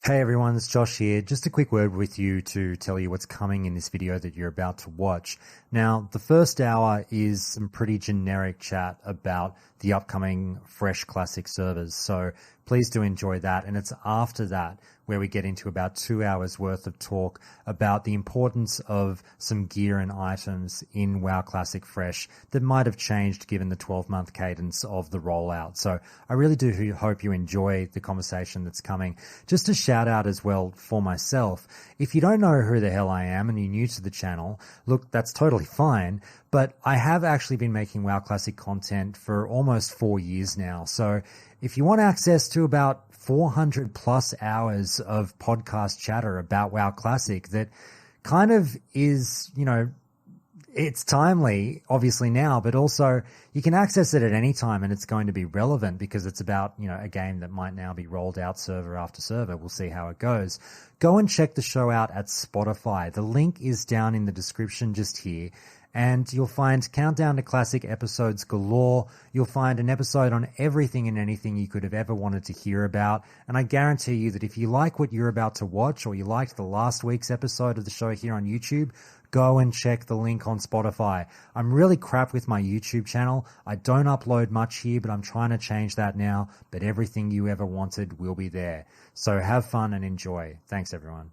Hey everyone, it's Josh here. Just a quick word with you to tell you what's coming in this video that you're about to watch. Now, the first hour is some pretty generic chat about the upcoming Fresh Classic servers, so please do enjoy that. And it's after that where we get into about 2 hours worth of talk about the importance of some gear and items in WoW Classic Fresh that might have changed given the 12-month cadence of the rollout. So I really do hope you enjoy the conversation that's coming. Just a shout out as well for myself. If you don't know who the hell I am and you're new to the channel, look, that's totally fine. But I have actually been making WoW Classic content for almost 4 years now. So if you want access to about 400 plus hours of podcast chatter about WoW Classic that kind of is, it's timely, obviously now, but also you can access it at any time and it's going to be relevant because it's about, a game that might now be rolled out server after server. We'll see how it goes. Go and check the show out at Spotify. The link is down in the description just here. And you'll find Countdown to Classic episodes galore. You'll find an episode on everything and anything you could have ever wanted to hear about. And I guarantee you that if you like what you're about to watch or you liked the last week's episode of the show here on YouTube, go and check the link on Spotify. I'm really crap with my YouTube channel. I don't upload much here, but I'm trying to change that now. But everything you ever wanted will be there. So have fun and enjoy. Thanks, everyone.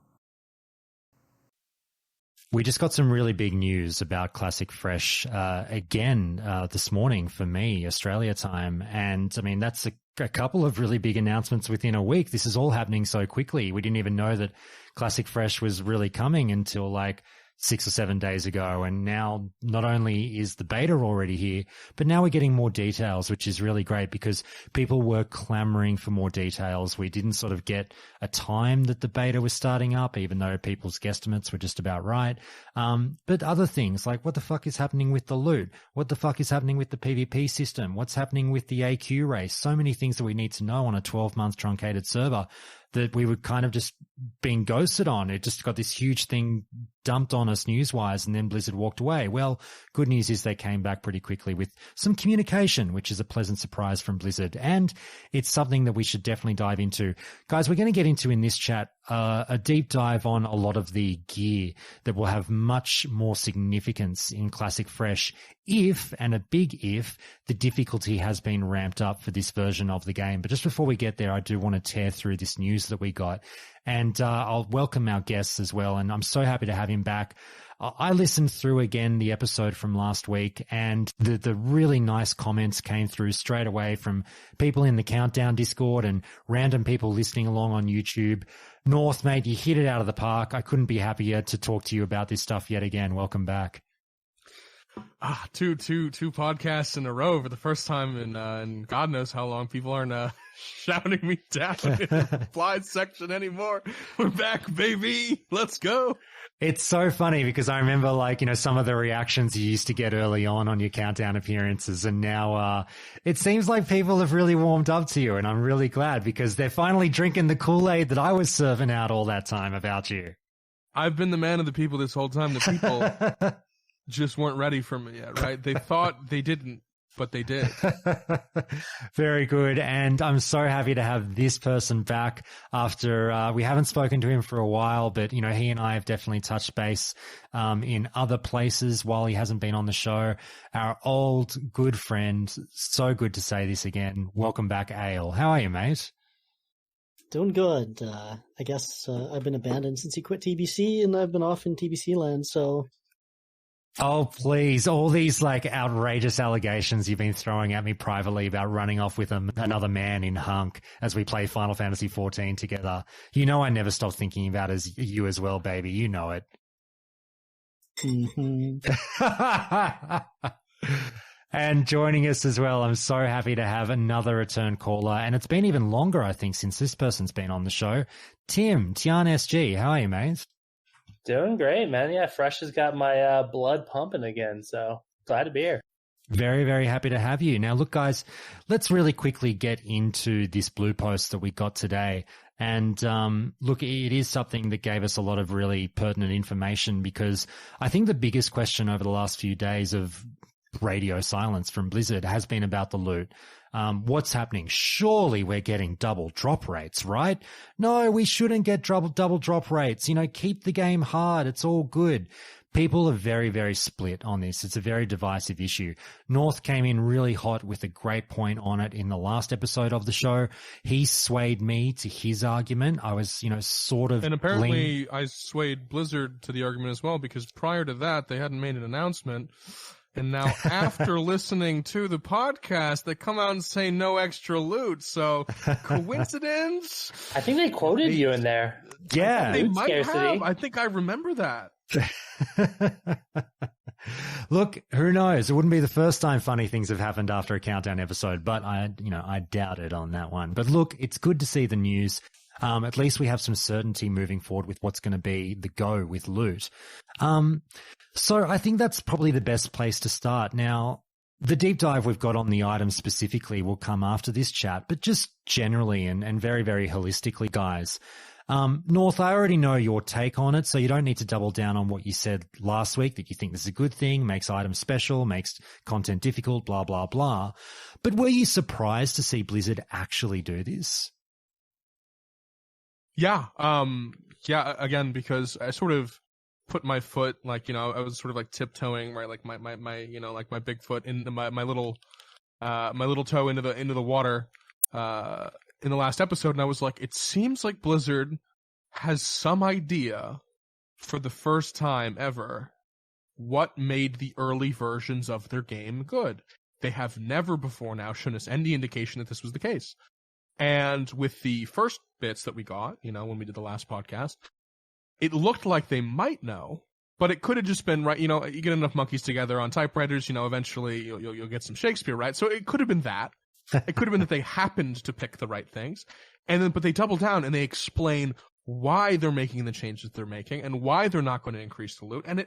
We just got some really big news about Classic Fresh again this morning for me, Australia time. And I mean, that's a couple of really big announcements within a week. This is all happening so quickly. We didn't even know that Classic Fresh was really coming until like 6 or 7 days ago. And now not only is the beta already here, but now we're getting more details, which is really great because people were clamoring for more details. We didn't sort of get a time that the beta was starting up, even though people's guesstimates were just about right. But other things like what the fuck is happening with the loot? What the fuck is happening with the PvP system? What's happening with the AQ race? So many things that we need to know on a 12-month truncated server that we were kind of just being ghosted on. It just got this huge thing dumped on us news-wise, and then Blizzard walked away. Well, good news is they came back pretty quickly with some communication, which is a pleasant surprise from Blizzard, and it's something that we should definitely dive into. Guys, we're going to get into in this chat a deep dive on a lot of the gear that will have much more significance in Classic Fresh if, and a big if, the difficulty has been ramped up for this version of the game. But just before we get there, I do want to tear through this news that we got. And I'll welcome our guests as well. And I'm so happy to have him back. I listened through again the episode from last week, and the really nice comments came through straight away from people in the Countdown Discord and random people listening along on YouTube. North, mate, you hit it out of the park. I couldn't be happier to talk to you about this stuff yet again. Welcome back. Two podcasts in a row for the first time in God knows how long. People aren't shouting me down in the replies section anymore. We're back, baby. Let's go. It's so funny because I remember some of the reactions you used to get early on your Countdown appearances, and now it seems like people have really warmed up to you, and I'm really glad because they're finally drinking the Kool-Aid that I was serving out all that time about you. I've been the man of the people this whole time. The people just weren't ready for me yet, right? They thought they didn't, but they did. Very good. And I'm so happy to have this person back after we haven't spoken to him for a while, but, he and I have definitely touched base in other places while he hasn't been on the show. Our old good friend, so good to say this again. Welcome back, Ayle. How are you, mate? Doing good. I guess I've been abandoned since he quit TBC, and I've been off in TBC land, so... Oh, please. All these outrageous allegations you've been throwing at me privately about running off with another man in Hunk as we play Final Fantasy XIV together. I never stop thinking about you as well, baby. You know it. Mm-hmm. And joining us as well, I'm so happy to have another return caller. And it's been even longer, I think, since this person's been on the show. TianSG, how are you, mate? Doing great, man. Yeah, Fresh has got my blood pumping again, so glad to be here. Very, very happy to have you. Now, look, guys, let's really quickly get into this blue post that we got today. And look, it is something that gave us a lot of really pertinent information because I think the biggest question over the last few days of radio silence from Blizzard has been about the loot. What's happening? Surely we're getting double drop rates, right? No, we shouldn't get double drop rates. Keep the game hard. It's all good. People are very, very split on this. It's a very divisive issue. North came in really hot with a great point on it in the last episode of the show. He swayed me to his argument. I was, sort of... And apparently I swayed Blizzard to the argument as well, because prior to that, they hadn't made an announcement. And now after listening to the podcast, they come out and say no extra loot. So coincidence? I think they quoted you in there. Yeah. They might scarcity. have. I think I remember that. Look, who knows? It wouldn't be the first time funny things have happened after a countdown episode, but I doubt it on that one. But look, it's good to see the news. At least we have some certainty moving forward with what's going to be the go with loot. So I think that's probably the best place to start. Now, the deep dive we've got on the items specifically will come after this chat, but just generally and very, very holistically, guys. North, I already know your take on it, so you don't need to double down on what you said last week, that you think this is a good thing, makes items special, makes content difficult, blah, blah, blah. But were you surprised to see Blizzard actually do this? Yeah. Again, because I sort of put my foot, I was sort of like tiptoeing, right? Like my like my big foot in my little toe into the water, in the last episode, and I was like, it seems like Blizzard has some idea for the first time ever what made the early versions of their game good. They have never before now shown us any indication that this was the case. And with the first bits that we got, when we did the last podcast, it looked like they might know, but it could have just been, right, you get enough monkeys together on typewriters, eventually you'll get some Shakespeare, right? So it could have been that. It could have been that they happened to pick the right things, but they double down and they explain why they're making the changes they're making and why they're not going to increase the loot. And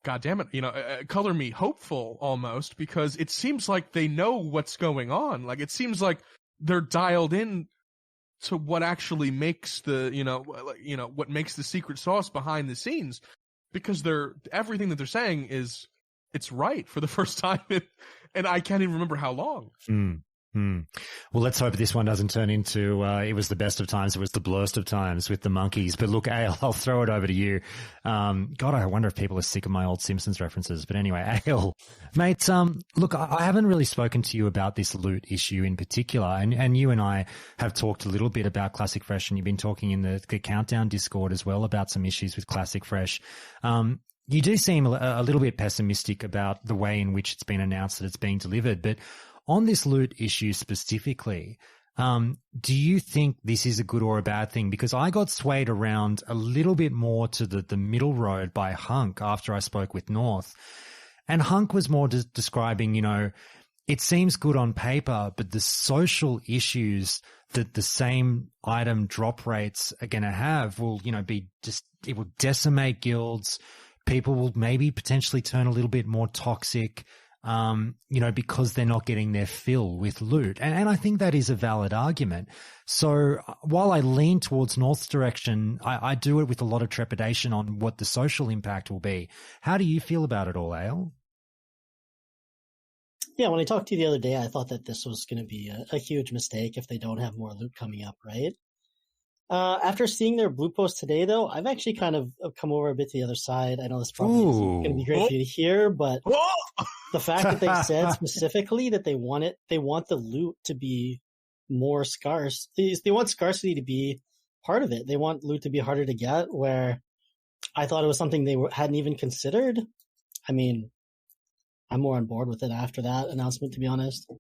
God damn it, color me hopeful almost, because it seems like they know what's going on. Like, it seems like they're dialed in to what actually makes what makes the secret sauce behind the scenes, because everything that they're saying it's right for the first time and I can't even remember how long. Well, let's hope this one doesn't turn into it was the best of times, it was the blurst of times with the monkeys. But look, Ayle, I'll throw it over to you. God, I wonder if people are sick of my old Simpsons references. But anyway, Ayle, mate, look, I haven't really spoken to you about this loot issue in particular, and you and I have talked a little bit about Classic Fresh, and you've been talking in the Countdown Discord as well about some issues with Classic Fresh. You do seem a little bit pessimistic about the way in which it's been announced that it's being delivered. But on this loot issue specifically, do you think this is a good or a bad thing? Because I got swayed around a little bit more to the middle road by Hunk after I spoke with North. And Hunk was more describing, it seems good on paper, but the social issues that the same item drop rates are going to have will, it will decimate guilds. People will maybe potentially turn a little bit more toxic, because they're not getting their fill with loot. And I think that is a valid argument. So while I lean towards North's direction, I do it with a lot of trepidation on what the social impact will be. How do you feel about it all, Ayle? Yeah, when I talked to you the other day, I thought that this was going to be a huge mistake if they don't have more loot coming up, right? After seeing their blue post today, though, I've actually kind of come over a bit to the other side. I know this probably isn't going to be great for you to hear, but the fact that they said specifically that they want the loot to be more scarce. They want scarcity to be part of it. They want loot to be harder to get, where I thought it was something they hadn't even considered. I mean, I'm more on board with it after that announcement, to be honest.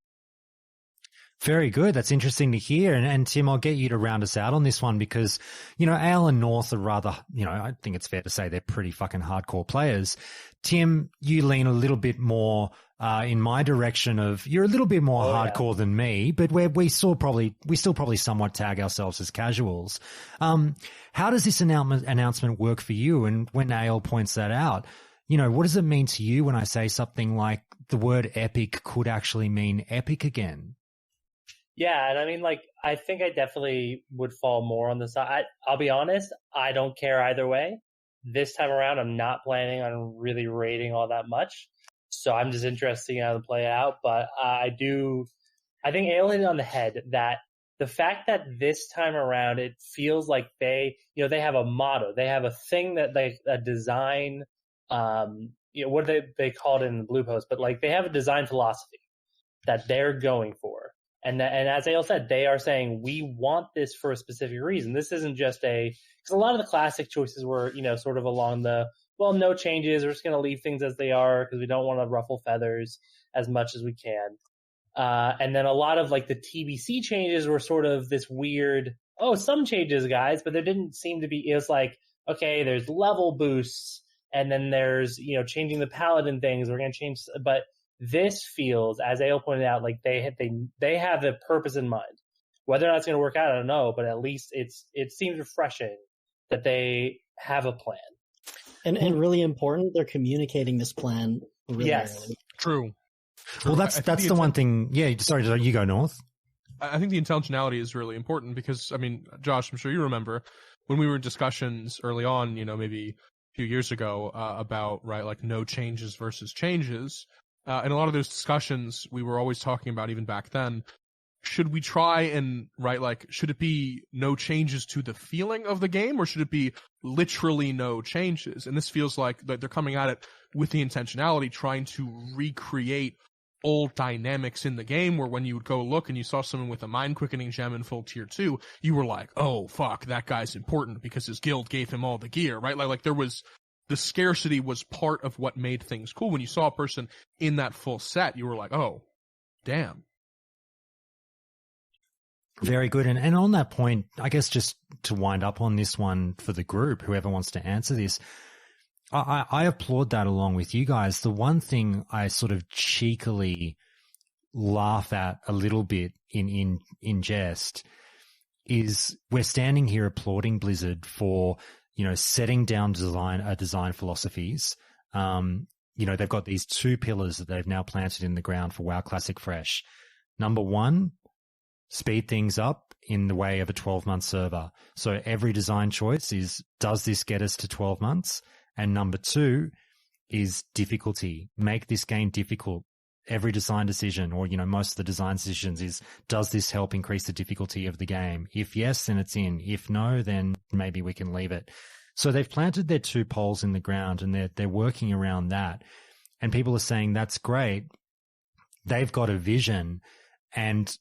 Very good. That's interesting to hear. And Tim, I'll get you to round us out on this one because, Ayle and North are rather, I think it's fair to say they're pretty fucking hardcore players. Tim, you lean a little bit more in my direction of you're a little bit more hardcore than me, but we still probably somewhat tag ourselves as casuals. How does this announcement work for you? And when Ayle points that out, what does it mean to you when I say something like the word epic could actually mean epic again? Yeah, and I mean, I think I definitely would fall more on the side. I'll be honest, I don't care either way. This time around, I'm not planning on really rating all that much. So I'm just interested to see how to play it out. But I think Ayle hit it on the head that the fact that this time around it feels like they have a motto, they have a thing that a design, what they call it in the blue post, but like they have a design philosophy that they're going for. And as Ayle said, they are saying, we want this for a specific reason. This isn't just because a lot of the classic choices were, sort of along no changes. We're just going to leave things as they are because we don't want to ruffle feathers as much as we can. And then a lot of like the TBC changes were sort of this weird, some changes, guys, but there didn't seem to be, it was like, okay, there's level boosts and then there's, changing the paladin things. We're going to change, but this feels, as Ayle pointed out, like they have a purpose in mind. Whether or not it's going to work out, I don't know, but at least it seems refreshing that they have a plan. And really important, they're communicating this plan really early. True. Well, that's the one thing. Yeah, sorry, you go North. I think the intentionality is really important because, I mean, Josh, I'm sure you remember when we were in discussions early on, maybe a few years ago about, right, like no changes versus changes. In a lot of those discussions, we were always talking about, even back then, should we try and, right, like, should it be no changes to the feeling of the game or should it be literally no changes? And this feels like they're coming at it with the intentionality, trying to recreate old dynamics in the game where when you would go look and you saw someone with a mind quickening gem in full tier 2, you were like, oh fuck, that guy's important because his guild gave him all the gear, right? Like there was, the scarcity was part of what made things cool. When you saw a person in that full set, you were like, oh, damn. Very good. And on that point, I guess just to wind up on this one for the group, whoever wants to answer this, I applaud that along with you guys. The one thing I sort of cheekily laugh at a little bit in jest is we're standing here applauding Blizzard for, setting down design philosophies. They've got these two pillars that they've now planted in the ground for WoW Classic Fresh. Number one, speed things up in the way of a 12-month server. So every design choice is, does this get us to 12 months? And number two is difficulty. Make this game difficult. Every design decision, or, most of the design decisions is, does this help increase the difficulty of the game? If yes, then it's in. If no, then maybe we can leave it. So they've planted their two poles in the ground and they're working around that. And people are saying, that's great. They've got a vision and,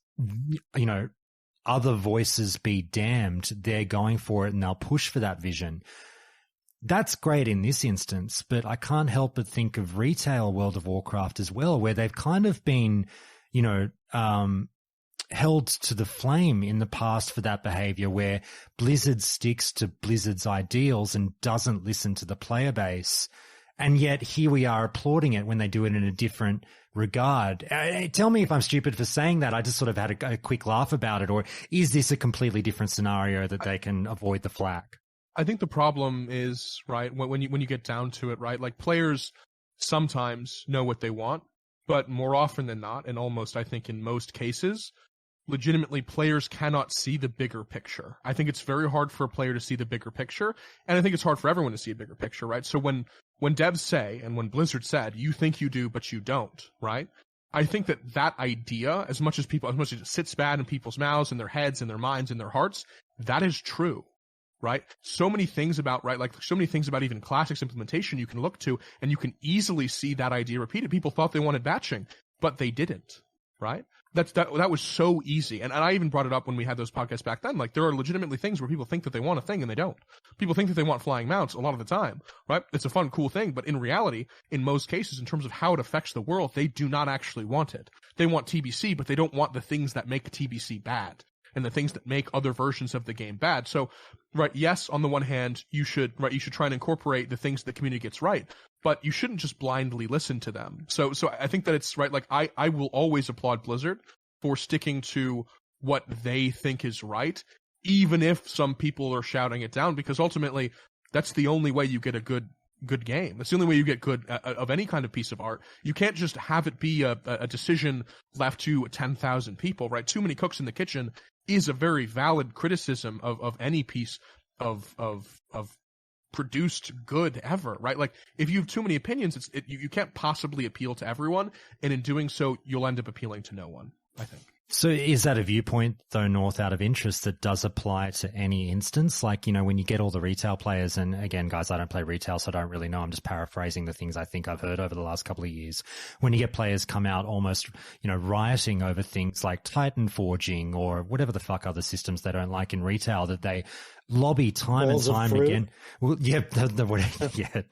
other voices be damned. They're going for it and they'll push for that vision. That's great in this instance, but I can't help but think of retail World of Warcraft as well, where they've kind of been, held to the flame in the past for that behavior, where Blizzard sticks to Blizzard's ideals and doesn't listen to the player base. And yet here we are applauding it when they do it in a different regard. Tell me if I'm stupid for saying that. I just sort of had a quick laugh about it. Or is this a completely different scenario that they can avoid the flack? I think the problem is, right, when you get down to it, right, like players sometimes know what they want, but more often than not, and almost I think in most cases, legitimately players cannot see the bigger picture. I think it's very hard for a player to see the bigger picture, and I think it's hard for everyone to see a bigger picture, right? So when devs say, and when Blizzard said, you think you do, but you don't, right? I think that idea, as much as it sits bad in people's mouths and their heads and their minds and their hearts, that is true. Right? So many things about, right, like so many things about even Classic's implementation you can look to, and you can easily see that idea repeated. People thought they wanted batching, but they didn't, right? That was so easy. And I even brought it up when we had those podcasts back then. Like, there are legitimately things where people think that they want a thing and they don't. People think that they want flying mounts a lot of the time, right? It's a fun, cool thing, but in reality, in most cases, in terms of how it affects the world, they do not actually want it. They want TBC, but they don't want the things that make TBC bad and the things that make other versions of the game bad. So, right, yes, on the one hand, you should try and incorporate the things the community gets right, but you shouldn't just blindly listen to them. So I think that it's right. Like, I will always applaud Blizzard for sticking to what they think is right, even if some people are shouting it down, because ultimately that's the only way you get a good game. That's the only way you get good of any kind of piece of art. You can't just have it be a decision left to 10,000 people, right? Too many cooks in the kitchen is a very valid criticism of any piece of produced good ever, right? Like, if you have too many opinions, you can't possibly appeal to everyone, and in doing so, you'll end up appealing to no one, I think. So is that a viewpoint, though, North, out of interest, that does apply to any instance? Like, when you get all the retail players, and again, guys, I don't play retail, so I don't really know. I'm just paraphrasing the things I think I've heard over the last couple of years. When you get players come out almost, rioting over things like Titan forging or whatever the fuck other systems they don't like in retail, that they lobby time and time again. Well, yeah, yeah.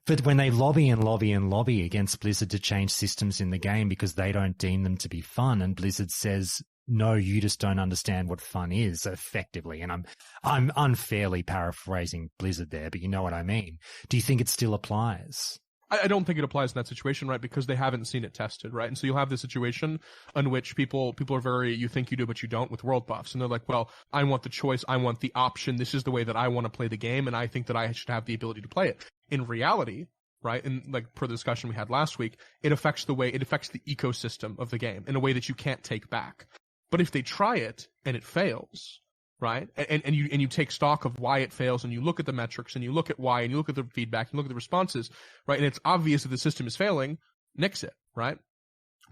But when they lobby and lobby and lobby against Blizzard to change systems in the game because they don't deem them to be fun, and Blizzard says, no, you just don't understand what fun is, effectively. And I'm unfairly paraphrasing Blizzard there, but you know what I mean. Do you think it still applies? I don't think it applies in that situation, right? Because they haven't seen it tested, right? And so you'll have this situation in which people are very, you think you do, but you don't, with world buffs. And they're like, well, I want the choice. I want the option. This is the way that I want to play the game. And I think that I should have the ability to play it. In reality, right? And like per the discussion we had last week, it affects the ecosystem of the game in a way that you can't take back. But if they try it and it fails, right? And you take stock of why it fails, and you look at the metrics, and you look at why, and you look at the feedback, and you look at the responses, right? And it's obvious that the system is failing, nix it, right?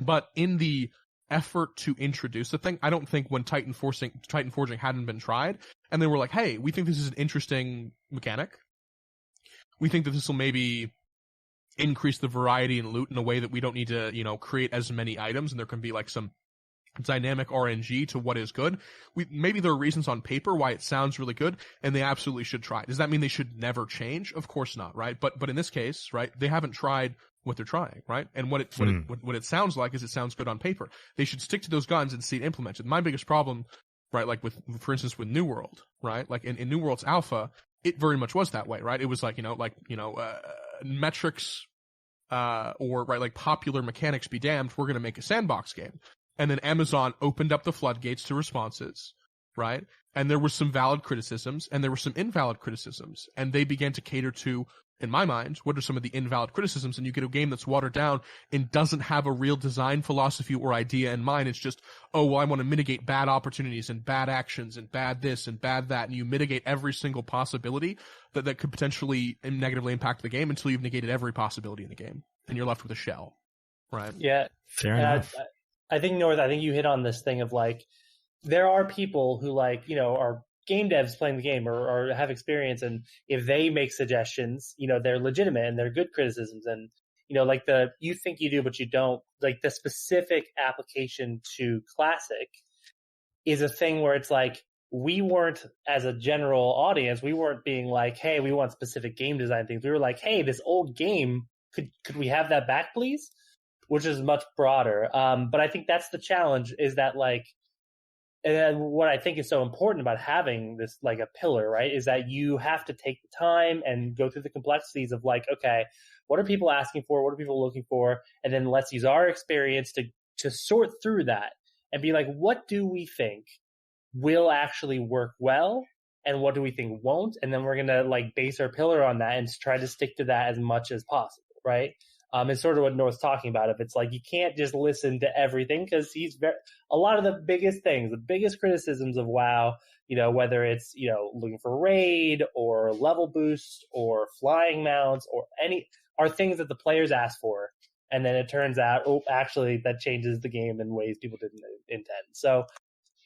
But in the effort to introduce the thing, I don't think when Titan forging hadn't been tried, and they were like, hey, we think this is an interesting mechanic. We think that this will maybe increase the variety and loot in a way that we don't need to, create as many items, and there can be like some dynamic RNG to what is good. Maybe there are reasons on paper why it sounds really good, and they absolutely should try it. Does that mean they should never change? Of course not, right? But in this case, right, they haven't tried what they're trying, right? And what it sounds like is it sounds good on paper. They should stick to those guns and see it implemented. My biggest problem, right, like for instance with New World, right? Like in New World's alpha, it very much was that way, right? It was like, metrics or right, like popular mechanics be damned, we're going to make a sandbox game. And then Amazon opened up the floodgates to responses, right? And there were some valid criticisms, and there were some invalid criticisms. And they began to cater to, in my mind, what are some of the invalid criticisms? And you get a game that's watered down and doesn't have a real design philosophy or idea in mind. It's just, oh, well, I want to mitigate bad opportunities and bad actions and bad this and bad that. And you mitigate every single possibility that could potentially negatively impact the game until you've negated every possibility in the game. And you're left with a shell, right? Yeah. Fair enough. I think, North, you hit on this thing of like, there are people who are game devs playing the game or have experience, and if they make suggestions, they're legitimate and they're good criticisms, and like the you think you do but you don't, like the specific application to Classic is a thing where it's like, we weren't, as a general audience, we weren't being like, hey, we want specific game design things. We were like, hey, this old game, could we have that back, please? Which is much broader. But I think that's the challenge, is that like, and what I think is so important about having this like a pillar, right, is that you have to take the time and go through the complexities of like, okay, what are people asking for? What are people looking for? And then let's use our experience to sort through that and be like, what do we think will actually work well? And what do we think won't? And then we're going to like base our pillar on that and try to stick to that as much as possible, right? It's sort of what North's talking about. If it's like, you can't just listen to everything, because a lot of the biggest things, the biggest criticisms of WoW, whether it's, looking for raid or level boost or flying mounts or are things that the players ask for. And then it turns out, oh, actually that changes the game in ways people didn't intend. So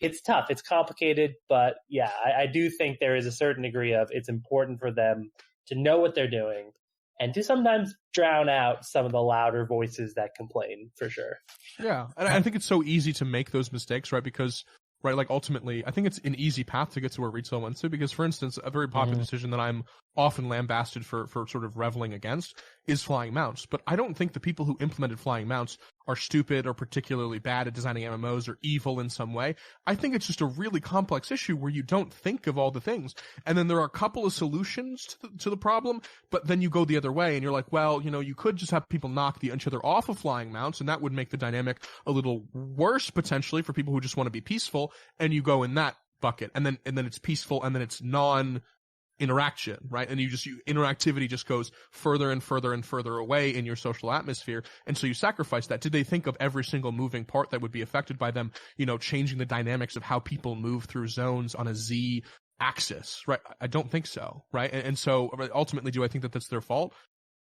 it's tough. It's complicated, but yeah, I do think there is a certain degree of, it's important for them to know what they're doing, and to sometimes drown out some of the louder voices that complain, for sure. Yeah, and I think it's so easy to make those mistakes, right? Because, right, like ultimately, I think it's an easy path to get to where retail went to. Because, for instance, a very popular decision that I'm often lambasted for sort of reveling against is flying mounts. But I don't think the people who implemented flying mounts are stupid or particularly bad at designing MMOs or evil in some way. I think it's just a really complex issue where you don't think of all the things. And then there are a couple of solutions to the problem, but then you go the other way and you're like, well, you could just have people knock each other off of flying mounts, and that would make the dynamic a little worse potentially for people who just want to be peaceful, and you go in that bucket. And then it's peaceful, and then it's interaction, right? And interactivity just goes further and further and further away in your social atmosphere. And so you sacrifice that. Did they think of every single moving part that would be affected by them, changing the dynamics of how people move through zones on a Z axis, right? I don't think so, right? And so ultimately, do I think that that's their fault?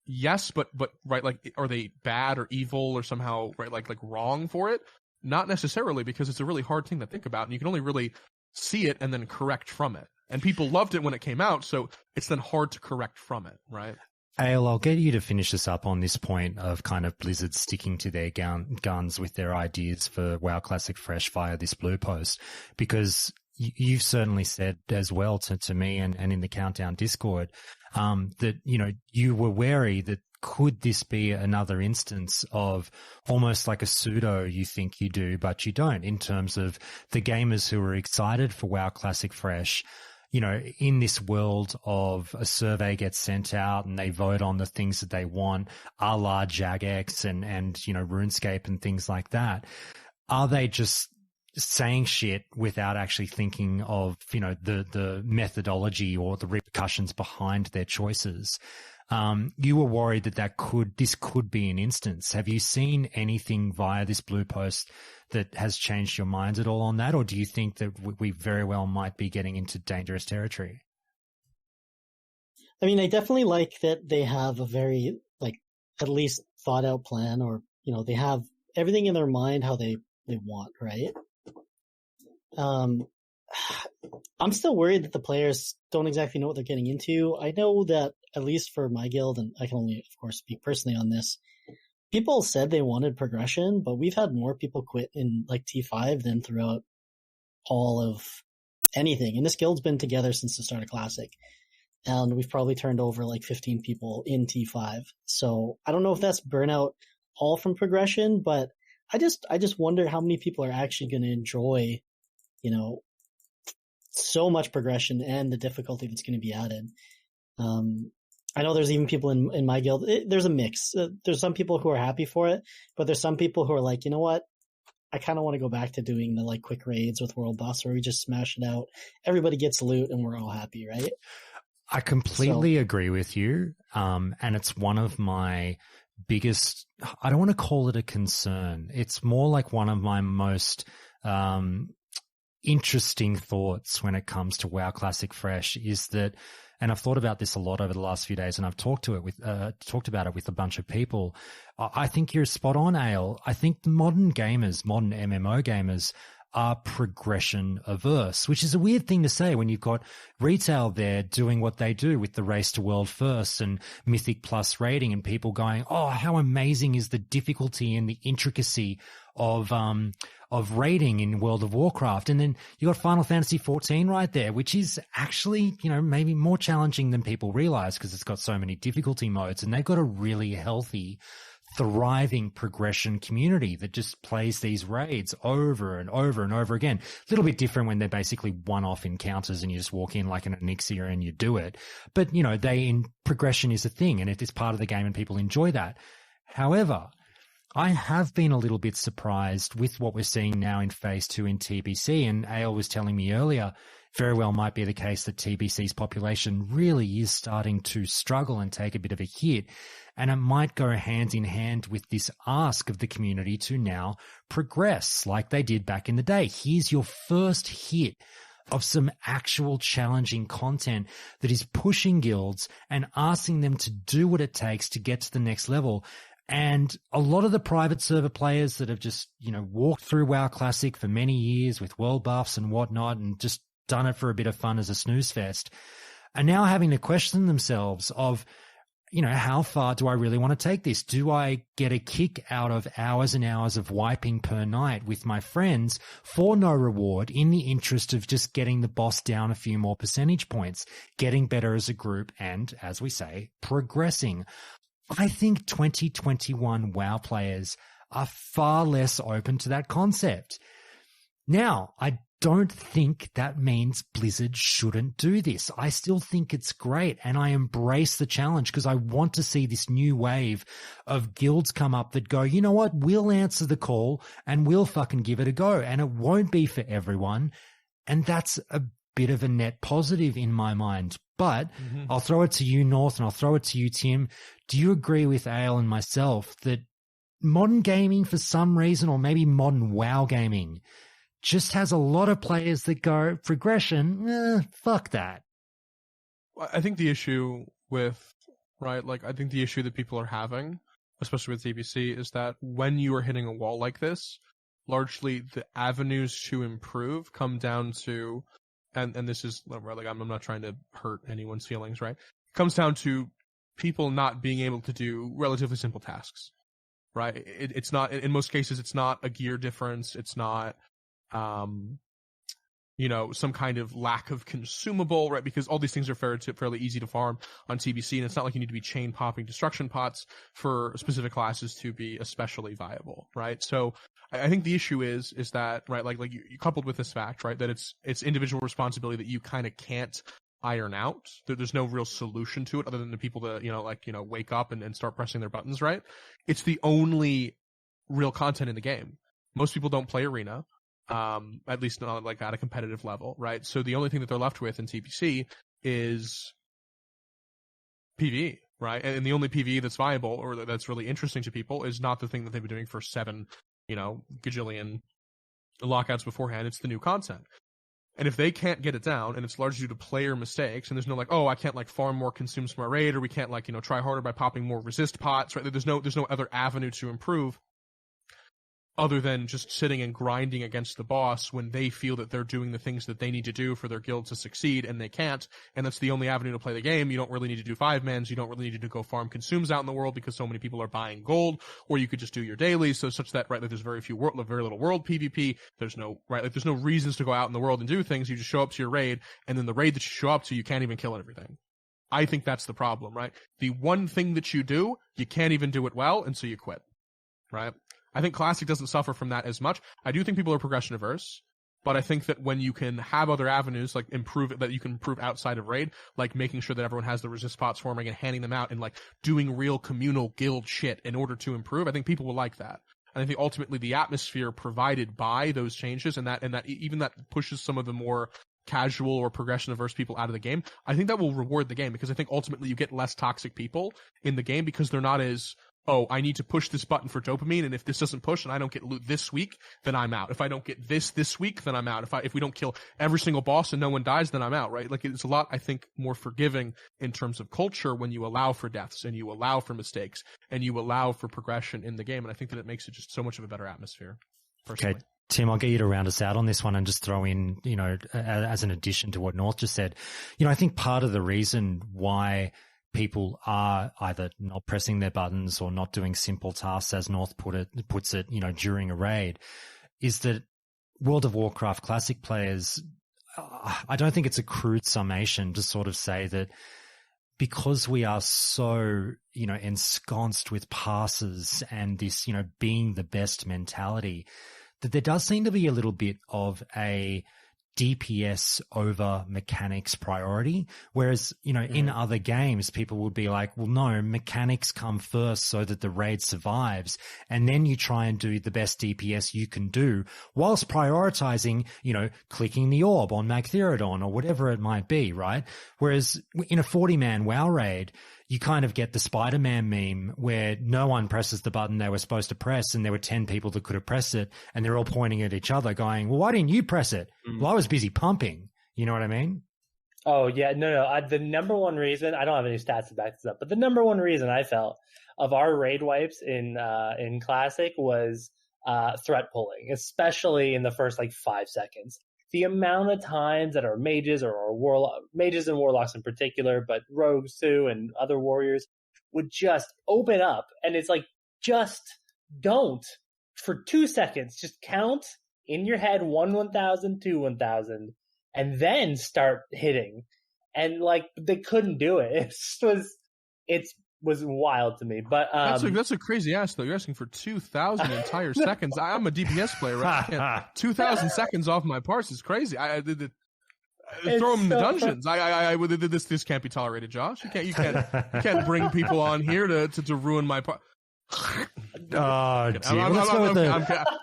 Yes, but right, like, are they bad or evil or somehow, right, like wrong for it? Not necessarily, because it's a really hard thing to think about, and you can only really see it and then correct from it. And people loved it when it came out, so it's then hard to correct from it, right? Ayle, I'll get you to finish us up on this point of kind of Blizzard sticking to their guns with their ideas for WoW Classic Fresh via this blue post, because you've certainly said as well to me and in the Countdown Discord that, you know, you were wary that could this be another instance of almost like a pseudo you think you do, but you don't, in terms of the gamers who are excited for WoW Classic Fresh, you know, in this world of a survey gets sent out and they vote on the things that they want, a la Jagex and, you know, RuneScape and things like that. Are they just saying shit without actually thinking of, you know, the methodology or the repercussions behind their choices? You were worried that this could be an instance. Have you seen anything via this blue post that has changed your minds at all on that? Or do you think that we very well might be getting into dangerous territory? I mean, I definitely like that they have a very, like, at least thought out plan, or, you know, they have everything in their mind how they want, right? I'm still worried that the players don't exactly know what they're getting into. I know that, at least for my guild, and I can only, of course, speak personally on this, people said they wanted progression, but we've had more people quit in like T5 than throughout all of anything. And this guild's been together since the start of Classic, and we've probably turned over like 15 people in T5. So I don't know if that's burnout all from progression, but I just wonder how many people are actually going to enjoy, you know, so much progression and the difficulty that's going to be added. I know there's even people in my guild. There's a mix. There's some people who are happy for it, but there's some people who are like, you know what? I kind of want to go back to doing the like quick raids with world buffs where we just smash it out. Everybody gets loot and we're all happy, right? I completely agree with you. And it's one of my biggest, I don't want to call it a concern. It's more like one of my most, interesting thoughts when it comes to WoW Classic Fresh is that, and I've thought about this a lot over the last few days, and I've talked about it with a bunch of people. I think you're spot on, Ayle. I think modern MMO gamers are progression averse, which is a weird thing to say when you've got retail there doing what they do with the race to world first and Mythic Plus rating, and people going, oh, how amazing is the difficulty and the intricacy of rating in World of Warcraft. And then you got Final Fantasy 14 right there, which is actually, you know, maybe more challenging than people realize because it's got so many difficulty modes, and they've got a really healthy, thriving progression community that just plays these raids over and over and over again. A little bit different when they're basically one-off encounters and you just walk in like an elixir and you do it. But, you know, progression is a thing and it is part of the game and people enjoy that. However, I have been a little bit surprised with what we're seeing now in Phase 2 in TBC, and Ayle was telling me earlier, very well might be the case that TBC's population really is starting to struggle and take a bit of a hit, and it might go hand in hand with this ask of the community to now progress like they did back in the day. Here's your first hit of some actual challenging content that is pushing guilds and asking them to do what it takes to get to the next level. And a lot of the private server players that have just, you know, walked through WoW Classic for many years with world buffs and whatnot and just done it for a bit of fun as a snooze fest are now having to question themselves of, you know, how far do I really want to take this? Do I get a kick out of hours and hours of wiping per night with my friends for no reward in the interest of just getting the boss down a few more percentage points, getting better as a group and, as we say, progressing? I think 2021 WoW players are far less open to that concept. Now, I don't think that means Blizzard shouldn't do this. I still think it's great, and I embrace the challenge because I want to see this new wave of guilds come up that go, you know what, we'll answer the call and we'll fucking give it a go, and it won't be for everyone, and that's a bit of a net positive in my mind. But I'll throw it to you, North, and I'll throw it to you, Tim. Do you agree with Ayle and myself that modern gaming, for some reason, or maybe modern WoW gaming, just has a lot of players that go progression. Fuck that. I think the issue with, right, like I think the issue that people are having, especially with TBC, is that when you are hitting a wall like this, largely the avenues to improve come down to, and this is like I'm not trying to hurt anyone's feelings, right? It comes down to people not being able to do relatively simple tasks, right? It's not, in most cases, it's not a gear difference. It's not, some kind of lack of consumable, right? Because all these things are fairly easy to farm on TBC, and it's not like you need to be chain popping destruction pots for specific classes to be especially viable, right? So I think the issue is that, right, like you coupled with this fact, right, that it's individual responsibility that you kind of can't iron out. There's no real solution to it other than the people to, wake up and start pressing their buttons, right? It's the only real content in the game. Most people don't play Arena. At least not like at a competitive level, right? So the only thing that they're left with in TPC is PvE, right? And the only PvE that's viable or that's really interesting to people is not the thing that they've been doing for 7, gajillion lockouts beforehand. It's the new content. And if they can't get it down, and it's largely due to player mistakes, and there's no like, oh, I can't like farm more consumes from my raid, or we can't like, try harder by popping more resist pots, right? There's no other avenue to improve other than just sitting and grinding against the boss when they feel that they're doing the things that they need to do for their guild to succeed, and they can't, and that's the only avenue to play the game. You don't really need to do 5-mans, you don't really need to go farm consumes out in the world because so many people are buying gold, or you could just do your dailies, so such that, right, like there's very little world PvP, there's no reasons to go out in the world and do things, you just show up to your raid, and then the raid that you show up to, you can't even kill everything. I think that's the problem, right? The one thing that you do, you can't even do it well, and so you quit, right? I think Classic doesn't suffer from that as much. I do think people are progression averse, but I think that when you can have other avenues, like that you can improve outside of raid, like making sure that everyone has the resist pots forming and handing them out and like doing real communal guild shit in order to improve, I think people will like that. And I think ultimately the atmosphere provided by those changes and that even that pushes some of the more casual or progression averse people out of the game, I think that will reward the game, because I think ultimately you get less toxic people in the game because they're not as, oh, I need to push this button for dopamine, and if this doesn't push and I don't get loot this week, then I'm out. If I don't get this week, then I'm out. If we don't kill every single boss and no one dies, then I'm out, right? Like, it's a lot, I think, more forgiving in terms of culture when you allow for deaths and you allow for mistakes and you allow for progression in the game, and I think that it makes it just so much of a better atmosphere, personally. Okay. Tim, I'll get you to round us out on this one and just throw in, as an addition to what North just said, I think part of the reason why people are either not pressing their buttons or not doing simple tasks, as North puts it, during a raid, is that World of Warcraft Classic players, I don't think it's a crude summation to sort of say that because we are so, ensconced with passes and this, being the best mentality, that there does seem to be a little bit of a DPS over mechanics priority. Whereas, in other games, people would be like, well, no, mechanics come first so that the raid survives. And then you try and do the best DPS you can do whilst prioritizing, clicking the orb on Magtheridon or whatever it might be, right? Whereas in a 40-man WoW raid, you kind of get the Spider-Man meme where no one presses the button they were supposed to press, and there were 10 people that could have pressed it, and they're all pointing at each other going, well, why didn't you press it? Well, I was busy pumping. You know what I mean? Oh, yeah. No. The number one reason, I don't have any stats to back this up, but the number one reason I felt of our raid wipes in Classic was threat pulling, especially in the first 5 seconds. The amount of times that our mages mages and warlocks in particular, but rogues too and other warriors would just open up, and it's like, just don't for 2 seconds, just count in your head 1,000, 2,000, and then start hitting. And they couldn't do it. It was wild to me. But that's a crazy ask though. You're asking for 2,000 entire seconds. I'm a DPS player, right? 2,000 seconds off my parts is crazy. I throw them in the dungeons. This can't be tolerated, Josh. You can't bring people on here to ruin my part. Oh, dear.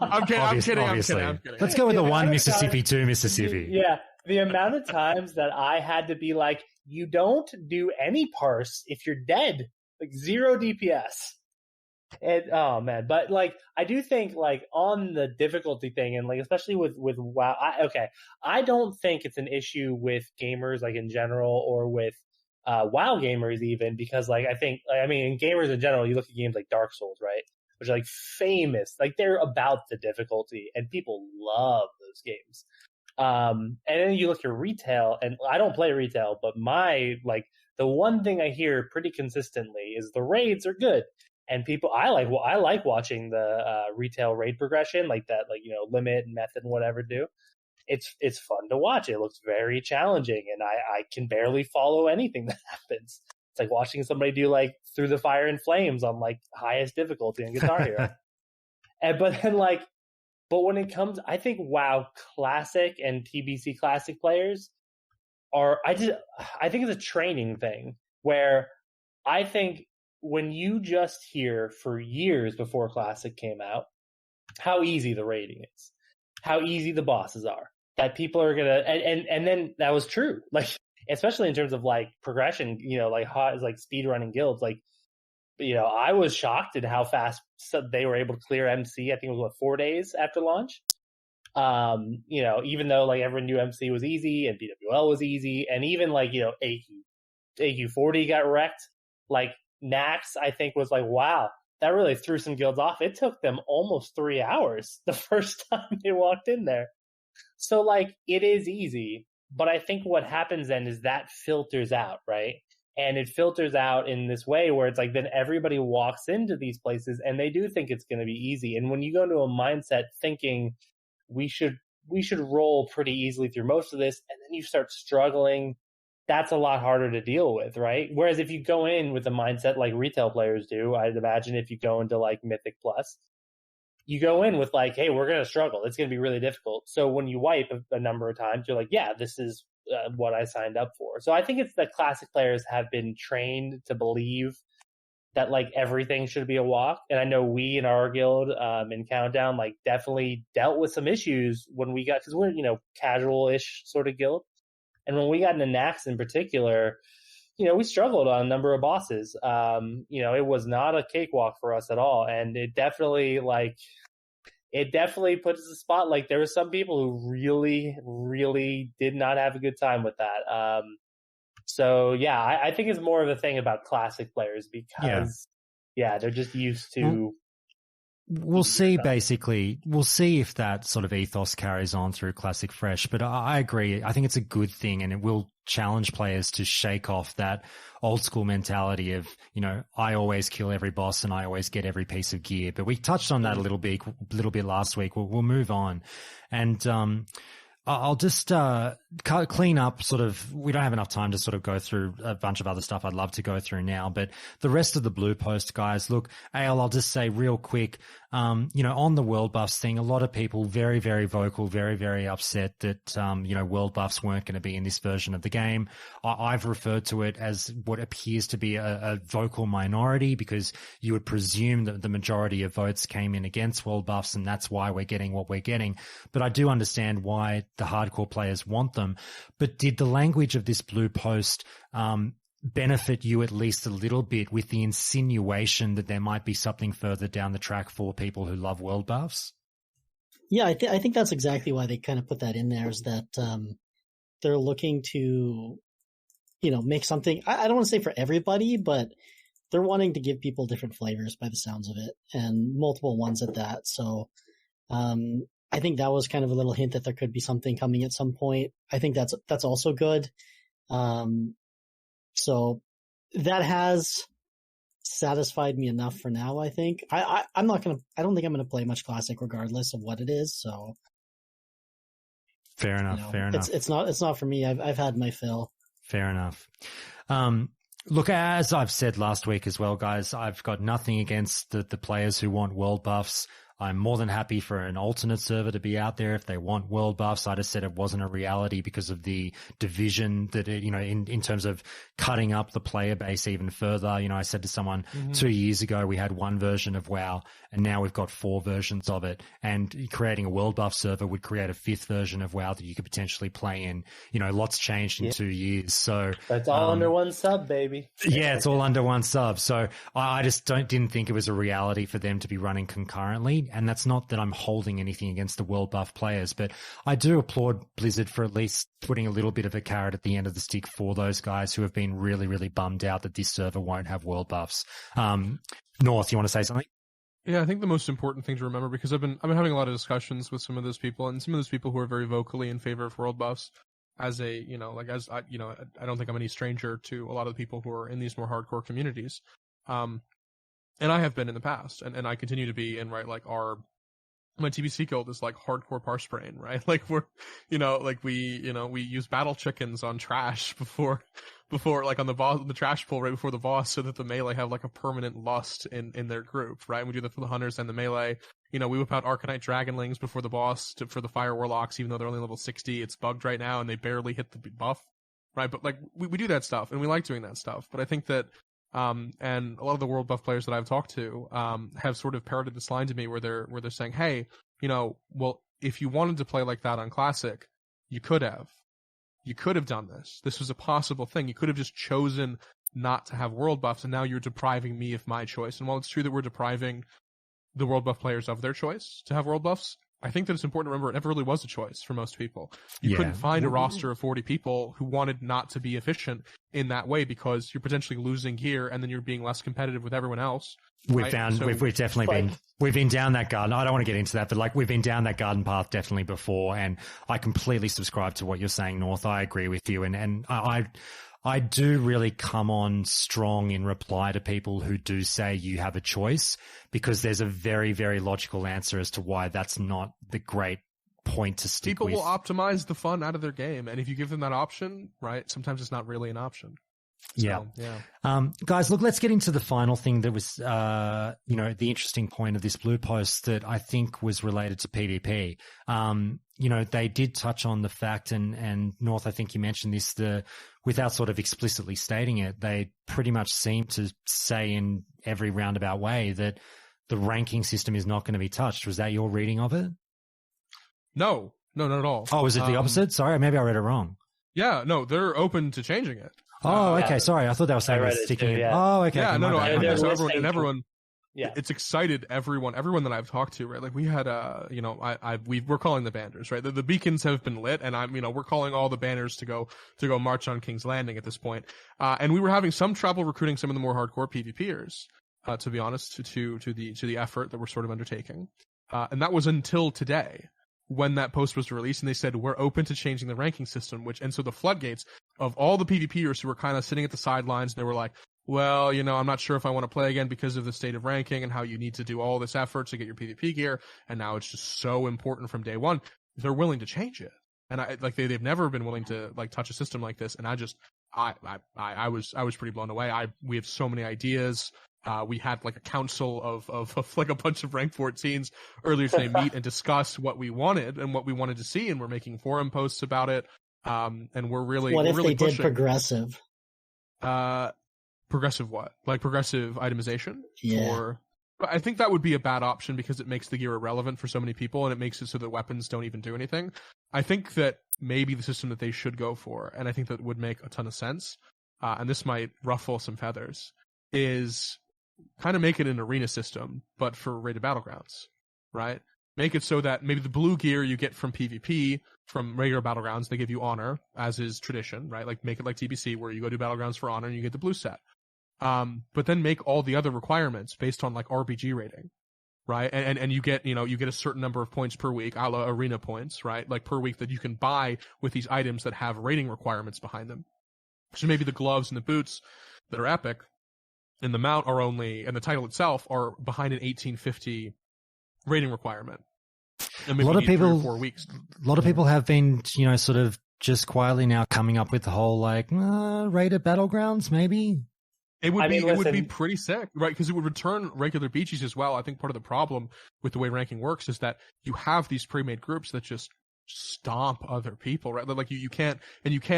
I'm kidding. Let's go with the one Mississippi, two Mississippi. Yeah, the amount of times that I had to be like, you don't do any parse if you're dead. 0 DPS. Oh man, but like I do think like on the difficulty thing and like especially with WoW, I don't think it's an issue with gamers like in general or with WoW gamers even because like I mean in gamers in general you look at games like Dark Souls, right, which are like famous, like they're about the difficulty and people love those games. And then you look at retail, and I don't play retail, but the one thing I hear pretty consistently is the raids are good. And I like watching the retail raid progression, like that, like limit and method and whatever do. It's fun to watch. It looks very challenging, and I can barely follow anything that happens. It's like watching somebody do like Through the Fire and Flames on like highest difficulty in Guitar Hero. But when it comes, I think WoW Classic and TBC Classic players I think it's a training thing where I think when you just hear for years before Classic came out how easy the raiding is, how easy the bosses are, that people are gonna and then that was true, like especially in terms of like progression, like hot like speedrunning guilds, like I was shocked at how fast they were able to clear MC. I think it was 4 days after launch. Even though like everyone knew MC was easy and BWL was easy, and even like AQ40 got wrecked. Like Nax, I think was like, wow, that really threw some guilds off. It took them almost 3 hours the first time they walked in there. So like it is easy, but I think what happens then is that filters out, right? And it filters out in this way where it's like then everybody walks into these places and they do think it's going to be easy. And when you go into a mindset thinking we should roll pretty easily through most of this, and then you start struggling, that's a lot harder to deal with, right? Whereas if you go in with a mindset like retail players do, I'd imagine if you go into like Mythic Plus, you go in with like, hey, we're going to struggle. It's going to be really difficult. So when you wipe a number of times, you're like, yeah, this is what I signed up for. So I think it's that Classic players have been trained to believe that like everything should be a walk. And I know we in our guild in Countdown like definitely dealt with some issues when we got, because we're casual-ish sort of guild. And when we got into Nax in particular, we struggled on a number of bosses. It was not a cakewalk for us at all. And it definitely put us in a spot. Like there were some people who really, really did not have a good time with that. So yeah, I think it's more of a thing about Classic players because they're just used to. We'll see, basically. We'll see if that sort of ethos carries on through Classic Fresh. But I agree. I think it's a good thing, and it will challenge players to shake off that old school mentality of, I always kill every boss and I always get every piece of gear. But we touched on that a little bit last week. We'll move on. And I'll just clean up sort of, we don't have enough time to sort of go through a bunch of other stuff I'd love to go through now, but the rest of the blue post, guys, look, Ayle, I'll just say real quick, on the world buffs thing, a lot of people very, very vocal, very, very upset that, world buffs weren't going to be in this version of the game. I've referred to it as what appears to be a vocal minority because you would presume that the majority of votes came in against world buffs and that's why we're getting what we're getting. But I do understand why the hardcore players want them. But did the language of this blue post benefit you at least a little bit with the insinuation that there might be something further down the track for people who love world buffs? Yeah, I think that's exactly why they kind of put that in there, is that they're looking to, make something, I don't want to say for everybody, but they're wanting to give people different flavors by the sounds of it, and multiple ones at that. So I think that was kind of a little hint that there could be something coming at some point. I think that's also good. So that has satisfied me enough for now, I think. I don't think I'm going to play much Classic regardless of what it is. So fair enough. Fair enough. It's not for me. I've had my fill. Fair enough. Look, as I've said last week as well, guys, I've got nothing against the players who want world buffs. I'm more than happy for an alternate server to be out there if they want world buffs. I just said it wasn't a reality because of the division that it, in terms of cutting up the player base even further. I said to someone 2 years ago, we had one version of WoW and now we've got 4 versions of it, and creating a world buff server would create a 5th version of WoW that you could potentially play in. Lots changed in 2 years. So that's all under one sub, baby. Yeah, it's all under one sub. So I just didn't think it was a reality for them to be running concurrently. And that's not that I'm holding anything against the world buff players, but I do applaud Blizzard for at least putting a little bit of a carrot at the end of the stick for those guys who have been really, really bummed out that this server won't have world buffs. North, you want to say something? Yeah, I think the most important thing to remember, because I've been having a lot of discussions with some of those people, and some of those people who are very vocally in favor of world buffs. I don't think I'm any stranger to a lot of the people who are in these more hardcore communities. And I have been in the past, and I continue to be in, right, like my TBC guild is like hardcore parse brain, right? Like we use battle chickens on trash before like on the trash pool right before the boss, so that the melee have like a permanent lust in their group, right? And we do that for the hunters and the melee. We whip out Arcanite Dragonlings before the boss for the Fire Warlocks, even though they're only level 60. It's bugged right now and they barely hit the buff, right? But like we do that stuff and we like doing that stuff. But I think that and a lot of the world buff players that I've talked to have sort of parroted this line to me where they're saying, hey, well, if you wanted to play like that on Classic, you could have done this. This was a possible thing. You could have just chosen not to have world buffs, and now you're depriving me of my choice. And while it's true that we're depriving the world buff players of their choice to have world buffs, I think that it's important to remember it never really was a choice for most people. You couldn't find a roster of 40 people who wanted not to be efficient in that way, because you're potentially losing gear and then you're being less competitive with everyone else. We've definitely been down that garden. I don't want to get into that, but like we've been down that garden path definitely before, and I completely subscribe to what you're saying, North. I agree with you, and I do really come on strong in reply to people who do say you have a choice, because there's a very, very logical answer as to why that's not the great point to stick with. People will optimize the fun out of their game, and if you give them that option, right, sometimes it's not really an option. So, yeah. Guys, look, let's get into the final thing that was, the interesting point of this blue post that I think was related to PvP. They did touch on the fact, and North, I think you mentioned this, without sort of explicitly stating it, they pretty much seem to say in every roundabout way that the ranking system is not going to be touched. Was that your reading of it? No, not at all. Oh, was it the opposite? Sorry, maybe I read it wrong. Yeah, no, they're open to changing it. Oh, okay. Yeah. Sorry, I thought they were saying sticking it. Oh, okay. Yeah, no. Everyone. Yeah, it's excited everyone that I've talked to, right? Like we had, we're calling the banners, right? The beacons have been lit, and we're calling all the banners to go march on King's Landing at this point. And we were having some trouble recruiting some of the more hardcore PvPers, to be honest, to the effort that we're sort of undertaking. And that was until today, when that post was released, and they said, we're open to changing the ranking system, and so the floodgates of all the PvPers who were kind of sitting at the sidelines, and they were like, well, I'm not sure if I want to play again because of the state of ranking and how you need to do all this effort to get your PvP gear, and now it's just so important from day one. They're willing to change it, and they've never been willing to like touch a system like this, and I was pretty blown away. We have so many ideas. We had like a council of like a bunch of rank 14s earlier today meet and discuss what we wanted and what we wanted to see, and we're making forum posts about it. And we're really did pushing. Progressive? Progressive what? Like progressive itemization? Yeah. I think that would be a bad option because it makes the gear irrelevant for so many people, and it makes it so that weapons don't even do anything. I think that maybe the system that they should go for, and I think that would make a ton of sense, and this might ruffle some feathers, is kind of make it an arena system, but for rated battlegrounds, right? Make it so that maybe the blue gear you get from PvP, from regular battlegrounds, they give you honor, as is tradition, right? Like make it like TBC, where you go do battlegrounds for honor and you get the blue set. But then make all the other requirements based on like RPG rating, right? And you get a certain number of points per week, a la arena points, right? Like per week that you can buy with these items that have rating requirements behind them. So maybe the gloves and the boots that are epic, and the mount are only, and the title itself are behind an 1850 rating requirement. And maybe a lot of people, 3 or 4 weeks. A lot of people have been, sort of just quietly now coming up with the whole like rated battlegrounds, maybe. It would I be mean, it would be listen, pretty sick, right? Because it would return regular beaches as well. I think part of the problem with the way ranking works is that you have these pre-made groups that just stomp other people, right? Like you can't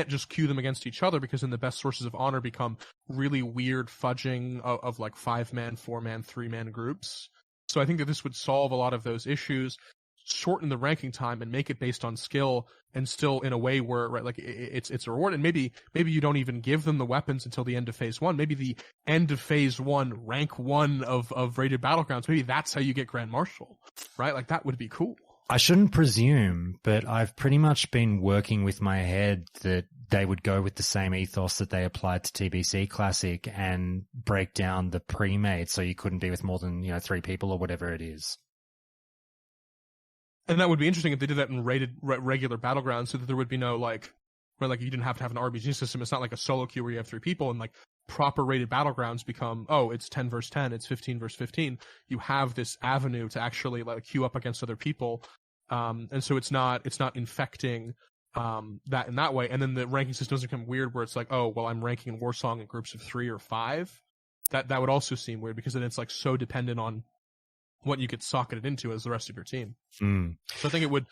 just queue them against each other, because then the best sources of honor become really weird fudging of like 5-man, 4-man, 3-man groups. So I think that this would solve a lot of those issues, shorten the ranking time, and make it based on skill, and still in a way where, right, like it's a reward. And maybe you don't even give them the weapons until the end of phase 1. Maybe the end of phase 1, rank 1 of rated battlegrounds, maybe that's how you get Grand Marshal, right? Like that would be cool. I shouldn't presume, but I've pretty much been working with my head that they would go with the same ethos that they applied to TBC Classic and break down the pre-made so you couldn't be with more than 3 people or whatever it is. And that would be interesting if they did that in regular battlegrounds, so that there would be no like, where like you didn't have to have an RBG system. It's not like a solo queue where you have 3 people, and like proper rated battlegrounds become, oh, it's 10 versus 10, it's 15 versus 15. You have this avenue to actually like queue up against other people, and so it's not infecting that in that way. And then the ranking system doesn't become weird where it's like, oh, well, I'm ranking in Warsong in groups of 3 or 5. That would also seem weird, because then it's like so dependent on what you get socketed into as the rest of your team. So I think it would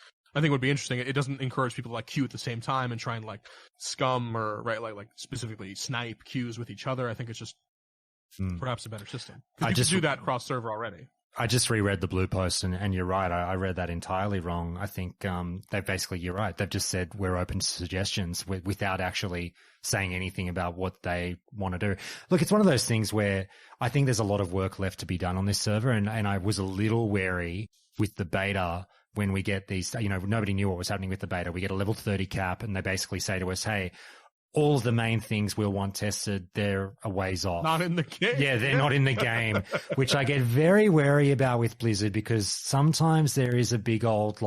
be interesting. It doesn't encourage people to like queue at the same time and try and like scum or like specifically snipe queues with each other. I think it's just perhaps a better system. Because you can do that cross server already. I just reread the blue post, and you're right. I read that entirely wrong. I think they basically, you're right. They've just said we're open to suggestions without actually saying anything about what they want to do. Look, it's one of those things where I think there's a lot of work left to be done on this server, and I was a little wary with the beta when we get these, nobody knew what was happening with the beta. We get a level 30 cap, and they basically say to us, hey, all of the main things we'll want tested, they're a ways off. Not in the game. Yeah, they're not in the game, which I get very wary about with Blizzard, because sometimes there is a big old,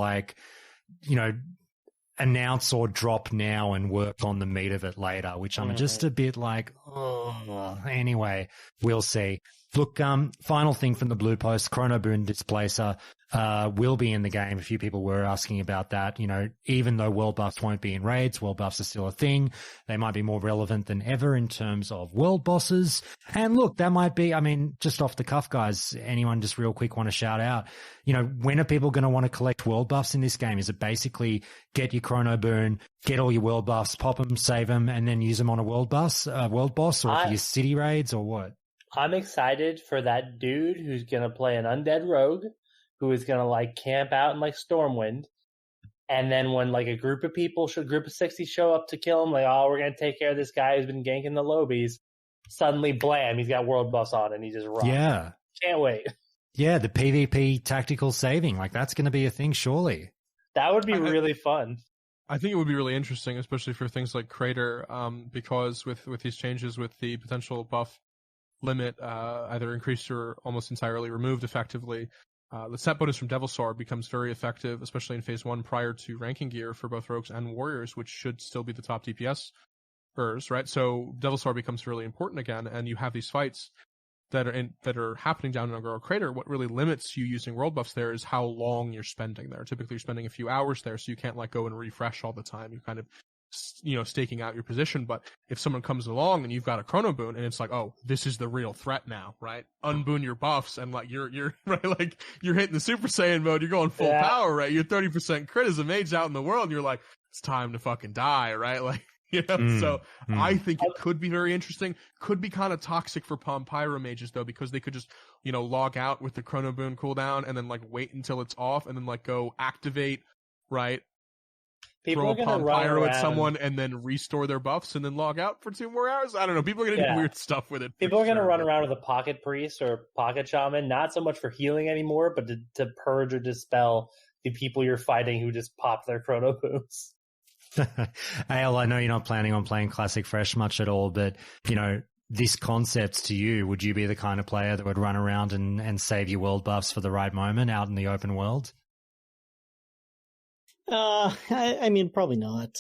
announce or drop now and work on the meat of it later, which I'm just a bit like, oh, anyway, we'll see. Look, final thing from the blue post, Chrono Boon Displacer will be in the game. A few people were asking about that. Even though world buffs won't be in raids, world buffs are still a thing. They might be more relevant than ever in terms of world bosses. And look, that might be, just off the cuff, guys, anyone just real quick want to shout out, when are people going to want to collect world buffs in this game? Is it basically get your Chrono Boon, get all your world buffs, pop them, save them, and then use them on a world boss, or for your city raids, or what? I'm excited for that dude who's going to play an undead rogue, who is going to camp out in Stormwind. And then when a group of 60 show up to kill him, we're going to take care of this guy who's been ganking the lobies. Suddenly, blam, he's got world buffs on and he just runs. Yeah. Can't wait. Yeah, the PvP tactical saving, that's going to be a thing, surely. That would be really fun. I think it would be really interesting, especially for things like Crater, because with these changes, with the potential buff limit either increased or almost entirely removed effectively, the set bonus from Devilsaur becomes very effective, especially in phase 1 prior to ranking gear for both rogues and warriors, which should still be the top DPS-ers, right? So Devilsaur becomes really important again, and you have these fights that are happening down in Agora Crater. What really limits you using world buffs there is how long you're spending there. Typically, you're spending a few hours there, so you can't go and refresh all the time. You're kind of staking out your position. But if someone comes along and you've got a Chrono Boon, and it's like, oh, this is the real threat now, right? Unboon your buffs, and you're right, you're hitting the Super Saiyan mode, you're going full power, right? You're 30% crit as a mage out in the world, and you're like, it's time to fucking die, right? So I think it could be very interesting. Could be kind of toxic for Pyro mages though, because they could just, log out with the Chrono Boon cooldown and then wait until it's off and then go activate, right? People throw a Palm Pyro at someone and then restore their buffs and then log out for 2 more hours. I don't know. People are going to do weird stuff with it. People are going to run around with a pocket priest or pocket shaman, not so much for healing anymore, but to purge or dispel the people you're fighting who just pop their Chrono Boons. Ayle, I know you're not planning on playing Classic Fresh much at all, but, this concept to you, would you be the kind of player that would run around and save your world buffs for the right moment out in the open world? Probably not.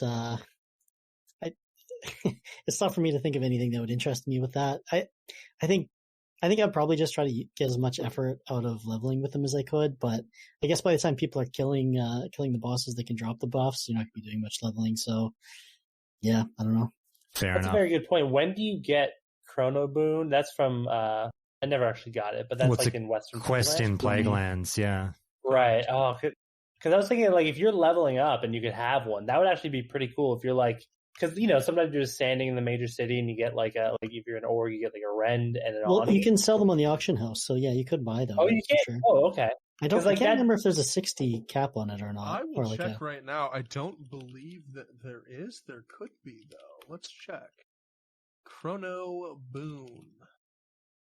It's tough for me to think of anything that would interest me with that. I think I'd probably just try to get as much effort out of leveling with them as I could, but I guess by the time people are killing the bosses, they can drop the buffs. You're not going to be doing much leveling, so yeah, I don't know. Fair enough. That's a very good point. When do you get Chrono Boon. That's from I never actually got it, but that's like in Western Quest in Plaguelands, yeah. Right. Oh, because I was thinking like if you're leveling up and you could have one, that would actually be pretty cool. If you're like, because sometimes you're just standing in the major city and you get like if you're an org, you get like a rend and an Well, Oni. you can sell them on the auction house, so yeah, you could buy them. Oh, you can. Sure. Oh, okay. I can't remember if there's a 60 cap on it or not. I will or check right now. I don't believe that there is. There could be though. Let's check. Chrono Boon.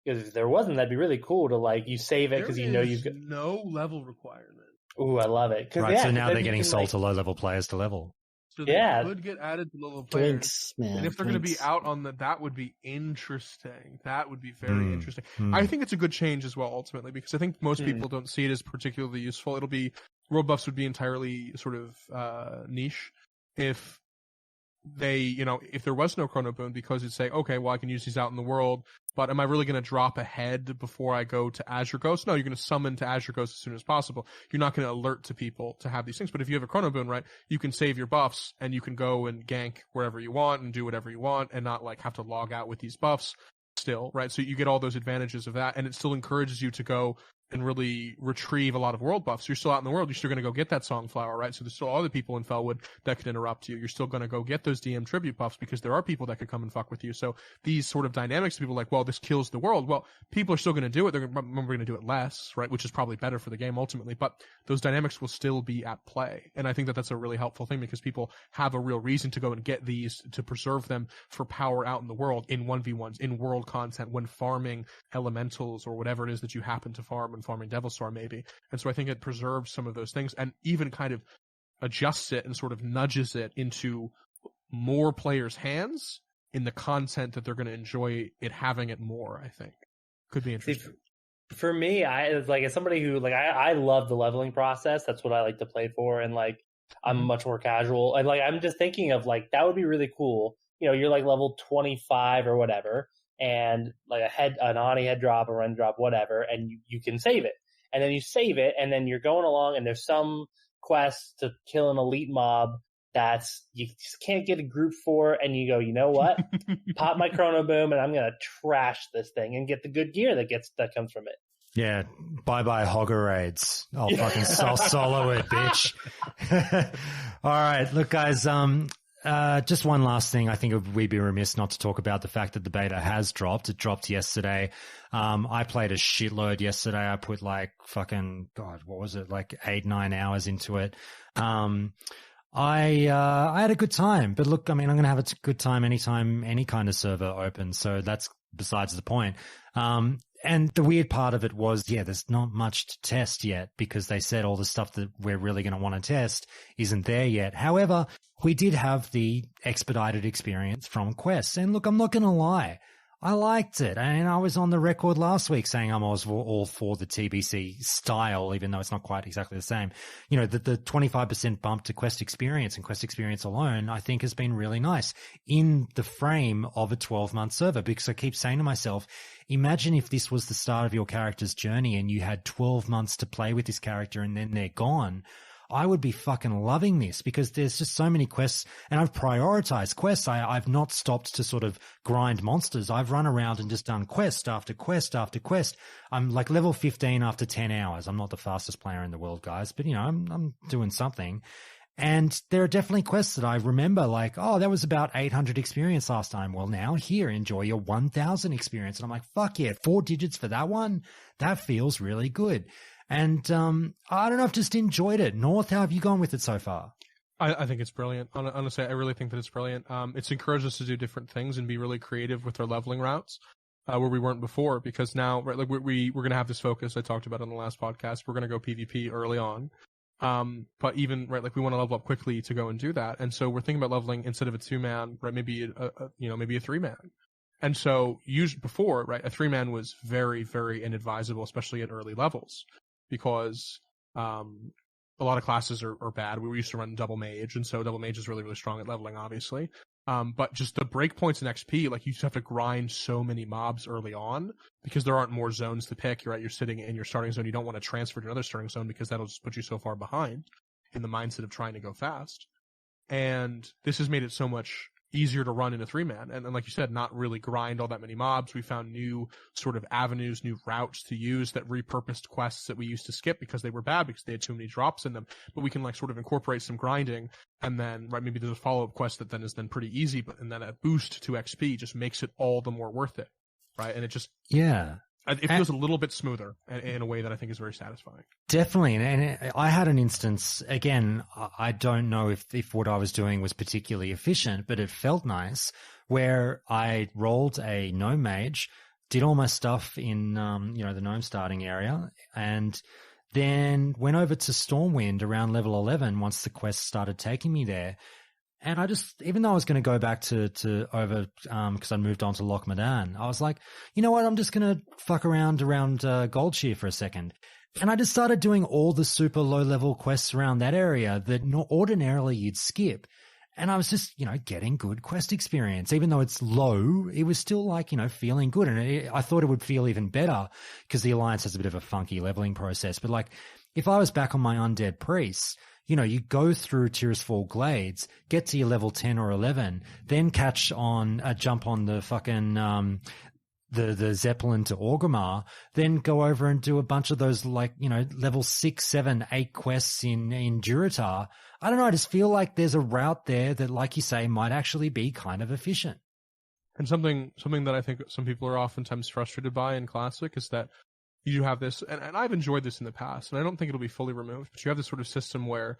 Because if there wasn't, that'd be really cool to like you save it because you've got no level requirement. Ooh, I love it. Right, so now they're getting sold to low-level players to level. So they could get added to low-level players. Drinks, man. And if they're going to be out on that would be interesting. That would be very interesting. I think it's a good change as well, ultimately, because I think most people don't see it as particularly useful. World buffs would be entirely sort of niche if they, if there was no Chrono Boon, because it'd say, okay, well, I can use these out in the world, but am I really going to drop ahead before I go to Azure Ghost? No, you're going to summon to Azure Ghost as soon as possible. You're not going to alert to people to have these things. But if you have a Chrono Boon, right, you can save your buffs and you can go and gank wherever you want and do whatever you want and not like have to log out with these buffs still, right? So you get all those advantages of that, and it still encourages you to go and really retrieve a lot of world buffs. You're still out in the world. You're still going to go get that Songflower, right? So there's still other people in Felwood that could interrupt you. You're still going to go get those DM tribute buffs because there are people that could come and fuck with you. So these sort of dynamics, people are like, well, this kills the world. Well, people are still going to do it. They're going to do it less, right? Which is probably better for the game ultimately. But those dynamics will still be at play. And I think that that's a really helpful thing because people have a real reason to go and get these to preserve them for power out in the world in 1v1s, in world content, when farming elementals or whatever it is that you happen to farm and farming Devilstorm maybe. And so I think it preserves some of those things and even kind of adjusts it and sort of nudges it into more players' hands in the content that they're going to enjoy it having it more, I think. Could be interesting. For me, as somebody who I love the leveling process. That's what I like to play for, and I'm much more casual. And I'm just thinking of that would be really cool. You're level 25 or whatever, and an Ani head drop, a run drop, whatever, and you can save it. And then you save it, and then you're going along, and there's some quest to kill an elite mob that's you just can't get a group for, and you go, you know what? Pop my Chrono Boom, and I'm gonna trash this thing and get the good gear that comes from it. Yeah, bye Hogger raids. I'll fucking solo it, bitch. All right, look, guys. Just one last thing. I think we'd be remiss not to talk about the fact that the beta has dropped. It dropped yesterday. I played a shitload yesterday. I put fucking, God, what was it? 8-9 hours into it. I had a good time, but look, I mean, I'm going to have a good time anytime any kind of server opens. So that's besides the point. And the weird part of it was, there's not much to test yet because they said all the stuff that we're really going to want to test isn't there yet. However, we did have the expedited experience from quests. And look, I'm not going to lie. I liked it. And I was on the record last week saying I'm all for the TBC style, even though it's not quite exactly the same. The 25% bump to quest experience and quest experience alone, I think has been really nice in the frame of a 12-month server, because I keep saying to myself, imagine if this was the start of your character's journey and you had 12 months to play with this character and then they're gone. I would be fucking loving this because there's just so many quests, and I've prioritized quests. I've not stopped to sort of grind monsters. I've run around and just done quest after quest after quest. I'm level 15 after 10 hours. I'm not the fastest player in the world, guys, but I'm doing something. And there are definitely quests that I remember that was about 800 experience last time. Well, now here, enjoy your 1000 experience. And I'm like, fuck yeah, 4 digits for that one. That feels really good. And I don't know, I've just enjoyed it. North, how have you gone with it so far? I think it's brilliant. Honestly, I really think that it's brilliant. It's encouraged us to do different things and be really creative with our leveling routes, where we weren't before, because now, right, we're going to have this focus I talked about on the last podcast. We're going to go PvP early on. But even, right, we want to level up quickly to go and do that. And so we're thinking about leveling instead of a 2-man, right, maybe maybe a 3-man. And so before, right, a 3-man was very, very inadvisable, especially at early levels, because a lot of classes are bad. We were used to run double mage, and so double mage is really, really strong at leveling, obviously. But just the breakpoints in XP, you just have to grind so many mobs early on because there aren't more zones to pick. You're right, you're sitting in your starting zone. You don't want to transfer to another starting zone because that'll just put you so far behind in the mindset of trying to go fast. And this has made it so much easier to run in a 3-man. And like you said, not really grind all that many mobs. We found new sort of avenues, new routes to use that repurposed quests that we used to skip because they were bad because they had too many drops in them. But we can like sort of incorporate some grinding, and then maybe there's a follow-up quest that then is then pretty easy, and then a boost to XP just makes it all the more worth it, right? And it just it feels a little bit smoother in a way that I think is very satisfying. Definitely. And I had an instance, again, I don't know if what I was doing was particularly efficient, but it felt nice, where I rolled a gnome mage, did all my stuff in, the gnome starting area, and then went over to Stormwind around level 11 once the quest started taking me there. And I just, even though I was going to go back to over, because I moved on to Loch Madan, I was like, you know what, I'm just going to fuck around Goldshear for a second. And I just started doing all the super low level quests around that area that ordinarily you'd skip. And I was just, getting good quest experience. Even though it's low, it was still like, feeling good. And I thought it would feel even better because the Alliance has a bit of a funky leveling process. But like, if I was back on my undead priests, you go through Tirisfal Glades, get to your level 10 or 11, then jump on the fucking, the Zeppelin to Orgrimmar, then go over and do a bunch of those level 6, 7, 8 quests in Durotar. I don't know. I just feel like there's a route there that, like you say, might actually be kind of efficient. And something that I think some people are oftentimes frustrated by in Classic is that you have this, and I've enjoyed this in the past, and I don't think it'll be fully removed, but you have this sort of system where,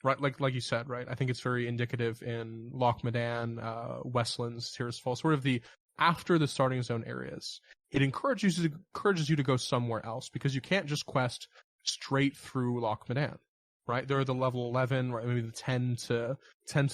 right, like you said, right, I think it's very indicative in Loch Madan, Westlands, Tirisfal, sort of the after the starting zone areas. It encourages you to go somewhere else, because you can't just quest straight through Loch Madan, right? There are the level 11, right, maybe the 10 to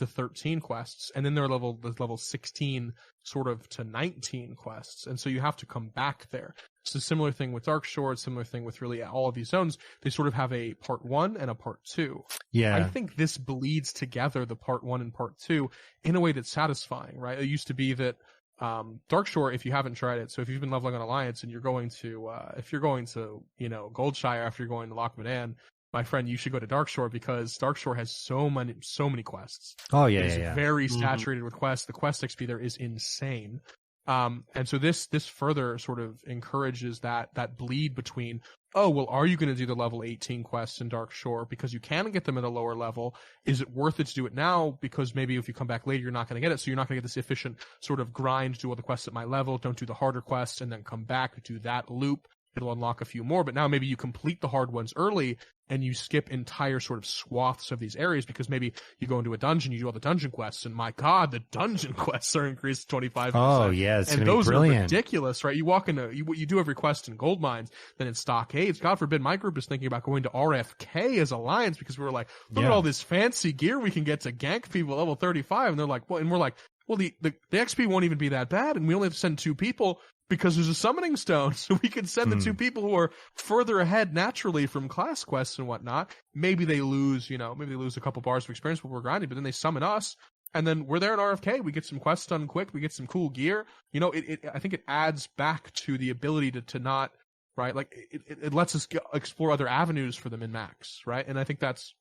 13 quests, and then there are the level 16 sort of to 19 quests, and so you have to come back there. It's a similar thing with Darkshore, similar thing with really all of these zones. They sort of have a part 1 and a part 2. Yeah. I think this bleeds together the part 1 and part 2 in a way that's satisfying, right? It used to be that Darkshore, if you haven't tried it, so if you've been leveling on Alliance and you're going to Goldshire after you're going to Loch Madan, my friend, you should go to Darkshore, because Darkshore has so many quests. Oh yeah, It's very saturated with quests. The quest XP there is insane. And so this further sort of encourages that bleed between, are you going to do the level 18 quests in Darkshore because you can get them at a lower level? Is it worth it to do it now? Because maybe if you come back later, you're not going to get it. So you're not going to get this efficient sort of grind, do all the quests at my level, don't do the harder quests, and then come back, do that loop. It'll unlock a few more, but now maybe you complete the hard ones early and you skip entire sort of swaths of these areas because maybe you go into a dungeon, you do all the dungeon quests, and my God, the dungeon quests are increased 25%. Oh yeah, it's and gonna those be brilliant. Are ridiculous, right? You walk into you do every quest in gold mines, then in stockades. God forbid, my group is thinking about going to RFK as Alliance because we were like, look at all this fancy gear we can get to gank people level 35, and they're like, well, and we're like, well, the XP won't even be that bad, and we only have to send 2 people. Because there's a summoning stone, so we could send the 2 people who are further ahead naturally from class quests and whatnot. Maybe they lose, a couple bars of experience while we're grinding, but then they summon us, and then we're there in RFK. We get some quests done quick. We get some cool gear. I think it adds back to the ability to not, right? Like it lets us explore other avenues for the min-max, right? And I think that's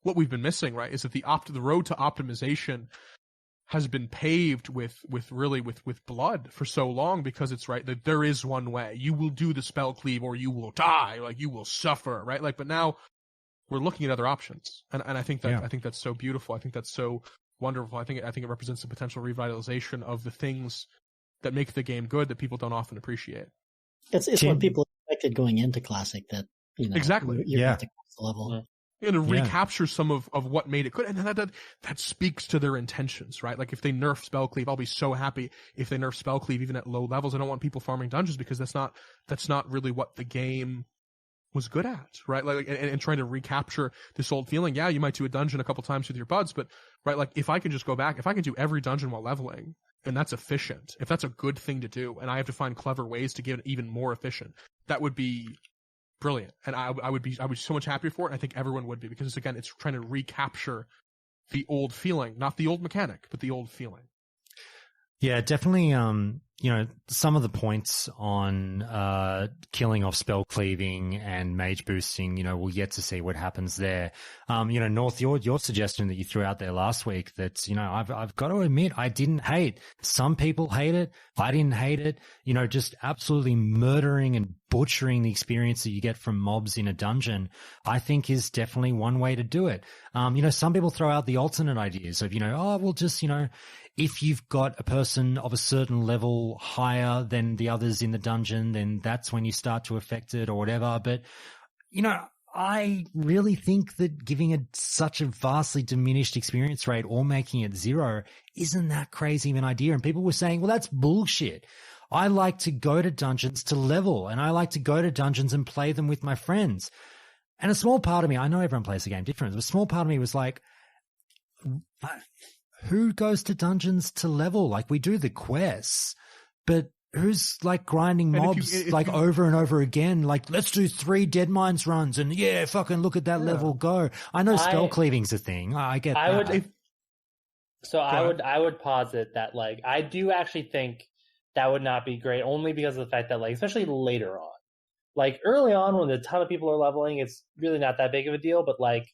what we've been missing, right? Is that the road to optimization has been paved with blood for so long, because it's right that there is one way. You will do the spell cleave or you will die, like you will suffer, right? Like, but now we're looking at other options. And I think that, I think that's so beautiful. I think that's so wonderful. I think it represents the potential revitalization of the things that make the game good that people don't often appreciate. It's what people expected going into Classic, that, exactly. You're at the level. Yeah. And recapture some of what made it good, and that speaks to their intentions, right? Like if they nerf spell cleave, I'll be so happy if they nerf spell cleave even at low levels. I don't want people farming dungeons, because that's not really what the game was good at, right? Like and trying to recapture this old feeling. Yeah, you might do a dungeon a couple times with your buds, but right, like if I can just go back, if I can do every dungeon while leveling, and that's efficient, if that's a good thing to do, and I have to find clever ways to get it even more efficient, that would be brilliant. And I would be so much happier for it. And I think everyone would be, because again, it's trying to recapture the old feeling, not the old mechanic, but the old feeling. Yeah, definitely. some of the points on killing off spell cleaving and mage boosting, we'll yet to see what happens there. North, your suggestion that you threw out there last week that, I've got to admit, I didn't hate. Some people hate it. I didn't hate it. Just absolutely murdering and butchering the experience that you get from mobs in a dungeon, I think is definitely one way to do it. Some people throw out the alternate ideas of, if you've got a person of a certain level higher than the others in the dungeon, then that's when you start to affect it or whatever. But, I really think that giving it such a vastly diminished experience rate or making it 0 isn't that crazy of an idea. And people were saying, well, that's bullshit. I like to go to dungeons to level, and I like to go to dungeons and play them with my friends. And a small part of me, I know everyone plays the game different, but a small part of me was like, who goes to dungeons to level? Like, we do the quests, but who's like grinding mobs over and over again? Like, let's do 3 Dead Mines runs and fucking look at that level go. I know spell cleaving's a thing. I get that. I would posit that, like, I do actually think that would not be great, only because of the fact that, like, especially later on, like early on when a ton of people are leveling, it's really not that big of a deal. But like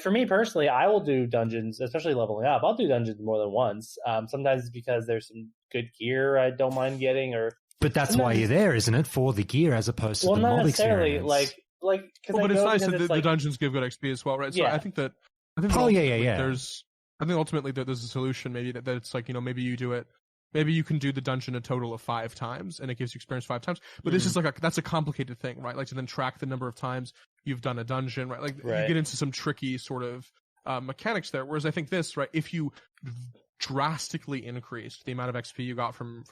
for me personally, I will do dungeons, especially leveling up. I'll do dungeons more than once. Sometimes it's because there's some good gear I don't mind getting, but that's why you're there, isn't it? For the gear as opposed to the not mob necessarily experience. But it's nice that the dungeons give good XP as well, right? So I think that I think ultimately there's a solution, maybe that it's like, maybe you do it. Maybe you can do the dungeon a total of 5 times, and it gives you experience 5 times. But this is that's a complicated thing, right? Like, to then track the number of times you've done a dungeon, right? Like, you get into some tricky sort of mechanics there. Whereas I think this, right, if you drastically increased the amount of XP you got from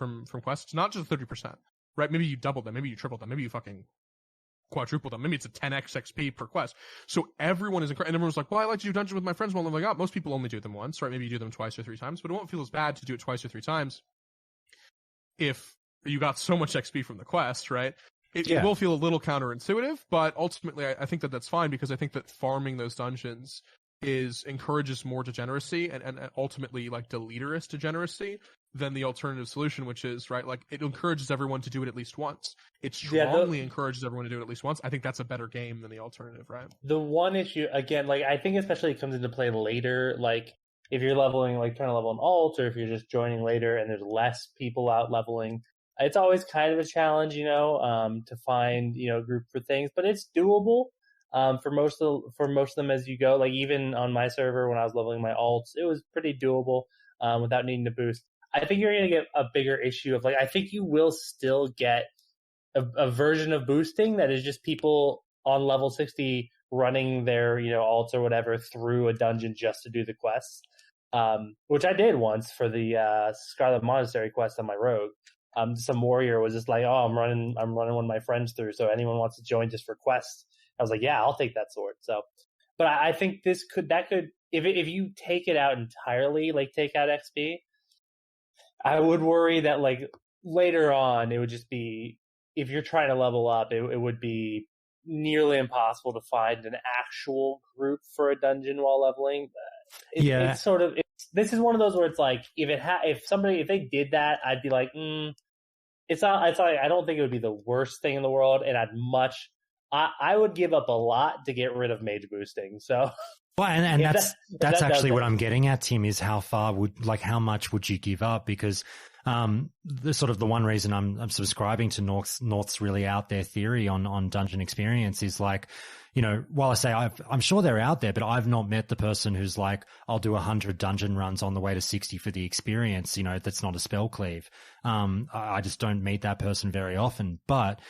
quests, not just 30%, right? Maybe you doubled them, maybe you tripled them, maybe you fucking quadrupled them. Maybe it's a 10x XP per quest. So everyone is and everyone's like, well, I like to do dungeons with my friends while leveling up. Most people only do them once, right? Maybe you do them twice or 3 times, but it won't feel as bad to do it twice or 3 times if you got so much XP from the quest, right? It will feel a little counterintuitive, but ultimately I think that that's fine, because I think that farming those dungeons encourages more degeneracy and ultimately like deleterist degeneracy than the alternative solution, which is, right, like, it encourages everyone to do it at least once. It strongly encourages everyone to do it at least once. I think that's a better game than the alternative, right? The one issue, again, like, I think especially it comes into play later, like, if you're leveling, like, trying to level an alt, or if you're just joining later and there's less people out leveling, it's always kind of a challenge, to find, a group for things, but it's doable. For most of them as you go. Like, even on my server when I was leveling my alts, it was pretty doable without needing to boost. I think you're going to get a bigger issue of, like, I think you will still get a version of boosting that is just people on level 60 running their, alts or whatever through a dungeon just to do the quests, which I did once for the Scarlet Monastery quest on my rogue. Some warrior was just like, oh, I'm running one of my friends through, so anyone wants to join just for quests. I was like, yeah, I'll take that sword. So, but I think that could, if you take it out entirely, like take out XP, I would worry that, like, later on it would just be, if you're trying to level up, it would be nearly impossible to find an actual group for a dungeon while leveling. It's sort of, this is one of those where it's like, if they did that, I'd be like, it's not, I don't think it would be the worst thing in the world, and I would give up a lot to get rid of mage boosting. So, well, and that's actually what I'm getting at, Tim, is how much would you give up? Because the one reason I'm subscribing to North's really out there theory on dungeon experience is, like, while I say I'm sure they're out there, but I've not met the person who's like, I'll do 100 dungeon runs on the way to 60 for the experience. That's not a spell cleave. I just don't meet that person very often. But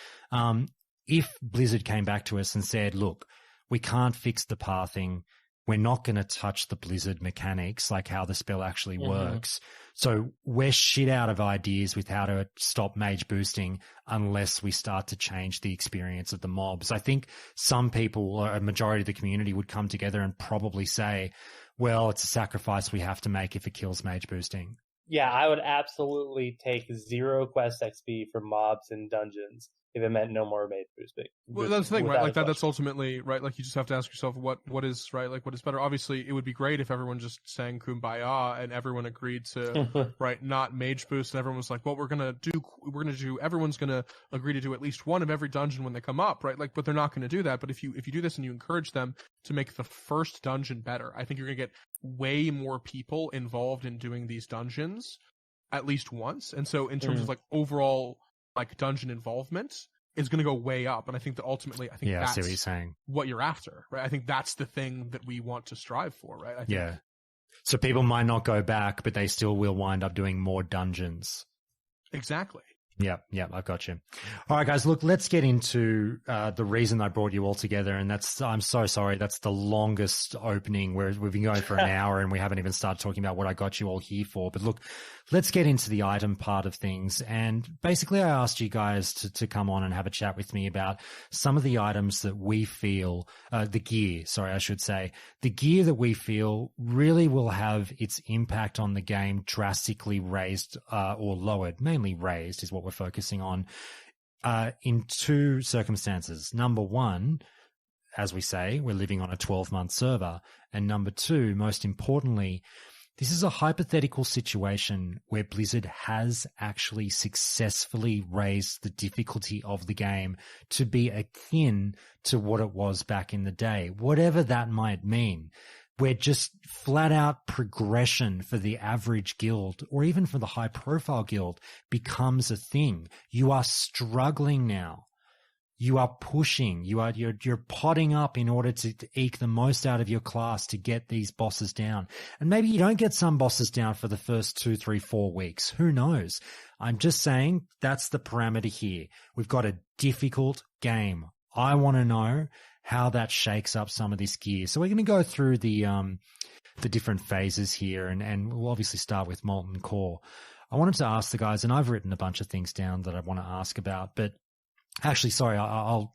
if Blizzard came back to us and said, look, we can't fix the pathing, we're not going to touch the Blizzard mechanics, like how the spell actually works. So we're shit out of ideas with how to stop mage boosting unless we start to change the experience of the mobs. I think some people, or a majority of the community, would come together and probably say, well, it's a sacrifice we have to make if it kills mage boosting. yeah, I would absolutely take 0 quest XP for mobs and dungeons if it meant no more mage boosting. Well, that's the thing, right? Like that's ultimately, right? Like you just have to ask yourself what is, right? Like what is better? Obviously, it would be great if everyone just sang Kumbaya and everyone agreed to, right, not mage boost, and everyone was like, well, everyone's gonna agree to do at least one of every dungeon when they come up, right? Like, but they're not gonna do that. But if you do this and you encourage them to make the first dungeon better, I think you're gonna get way more people involved in doing these dungeons at least once. And so in terms of like overall like dungeon involvement is going to go way up. And I think that ultimately, I think that's I see what you're saying. What you're after, right? I think that's the thing that we want to strive for, right? I think. Yeah. So people might not go back, but they still will wind up doing more dungeons. Exactly. Yeah, I've got you. All right, guys, look, let's get into the reason I brought you all together, and I'm so sorry, that's the longest opening where we've been going for an hour and we haven't even started talking about what I got you all here for. But look, let's get into the item part of things. And basically I asked you guys to come on and have a chat with me about some of the items that we feel, the gear that we feel really will have its impact on the game drastically raised or lowered, mainly raised is what we're focusing on, in 2 circumstances. Number 1, as we say, we're living on a 12-month server. And number 2, most importantly, this is a hypothetical situation where Blizzard has actually successfully raised the difficulty of the game to be akin to what it was back in the day, whatever that might mean. Where just flat out progression for the average guild or even for the high profile guild becomes a thing. You are struggling now. You are pushing. You're potting up in order to eke the most out of your class to get these bosses down. And maybe you don't get some bosses down for the first 2, 3, 4 weeks. Who knows? I'm just saying that's the parameter here. We've got a difficult game. I want to know how that shakes up some of this gear. So we're going to go through the different phases here, and we'll obviously start with Molten Core. I wanted to ask the guys, and I've written a bunch of things down that I want to ask about, but actually, sorry, I'll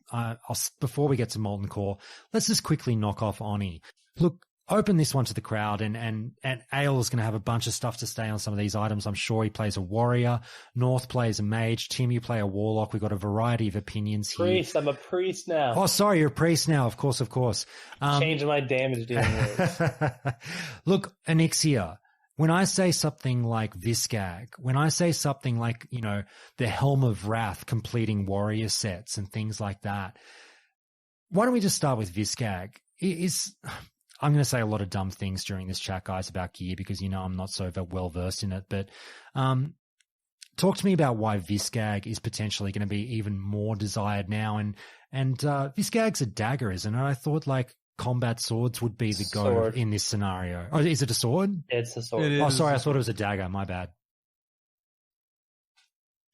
before we get to Molten Core, let's just quickly knock off Oni. Look, open this one to the crowd, and Ayle is going to have a bunch of stuff to say on some of these items. I'm sure he plays a warrior. North plays a mage. Tim, you play a warlock. We've got a variety of opinions here. Priest. I'm a priest now. Oh, sorry, you're a priest now. Of course. Changing my damage dealing rules. Look, Anixia, when I say something like Viscag, when I say something like, the Helm of Wrath completing warrior sets and things like that, why don't we just start with Viscag? I'm going to say a lot of dumb things during this chat, guys, about gear because, I'm not so well versed in it. But talk to me about why Viscag is potentially going to be even more desired now. And Viscag's a dagger, isn't it? I thought like combat swords would be the go in this scenario. Oh, is it a sword? It's a sword. Oh, sorry, I thought it was a dagger. My bad.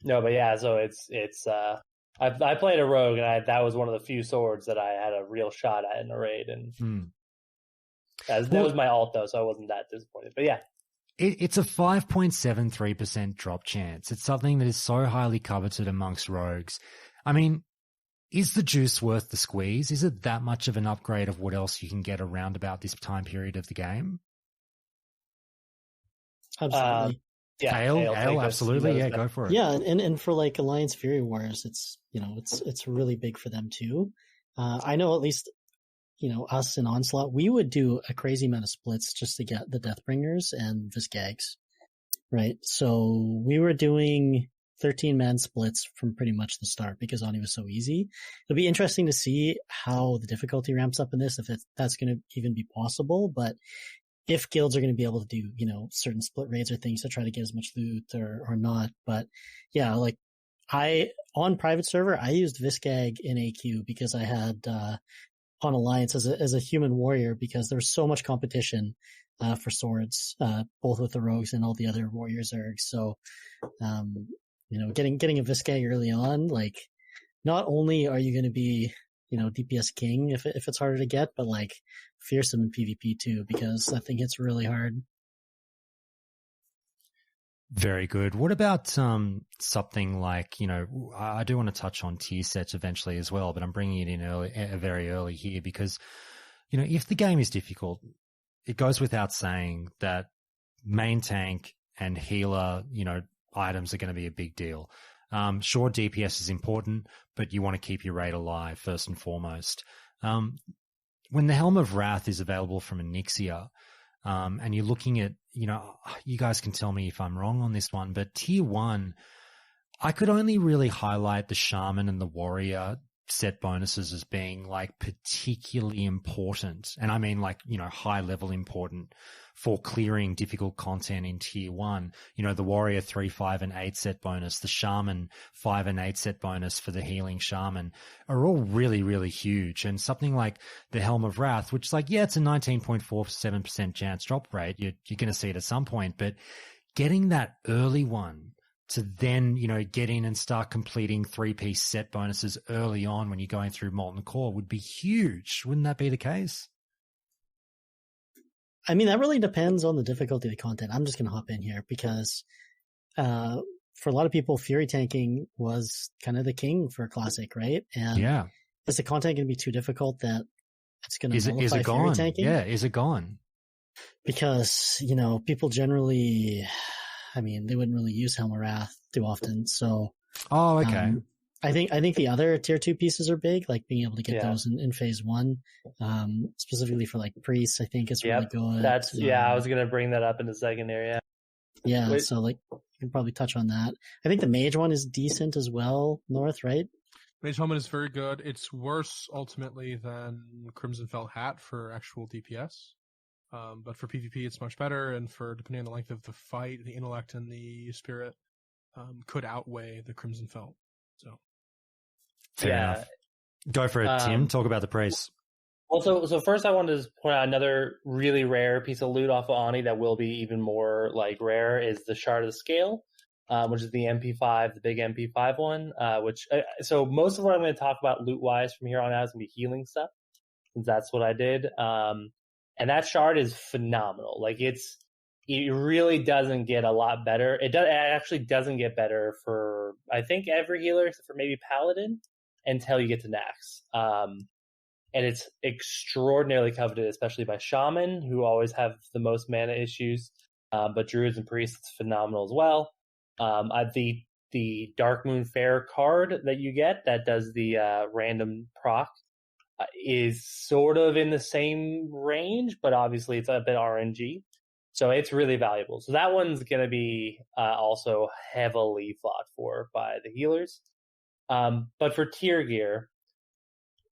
No, but yeah, so it's I played a rogue, and that was one of the few swords that I had a real shot at in a raid, and that was my alt though, so I wasn't that disappointed. But yeah, it's a 5.73% drop chance. It's something that is so highly coveted amongst rogues. I mean, is the juice worth the squeeze? Is it that much of an upgrade of what else you can get around about this time period of the game? Absolutely. Yeah, Ayle, absolutely. Yeah, go for it. Yeah, and for like Alliance Fury Wars, it's it's really big for them too. I know at least us in Onslaught, we would do a crazy amount of splits just to get the Deathbringers and Viscags, right? So we were doing 13-man splits from pretty much the start because Oni was so easy. It'll be interesting to see how the difficulty ramps up in this, if that's going to even be possible. But if guilds are going to be able to do, certain split raids or things to try to get as much loot or not. But yeah, like on private server, I used Viscag in AQ because I had, on Alliance as a human warrior because there was so much competition, for swords, both with the rogues and all the other warrior zergs. So, getting a Viscag early on, like, not only are you going to be, DPS king if it's harder to get, but like fearsome in PvP too, because that thing hits really hard. Very good. What about something like, I do want to touch on tier sets eventually as well, but I'm bringing it in very early here because, if the game is difficult, it goes without saying that main tank and healer, items are going to be a big deal. Sure, DPS is important, but you want to keep your raid alive first and foremost. When the Helm of Wrath is available from Onyxia, and you're looking at, you guys can tell me if I'm wrong on this one, but tier 1, I could only really highlight the Shaman and the Warrior set bonuses as being like particularly important. And I mean like, high level important for clearing difficult content in tier 1. The Warrior 3, 5, and 8 set bonus, the Shaman 5 and 8 set bonus for the healing Shaman are all really, really huge. And something like the Helm of Wrath, which is like, yeah, it's a 19.47% chance drop rate. You're going to see it at some point, but getting that early one to then, get in and start completing 3-piece set bonuses early on when you're going through Molten Core would be huge. Wouldn't that be the case? I mean, that really depends on the difficulty of the content. I'm just going to hop in here because for a lot of people, Fury tanking was kind of the king for Classic, right? And yeah. Is the content going to be too difficult that it's going to nullify is it Fury gone? tanking? Yeah, is it gone? Because, people generally... I mean, they wouldn't really use Helm of Wrath too often. So, oh, okay. I think the other tier 2 pieces are big, like being able to get those in phase 1, specifically for like priests. I think is really good. I was gonna bring that up in the second area. Yeah, so like you can probably touch on that. I think the mage one is decent as well, North, right? Mage Helmet is very good. It's worse ultimately than Crimson Felt Hat for actual DPS. But for PvP, it's much better, and for depending on the length of the fight, the intellect and the spirit could outweigh the Crimson Felt. So, fair enough. Go for it, Tim. Talk about the price. Also, so first I wanted to point out another really rare piece of loot off of Ani that will be even more like rare is the Shard of the Scale, which is the MP5, the big MP5 one. So most of what I'm going to talk about loot wise from here on out is going to be healing stuff, since that's what I did. And that shard is phenomenal. Like it really doesn't get a lot better. It actually doesn't get better for, I think, every healer except for maybe Paladin until you get to Nax. And it's extraordinarily coveted, especially by Shaman, who always have the most mana issues. But Druids and Priests, it's phenomenal as well. The Dark Moon Fair card that you get that does the random proc is sort of in the same range, but obviously it's a bit RNG. So it's really valuable. So that one's going to be also heavily fought for by the healers. But for tier gear,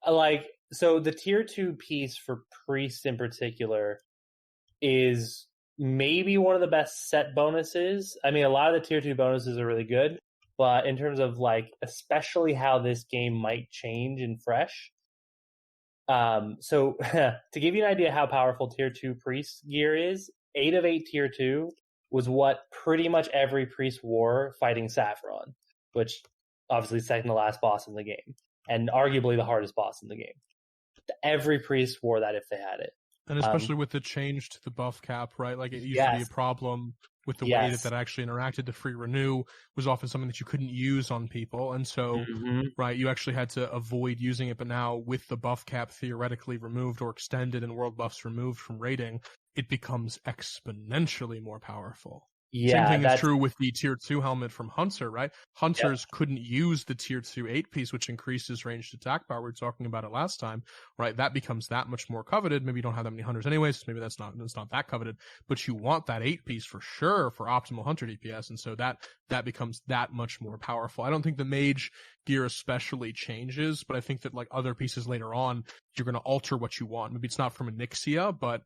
so the tier 2 piece for Priest in particular is maybe one of the best set bonuses. I mean, a lot of the tier 2 bonuses are really good, but in terms of especially how this game might change in Fresh, so to give you an idea how powerful tier 2 priest gear is, 8 of 8 tier 2 was what pretty much every priest wore fighting Saffron, which obviously is second to last boss in the game and arguably the hardest boss in the game. Every priest wore that if they had it. And especially with the change to the buff cap, right? Like it used to be a problem with the way that actually interacted. The free renew was often something that you couldn't use on people. And so, right, you actually had to avoid using it. But now with the buff cap theoretically removed or extended and world buffs removed from raiding, it becomes exponentially more powerful. Yeah, same thing is true with the tier 2 helmet from Hunter, right? Hunters couldn't use the tier 2 8-piece, which increases ranged attack power. We were talking about it last time, right? That becomes that much more coveted. Maybe you don't have that many Hunters anyways, so maybe that's not that coveted. But you want that 8-piece for sure for optimal Hunter DPS, and so that becomes that much more powerful. I don't think the Mage gear especially changes, but I think that other pieces later on, you're going to alter what you want. Maybe it's not from Onyxia, but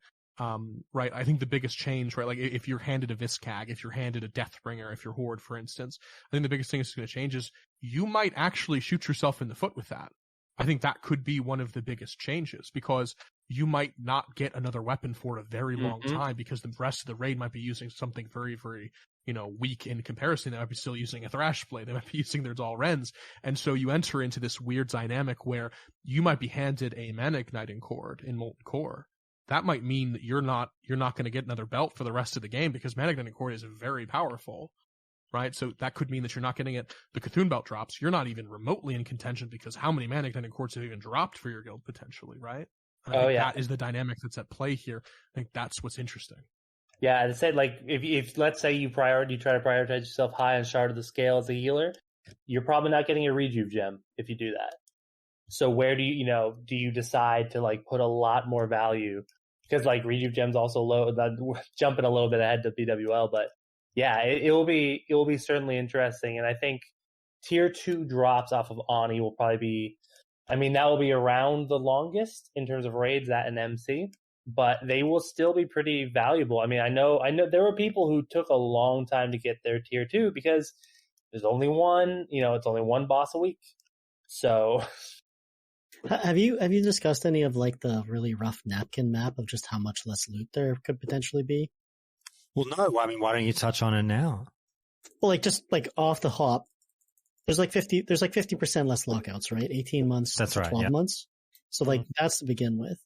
right, I think the biggest change, right, if you're handed a Viscag, if you're handed a Deathbringer, if you're Horde, for instance, I think the biggest thing that's going to change is you might actually shoot yourself in the foot with that. I think that could be one of the biggest changes, because you might not get another weapon for a very long time, because the rest of the raid might be using something very, very, weak in comparison. They might be still using a Thrash Blade. They might be using their Dol Rens. And so you enter into this weird dynamic where you might be handed a Mana Igniting Cord in Molten Core. That might mean that you're not going to get another belt for the rest of the game, because Mana Igniting Cord is very powerful, right? So that could mean that you're not getting it. The Cthulhu belt drops. You're not even remotely in contention, because how many Mana Igniting Cords have even dropped for your guild potentially, right? That is the dynamic that's at play here. I think that's what's interesting. Yeah, I'd say like if let's say you try to prioritize yourself high on Shard of the Scale as a healer, you're probably not getting a rejuve gem if you do that. So where do do you decide to like put a lot more value? Because like rejuve gems also low, jumping a little bit ahead to BWL, but yeah, it will be certainly interesting, and I think tier 2 drops off of Ani will probably be, I mean, that will be around the longest in terms of raids, that and MC, but they will still be pretty valuable. I mean, I know there were people who took a long time to get their tier 2 because there's only one, it's only one boss a week. So have you discussed any of like the really rough napkin map of just how much less loot there could potentially be? Well, no. I mean, why don't you touch on it now? Well, like just like off the hop, there's like 50% less lockouts, right? 18 months That's to right, 12 yeah. months. So like that's to begin with.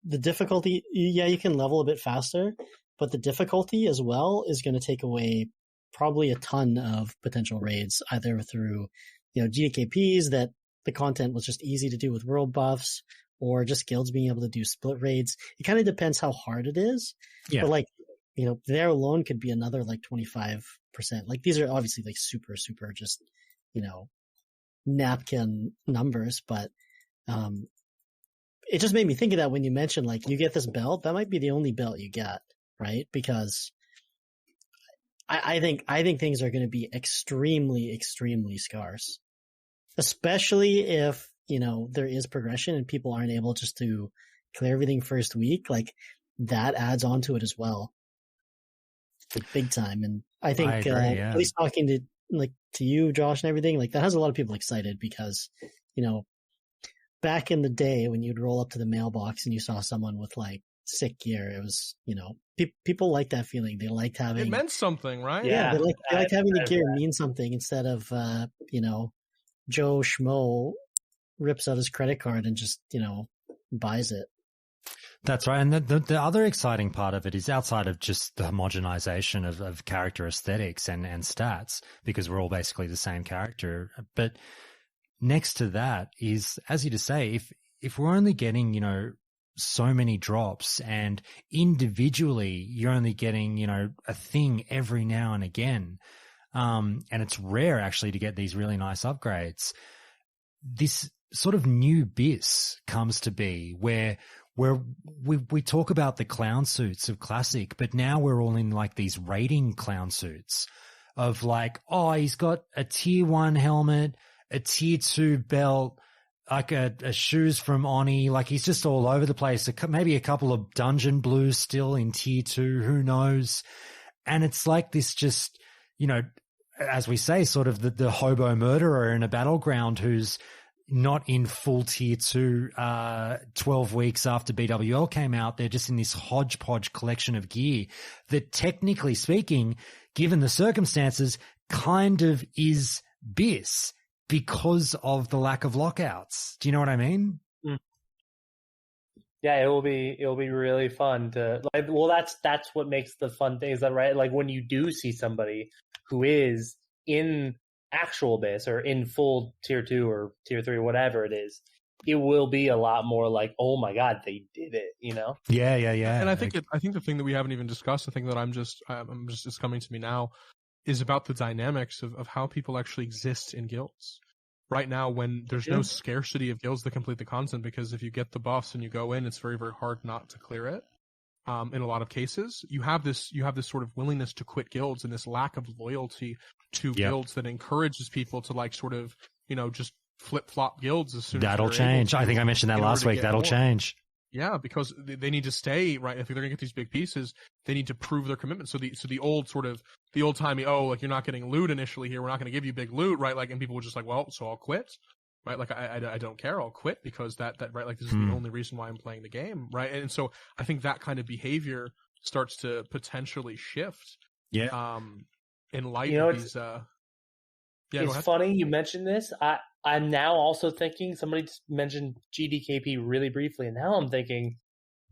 The difficulty, yeah, you can level a bit faster, but the difficulty as well is going to take away probably a ton of potential raids, either through, GKPs that the content was just easy to do with world buffs, or just guilds being able to do split raids. It kind of depends how hard it is. Yeah. But like, there alone could be another like 25%. Like these are obviously like super, super just, napkin numbers, but, it just made me think of that when you mentioned like you get this belt, that might be the only belt you get, right? Because I think things are going to be extremely, extremely scarce, especially if, there is progression and people aren't able just to clear everything first week. Like that adds on to it as well. Like, big time. And I think, at least talking to you, Josh, and everything, like that has a lot of people excited because, back in the day when you'd roll up to the mailbox and you saw someone with like sick gear, it was, people like that feeling. They liked having, it meant something, right? Yeah, they liked having the gear mean something instead of, Joe Schmo rips out his credit card and just, buys it. That's right. And the other exciting part of it is outside of just the homogenization of character aesthetics and stats, because we're all basically the same character. But next to that is, as you just say, if we're only getting, so many drops and individually you're only getting, a thing every now and again, and it's rare actually to get these really nice upgrades, this sort of new BIS comes to be where we talk about the clown suits of Classic, but now we're all in like these rating clown suits of like, oh, he's got a tier 1 helmet, a tier 2 belt, like a shoes from Oni, like he's just all over the place. Maybe a couple of dungeon blues still in tier 2, who knows? And it's like this just, as we say, sort of the hobo murderer in a battleground who's not in full tier 2 12 weeks after BWL came out. They're just in this hodgepodge collection of gear that, technically speaking, given the circumstances, kind of is BIS because of the lack of lockouts. Do you know what I mean? Yeah, it'll be really fun to like. Well, that's what makes the fun thing, is that right? Like when you do see somebody who is in actual BIS or in full tier 2 or tier 3 or whatever it is, it will be a lot more like, oh my god, they did it, Yeah. And I think the thing that we haven't even discussed, the thing that I'm just coming to me now, is about the dynamics of how people actually exist in guilds. Right now, when there's no scarcity of guilds that complete the content, because if you get the buffs and you go in, it's very, very hard not to clear it. In a lot of cases, you have this sort of willingness to quit guilds and this lack of loyalty to guilds that encourages people to like sort of, just flip flop guilds as soon as that'll change. I think I mentioned that last week. That'll change. Yeah, because they need to stay, right. If they're going to get these big pieces, they need to prove their commitment. So the old timey, like you're not getting loot initially here, we're not going to give you big loot, right? Like, and people were just like, well, so I'll quit, right? Like I don't care, I'll quit because that right, like this is the only reason why I'm playing the game, right? And so I think that kind of behavior starts to potentially shift. Yeah. In light of these. It's funny you mentioned this. I'm now also thinking, somebody just mentioned GDKP really briefly, and now I'm thinking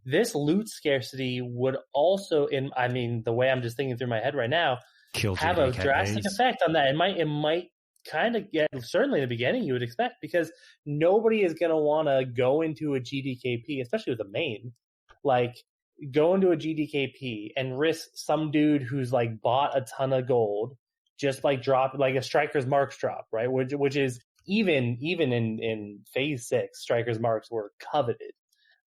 this loot scarcity would also, the way I'm just thinking through my head right now, have a drastic effect on that. It might kind of get, certainly in the beginning you would expect, because nobody is going to want to go into a GDKP, especially with a main, like go into a GDKP and risk some dude who's like bought a ton of gold, just like drop like a Striker's Marks drop, right? Which is even in phase 6, Striker's Marks were coveted,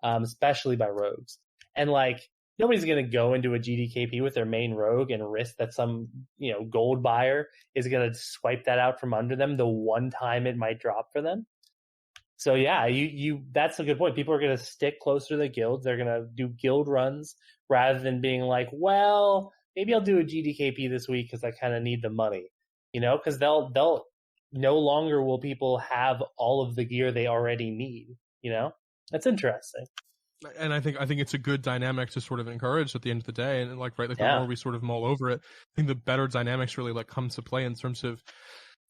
especially by rogues. And like nobody's gonna go into a GDKP with their main rogue and risk that some gold buyer is gonna swipe that out from under them the one time it might drop for them. So yeah, you that's a good point. People are going to stick closer to the guilds. They're going to do guild runs rather than being like, well, maybe I'll do a GDKP this week because I kind of need the money, because they'll no longer will people have all of the gear they already need. That's interesting. And I think it's a good dynamic to sort of encourage at the end of the day. And the more we sort of mull over it, I think the better dynamics really like come to play in terms of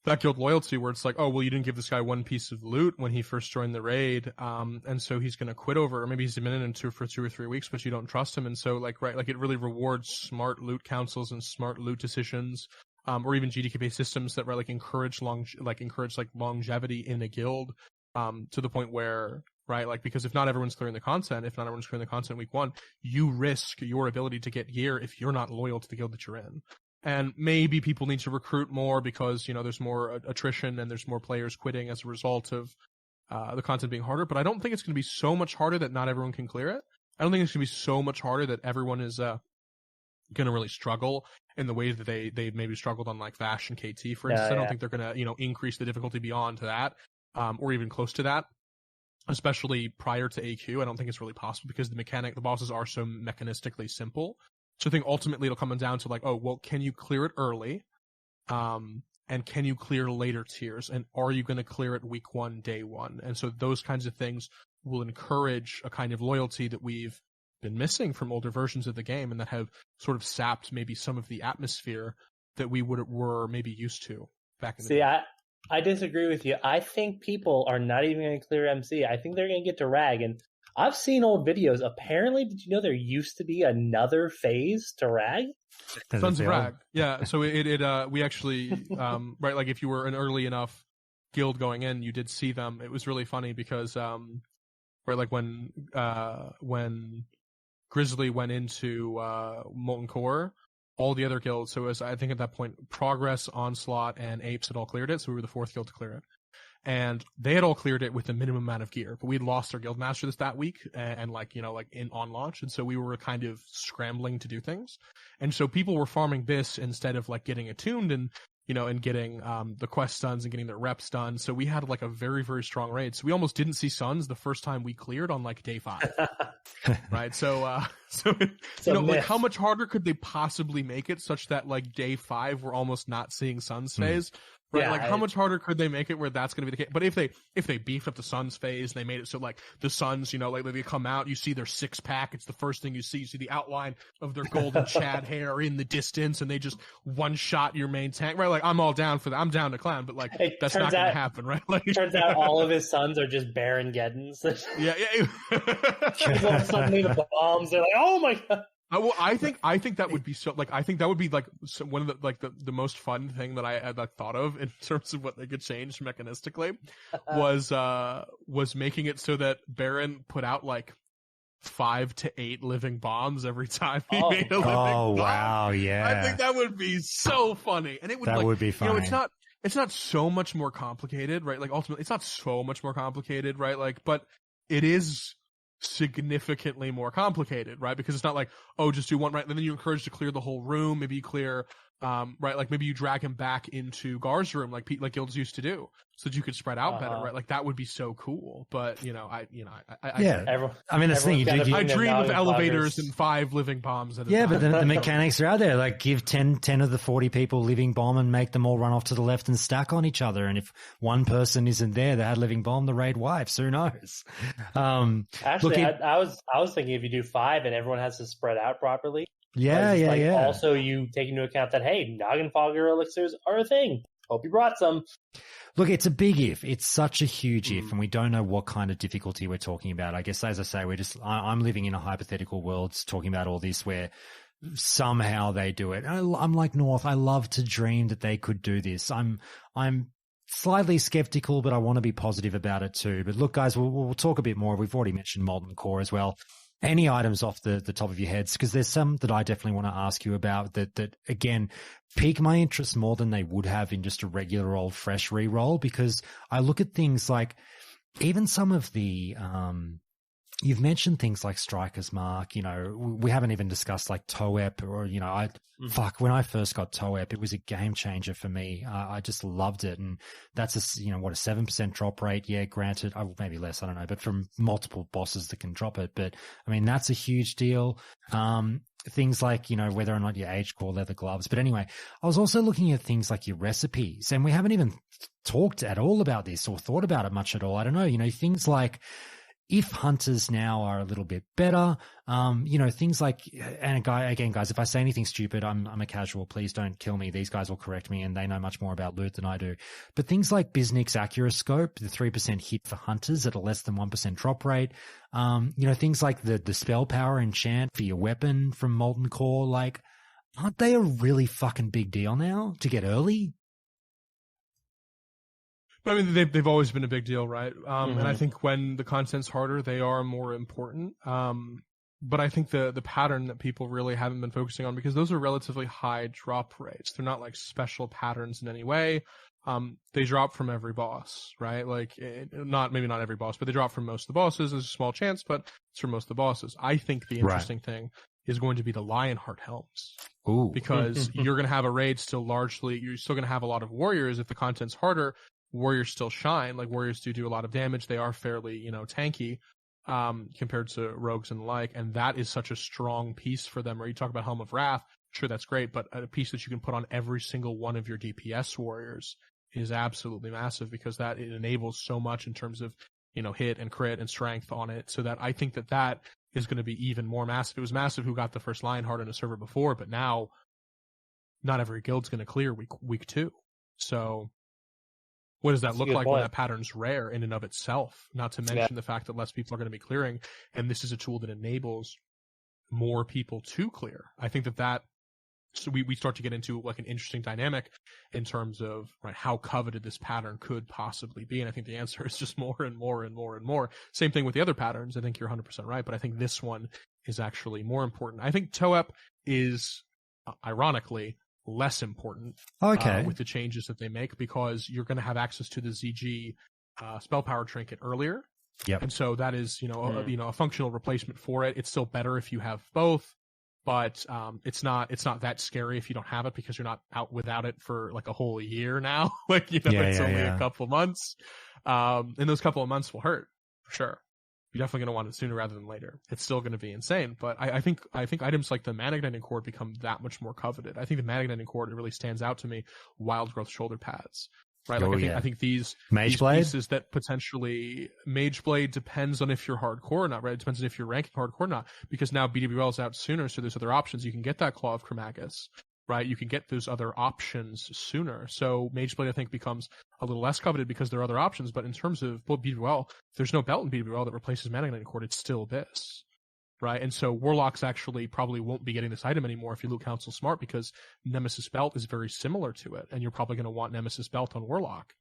that guild loyalty, where it's like, oh, well, you didn't give this guy one piece of loot when he first joined the raid, and so he's going to quit over, or maybe he's been in for 2 or 3 weeks, but you don't trust him, and so it really rewards smart loot councils and smart loot decisions, or even GDKP systems that encourage longevity in a guild, to the point where because if not everyone's clearing the content, week 1, you risk your ability to get gear if you're not loyal to the guild that you're in. And maybe people need to recruit more because, there's more attrition and there's more players quitting as a result of the content being harder. But I don't think it's going to be so much harder that not everyone can clear it. I don't think it's going to be so much harder that everyone is going to really struggle in the way that they maybe struggled on like Vash and KT, for instance. I don't think they're going to, increase the difficulty beyond that, or even close to that, especially prior to AQ. I don't think it's really possible because the bosses are so mechanistically simple. So I think ultimately it'll come down to like, oh, well, can you clear it early? And can you clear later tiers? And are you going to clear it week 1, day 1? And so those kinds of things will encourage a kind of loyalty that we've been missing from older versions of the game and that have sort of sapped maybe some of the atmosphere that we were maybe used to back in the day. I disagree with you. I think people are not even going to clear MC. I think they're going to get to Rag. And I've seen old videos. Apparently, did you know there used to be another phase to Rag? Sons of Rag. Yeah. So we actually, if you were an early enough guild going in, you did see them. It was really funny because, when Grizzly went into, Molten Core, all the other guilds, so I think at that point, Progress, Onslaught, and Apes had all cleared it, so we were the 4th guild to clear it. And they had all cleared it with a minimum amount of gear, but we'd lost our guild master that week and on launch. And so we were kind of scrambling to do things. And so people were farming this instead of getting attuned and getting, the quest stuns and getting their reps done. So we had a very, very strong raid. So we almost didn't see suns the first time we cleared on day 5. Right. So how much harder could they possibly make it such that day 5 we're almost not seeing suns phase? Right, yeah, how much harder could they make it where that's going to be the case? But if they beefed up the Suns phase and they made it so the Suns, they come out, you see their 6-pack, it's the first thing you see the outline of their golden Chad hair in the distance, and they just one-shot your main tank, right? I'm all down for that. I'm down to clown, but that's not going to happen, right? It turns out all of his sons are just Baron Geddons. Yeah. Suddenly the bombs, they're like, oh my god. Well, I think that would be so I think that would be one of the most fun thing that I had thought of in terms of what they could change mechanistically was making it so that Baron put out 5 to 8 living bombs every time he made a living bomb. Wow, yeah. I think that would be so funny, and it would would be funny. It's not so much more complicated, right? Ultimately, it's not so much more complicated, right? But it is significantly more complicated, right? Because it's not just do one, right? And then you're encouraged to clear the whole room. Maybe you clear, right? Maybe you drag him back into Gar's room, like guilds used to do, so that you could spread out better, right? That would be so cool. But I that's the thing. I dream of elevators and 5 living bombs at a time. But the mechanics are out there. Give 10 of the 40 people living bomb and make them all run off to the left and stack on each other. And if one person isn't there that had living bomb, the raid wipes. Who knows? Actually, I was thinking if you do 5 and everyone has to spread out properly. Yeah. Also, you take into account that, hey, Noggin Fogger elixirs are a thing. Hope you brought some. Look, it's a big if. It's such a huge if, and we don't know what kind of difficulty we're talking about. I guess, as I say, I'm living in a hypothetical world talking about all this where somehow they do it. I'm like North. I love to dream that they could do this. I'm slightly skeptical, but I want to be positive about it too. But look, guys, we'll talk a bit more. We've already mentioned Molten Core as well. any items off the top of your heads? Because there's some that I definitely want to ask you about that again, pique my interest more than they would have in just a regular old fresh reroll, because I look at things like even some of the, you've mentioned things like Striker's Mark, we haven't even discussed like TOEP or, when I first got TOEP, it was a game changer for me. I just loved it. And that's a 7% drop rate. Yeah, granted, maybe less, I don't know, but from multiple bosses that can drop it. But I mean, that's a huge deal. Things like, whether or not you age core leather gloves. But anyway, I was also looking at things like your recipes, and we haven't even talked at all about this or thought about it much at all. I don't know, things like, if hunters now are a little bit better, things like, and again, guys, if I say anything stupid, I'm a casual. Please don't kill me. These guys will correct me, and they know much more about loot than I do. But things like Biznick's Accuroscope, the 3% hit for hunters at a less than 1% drop rate. Things like the spell power enchant for your weapon from Molten Core, like, aren't they a really fucking big deal now to get early? I mean, they've always been a big deal, right? And I think when the content's harder, they are more important. But I think the pattern that people really haven't been focusing on, because those are relatively high drop rates. They're not like special patterns in any way. They drop from every boss, right? Like, maybe not every boss, but they drop from most of the bosses. There's a small chance, but it's from most of the bosses. I think the interesting thing is going to be the Lionheart helms. Ooh. Because you're going to have a raid you're still going to have a lot of warriors. If the content's harder, warriors still shine. Like, warriors do a lot of damage. They are fairly, tanky, compared to rogues and the like. And that is such a strong piece for them. Where you talk about Helm of Wrath, sure, that's great, but a piece that you can put on every single one of your DPS warriors is absolutely massive, because it enables so much in terms of, hit and crit and strength on it. So that I think that is going to be even more massive. It was massive who got the first Lionheart in a server before, but now not every guild's going to clear week 2. So what does that look like when that pattern's rare in and of itself? Not to mention the fact that less people are going to be clearing, and this is a tool that enables more people to clear. I think so we start to get into like an interesting dynamic in terms of how coveted this pattern could possibly be. And I think the answer is just more and more and more and more. Same thing with the other patterns. I think you're 100% right, but I think this one is actually more important. I think TOEP is, ironically, less important with the changes that they make, because you're going to have access to the ZG spell power trinket earlier. Yep. And so that is, a functional replacement for it. It's still better if you have both, but it's not that scary if you don't have it, because you're not out without it for like a whole year now. It's only a couple months. And those couple of months will hurt for sure. You're definitely going to want it sooner rather than later. It's still going to be insane, but I think items like the Mana Igniting Cord become that much more coveted. I think the Mana Igniting Cord, it really stands out to me. Wild Growth Shoulder Pads, right? I think these pieces that potentially Mage Blade depends on if you're hardcore or not, right? It depends on if you're ranking hardcore or not, because now BWL is out sooner, so there's other options. You can get that Claw of Chromagus, right? You can get those other options sooner. So Mage Blade, I think, becomes a little less coveted because there are other options. But in terms of BWL, there's no belt in BWL that replaces Mana Igniting Cord. It's still this, right? And so Warlocks actually probably won't be getting this item anymore if you loot Council smart, because Nemesis Belt is very similar to it, and you're probably going to want Nemesis Belt on Warlock.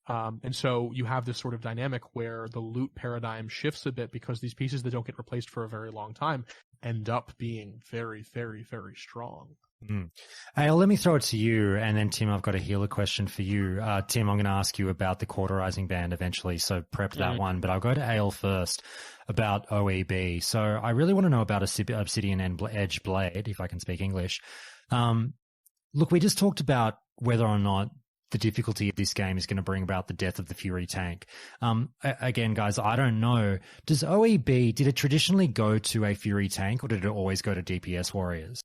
And so you have this sort of dynamic where the loot paradigm shifts a bit, because these pieces that don't get replaced for a very long time end up being very, very, very strong. Ayle, let me throw it to you, and then Tim, I've got a healer question for you. Tim, I'm going to ask you about the cauterizing band eventually, so prep that one, but I'll go to Ayle first about OEB. So I really want to know about Obsidian Edge Blade, if I can speak English. Look, we just talked about whether or not the difficulty of this game is going to bring about the death of the Fury tank. Again, guys, I don't know. Did it traditionally go to a Fury tank, or did it always go to DPS warriors?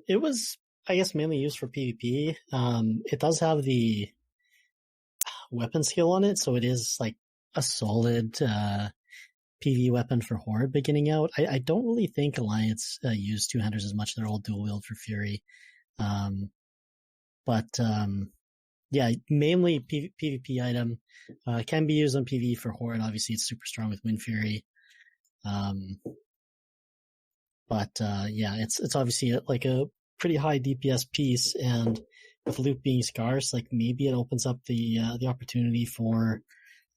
It was, I guess, mainly used for PvP. It does have the weapon skill on it, so it is like a solid PvE weapon for Horde beginning out. I don't really think Alliance used two-handers as much. They're all dual-wield for Fury. Yeah, mainly PvP item. Can be used on PvE for Horde. Obviously, it's super strong with Wind Fury. Yeah, it's obviously like a pretty high DPS piece, and with loot being scarce, like maybe it opens up the opportunity for,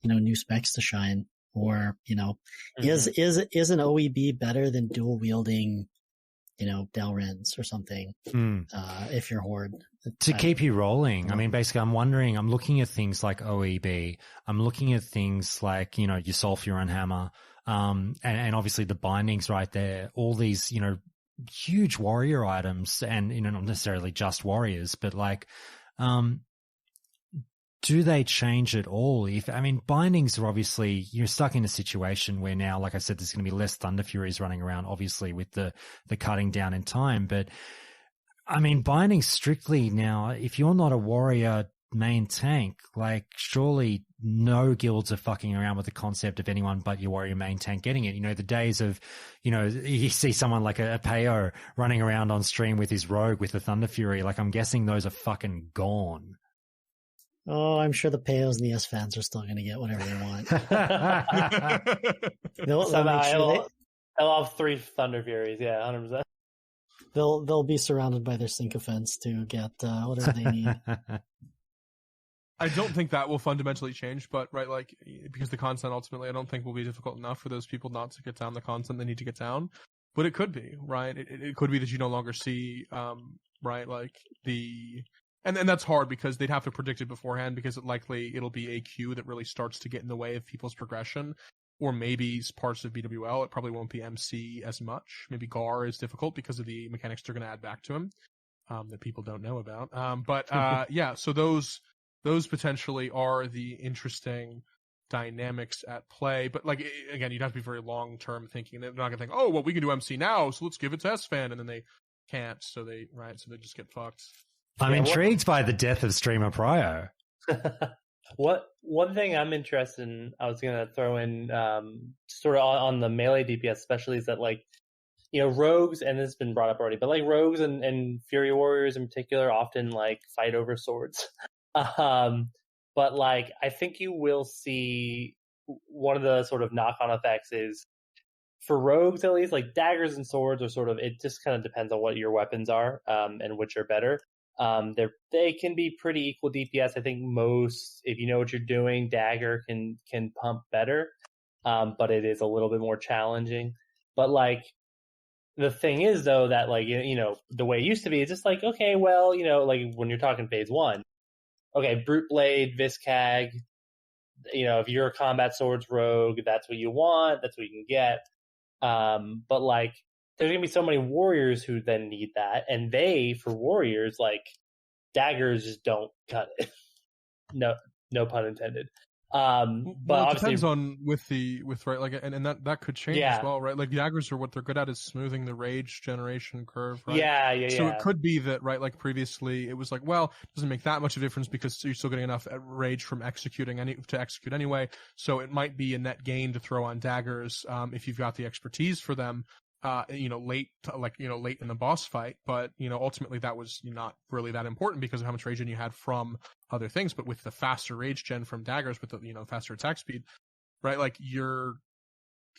new specs to shine. Or, is an OEB better than dual wielding, Delrins or something? If you're Horde. To keep you rolling, I mean, basically, I'm looking at things like OEB. I'm looking at things like, your Sulfuron Hammer, and obviously the bindings right there, all these, huge warrior items and, not necessarily just warriors, but like, do they change at all? Bindings are obviously, you're stuck in a situation where now, like I said, there's going to be less Thunder Furies running around, obviously, with the cutting down in time. But bindings strictly now, if you're not a warrior main tank, like surely no guilds are fucking around with the concept of anyone but your warrior main tank getting it. The days of, you see someone like a Payo running around on stream with his rogue with the Thunder Fury, like I'm guessing those are fucking gone. Oh, I'm sure the Payos and the S fans are still going to get whatever they want. They'll have 3 Thunder Furies, yeah, 100%. They'll be surrounded by their sycophants to get whatever they need. I don't think that will fundamentally change, but because the content ultimately I don't think will be difficult enough for those people not to get down the content they need to get down. But it could be, right? It could be that you no longer see, and that's hard because they'd have to predict it beforehand because it'll be AQ that really starts to get in the way of people's progression. Or maybe parts of BWL, it probably won't be MC as much. Maybe Gar is difficult because of the mechanics they're going to add back to him that people don't know about. Yeah, so those potentially are the interesting dynamics at play. But again, you'd have to be very long-term thinking. They're not going to think, oh, well, we can do MC now, so let's give it to S-Fan. And then they can't, so they just get fucked. I'm intrigued by the death of streamer Pryo. One thing I'm interested in, I was going to throw in sort of on the melee DPS especially, is that rogues, and this has been brought up already, but rogues and Fury Warriors in particular often fight over swords. But I think you will see one of the sort of knock-on effects is, for rogues at least, daggers and swords are sort of, it just kind of depends on what your weapons are and which are better. They can be pretty equal DPS. I think most, if you know what you're doing, dagger can pump better, but it is a little bit more challenging. But the thing is though that the way it used to be, it's just okay, well, when you're talking phase 1, okay, Brute Blade, Viscag, if you're a combat swords rogue, that's what you want, that's what you can get. But there's going to be so many warriors who then need that. And for warriors, daggers just don't cut it. No pun intended. But it depends on and that could change as well, right? Daggers are what they're good at is smoothing the rage generation curve, right? Yeah. So it could be that, right, previously it was well, it doesn't make that much of a difference because you're still getting enough rage from execute anyway. So it might be a net gain to throw on daggers if you've got the expertise for them. Late in the boss fight, but ultimately that was not really that important because of how much rage gen you had from other things. But with the faster rage gen from daggers, with the faster attack speed, right? You're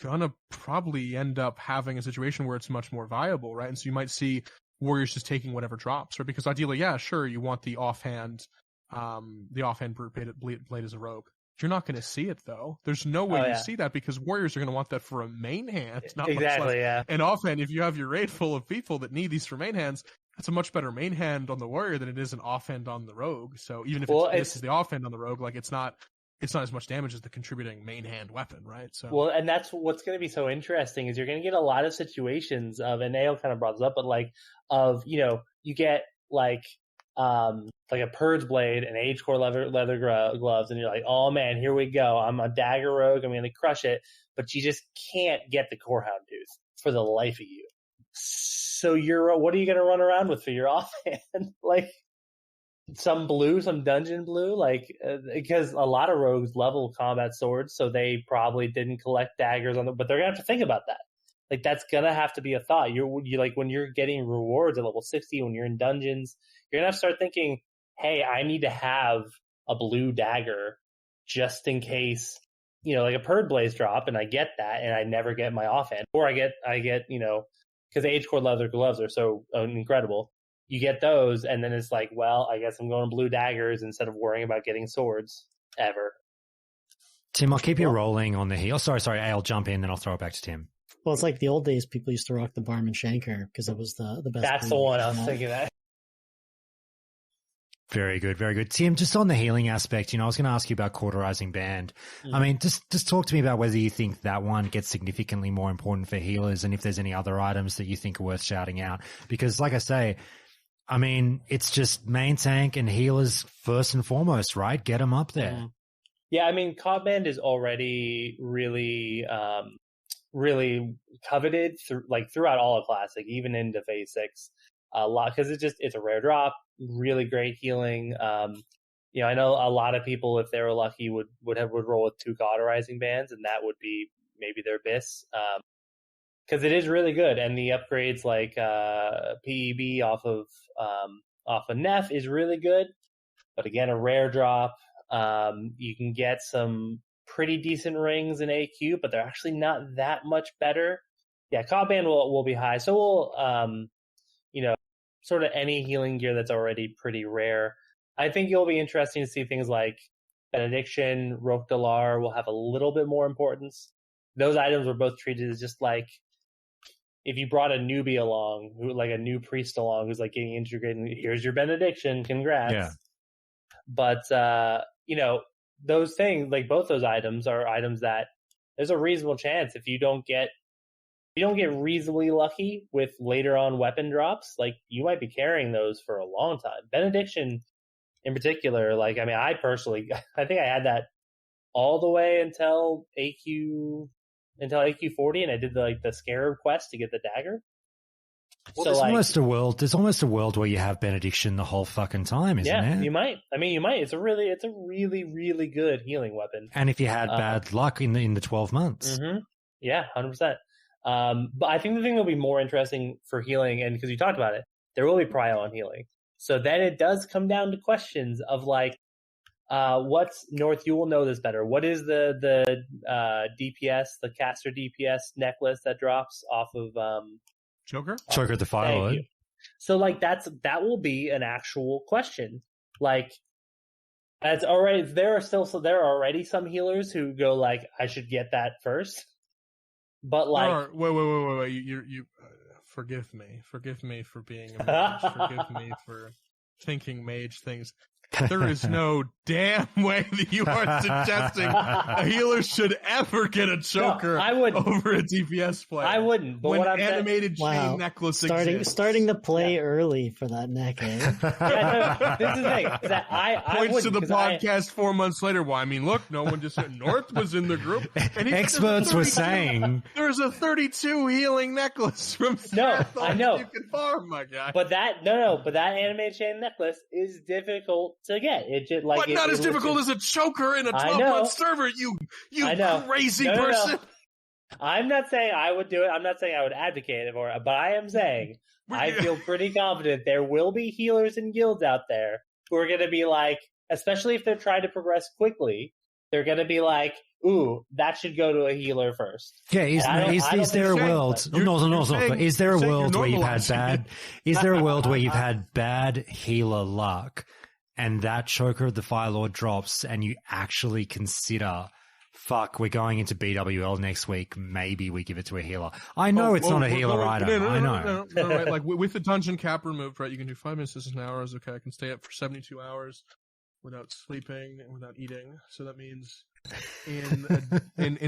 gonna probably end up having a situation where it's much more viable, right? And so you might see warriors just taking whatever drops, right? Because ideally, yeah, sure, you want the offhand brute blade as a rogue. You're not going to see it though. There's no way you see that because warriors are going to want that for a main hand, not exactly, much less. Yeah. And offhand, if you have your raid full of people that need these for main hands, that's a much better main hand on the warrior than it is an offhand on the rogue. So even if this is the offhand on the rogue, it's not as much damage as the contributing main hand weapon, right? So and that's what's going to be so interesting is you're going to get a lot of situations of, and Ayle kind of brought this up, but you get a Purge Blade and Age Core leather gloves, and you're like, oh man, here we go. I'm a dagger rogue. I'm going to crush it. But you just can't get the Core Hound Tooth for the life of you. So what are you going to run around with for your offhand? Some blue, some dungeon blue, because a lot of rogues level combat swords, so they probably didn't collect daggers but they're going to have to think about that. That's going to have to be a thought. You when you're getting rewards at level 60, when you're in dungeons, you're going to have to start thinking, hey, I need to have a blue dagger just in case, a Purge Blaze drop and I get that and I never get my offhand. Or I get, because Age Core leather gloves are so incredible. You get those and then it's well, I guess I'm going blue daggers instead of worrying about getting swords ever. Tim, I'll keep you rolling on the heal. Sorry, Ayle, jump in, then I'll throw it back to Tim. Well, it's like the old days. People used to rock the Barman Shanker because it was the best. That's the one I was thinking that. Very good, very good. Tim, just on the healing aspect, I was going to ask you about cauterizing band. I mean, just talk to me about whether you think that one gets significantly more important for healers and if there's any other items that you think are worth shouting out. Because like I say, I mean, it's just main tank and healers first and foremost, right? Get them up there. Yeah, I mean, Caud Band is already really, really coveted throughout all of Classic, even into Phase 6. A lot, because it's a rare drop, really great healing. I know a lot of people, if they were lucky, would roll with 2 cauterizing bands, and that would be maybe their bis. Because it is really good, and the upgrades like PEB off of Neff is really good. But again, a rare drop. You can get some pretty decent rings in AQ, but they're actually not that much better. Yeah, Caud Band will be high, so we'll sort of any healing gear that's already pretty rare. I think it'll be interesting to see things like Benediction, Roque Dalar will have a little bit more importance. Those items were both treated as just like if you brought a newbie along, like a new priest along who's like getting integrated, here's your Benediction, congrats. Yeah. But those things, like both those items are items that there's a reasonable chance if you don't get reasonably lucky with later on weapon drops, like you might be carrying those for a long time. Benediction in particular, I think I had that all the way until AQ 40, and I did the Scarab quest to get the dagger. Well, there's almost a world where you have Benediction the whole fucking time, isn't there? Yeah, you might. I mean, you might. It's a really, really good healing weapon. And if you had bad luck in the 12 months. Mm-hmm. Yeah, 100%. But I think the thing that'll be more interesting for healing, and because you talked about it, there will be prio on healing. So then it does come down to questions of what's North? You will know this better. What is the DPS, the caster DPS necklace that drops off of Choker the Firelord? So that will be an actual question. As already there are already some healers who go I should get that first. But wait! You forgive me for being a mage. Forgive me for thinking mage things. There is no damn way that you are suggesting a healer should ever get a choker over a DPS player. I wouldn't. But when what I'm animated chain necklace starting to play early for that neck. This is the thing. That points to the podcast 4 months later. Well, I mean, look, no one just said North was in the group. And experts were saying there's a 32 healing necklace from I know you can farm, my guy. But that animated chain necklace is difficult to get. It just not as difficult as a choker in a 12-month server. You crazy person. I'm not saying I would do it. I'm not saying I would advocate it for it, but I am saying I feel pretty confident there will be healers and guilds out there who are going to be especially if they're trying to progress quickly, they're going to be ooh, that should go to a healer first. Yeah, is there a world? Is there a world where you've had bad? Is there a world where you've had bad healer luck, and that choker of the Firelord drops, and you actually consider, fuck, we're going into BWL next week, maybe we give it to a healer. I know it's not a healer item. I know. No, right. With the dungeon cap removed, right, you can do 5 minutes, this is an hour. Okay, I can stay up for 72 hours without sleeping and without eating. So that means in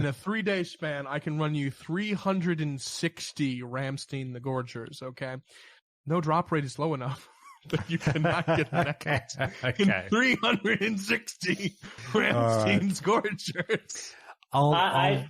a 3-day span, I can run you 360 Ramstein the Gorgers, okay? No drop rate is low enough. But you cannot get an necklace in 360 Ramstein's Gorgers. I'm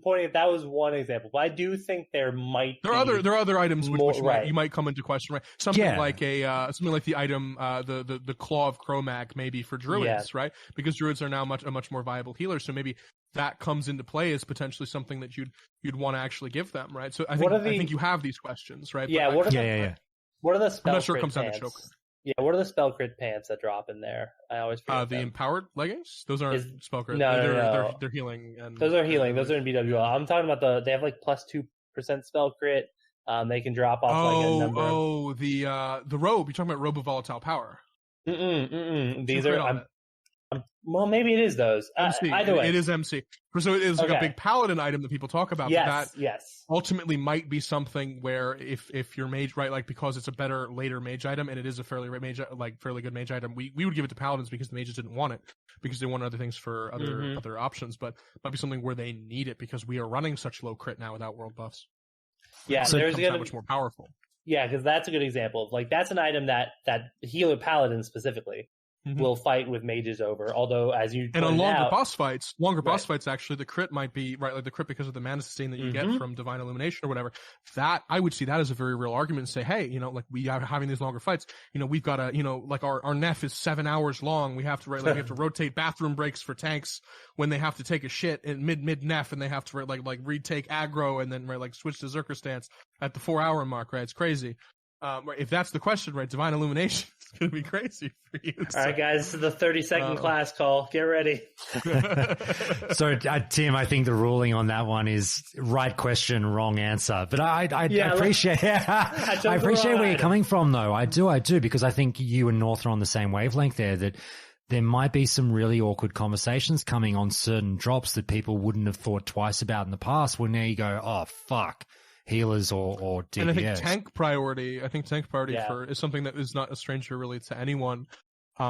pointing at that was one example, but I do think there might there are other items which you might come into question, right? Something like the item the Claw of Cro-Mag maybe for druids, right? Because druids are now a much more viable healer, so maybe that comes into play as potentially something that you'd want to actually give them, right? So I think you have these questions, right? Yeah, what are the spell I'm not sure it crit comes down pants? to choker. Yeah, what are the spell crit pants that drop in there? I always forget the them. Empowered leggings? Those aren't spell crit. No. They're healing. And those are healing. Those are in BWL. I'm talking about they have +2% spell crit. They can drop off a number. The robe. You're talking about Robe of Volatile Power. These are. Well, maybe it is those. MC. Either way. It is MC. So it is like Okay. a big paladin item that people talk about. Yes, But that yes. ultimately might be something where if your mage, right, like because it's a better later mage item and it is a fairly good mage item, we would give it to paladins because the mages didn't want it because they want other things for other options. But it might be something where they need it because we are running such low crit now without world buffs. Yeah, so there's that much more powerful. Yeah, because that's a good example. Like that's an item that healer paladin specifically will fight with mages over. Although, as you and on longer boss fights, actually, the crit might be right, like the crit because of the mana sustain that you get from divine illumination or whatever. That I would see that as a very real argument and say, hey, like we are having these longer fights. We've got like our nef is 7 hours long. We have to we have to rotate bathroom breaks for tanks when they have to take a shit in mid nef and they have to like retake aggro and then switch to Zerker stance at the 4 hour mark. Right, it's crazy. If that's the question, right, divine illumination is going to be crazy for you. So. All right, guys, this is the 30-second class call. Get ready. So, Tim, I think the ruling on that one is right question, wrong answer. But I appreciate I appreciate where you're coming from, though. I do, because I think you and North are on the same wavelength there, that there might be some really awkward conversations coming on certain drops that people wouldn't have thought twice about in the past, where now you go, oh, fuck. Healers or DPS. And I think tank priority is something that is not a stranger really to anyone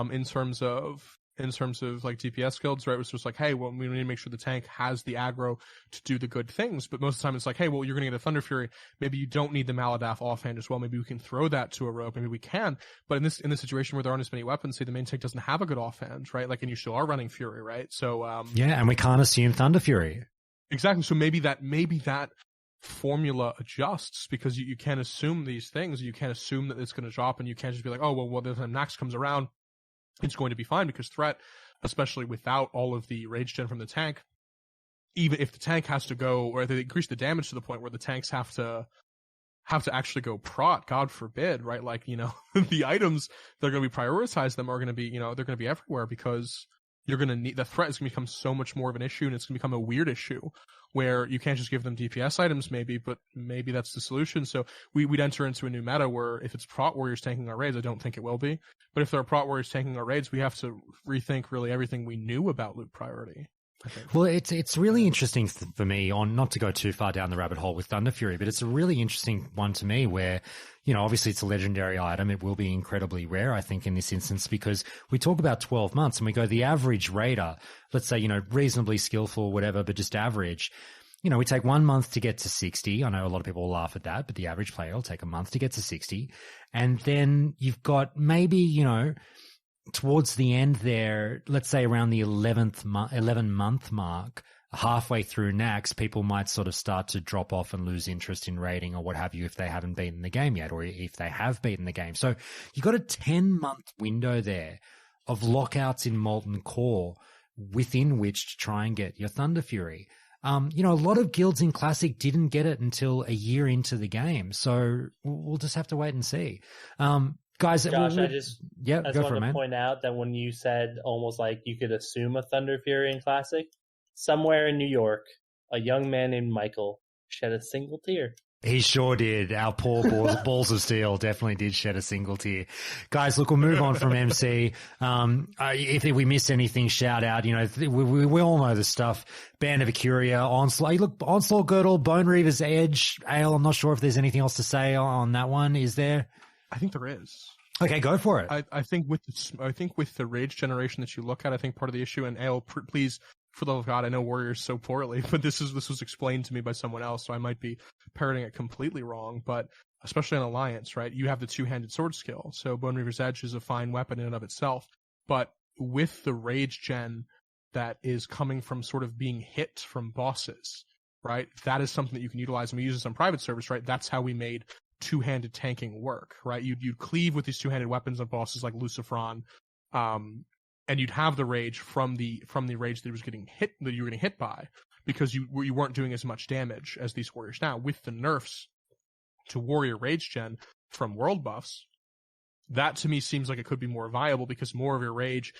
in terms of like DPS guilds, right? It was just like, hey, well, we need to make sure the tank has the aggro to do the good things. But most of the time it's like, hey, well, you're going to get a Thunder Fury. Maybe you don't need the Maladaf offhand as well. Maybe we can throw that to a rogue. Maybe we can. But in this situation where there aren't as many weapons, say the main tank doesn't have a good offhand, right? Like, and you still are running Fury, right? So, yeah, and we can't assume Thunder Fury. Exactly. So maybe that formula adjusts because you can't assume these things. You can't assume that it's going to drop, and you can't just be like, oh, well, the time Nax comes around, it's going to be fine, because threat, especially without all of the rage gen from the tank, even if the tank has to go, or they increase the damage to the point where the tanks have to actually go prot, God forbid, right? Like, the items that are going to be prioritized them are going to be, they're going to be everywhere, because you're going to need, the threat is going to become so much more of an issue, and it's going to become a weird issue where you can't just give them DPS items maybe, but maybe that's the solution. So we'd enter into a new meta where if it's prot warriors tanking our raids, I don't think it will be, but if there are prot warriors tanking our raids, we have to rethink really everything we knew about loot priority. Well, it's really interesting for me, on not to go too far down the rabbit hole with Thunder Fury, but it's a really interesting one to me where, obviously it's a legendary item. It will be incredibly rare, I think, in this instance, because we talk about 12 months and we go the average raider, let's say, reasonably skillful, whatever, but just average. We take 1 month to get to 60. I know a lot of people will laugh at that, but the average player will take a month to get to 60. And then you've got maybe, towards the end there, let's say around the 11-month mark, halfway through Nax, people might sort of start to drop off and lose interest in raiding or what have you if they haven't beaten the game yet, or if they have beaten the game. So you've got a 10-month window there of lockouts in Molten Core within which to try and get your Thunder Fury. A lot of guilds in Classic didn't get it until a year into the game. So we'll just have to wait and see. Guys, Josh, I just want to point out that when you said almost like you could assume a Thunder Fury in Classic, somewhere in New York, a young man named Michael shed a single tear. He sure did. Our poor balls of steel definitely did shed a single tear. Guys, look, we'll move on from MC. If we missed anything, shout out. We all know the stuff. Band of Acuria, Onslaught. Look, Onslaught Girdle, Bone Reaver's Edge. Ayle, I'm not sure if there's anything else to say on that one. Is there? I think there is. Okay, go for it. I think with the rage generation that you look at, I think part of the issue, and Ayle, please, for the love of God, I know Warriors so poorly, but this was explained to me by someone else, so I might be parroting it completely wrong, but especially in Alliance, right, you have the two-handed sword skill, so Bone Reaver's Edge is a fine weapon in and of itself, but with the rage gen that is coming from sort of being hit from bosses, right, that is something that you can utilize, and we use this on private servers, right, that's how we made two-handed tanking work, right? You'd cleave with these two-handed weapons on bosses like Lucifron, and you'd have the rage from the rage that you were getting hit by, because you weren't doing as much damage as these warriors. Now, with the nerfs to warrior rage gen from world buffs, that to me seems like it could be more viable, because more of your rage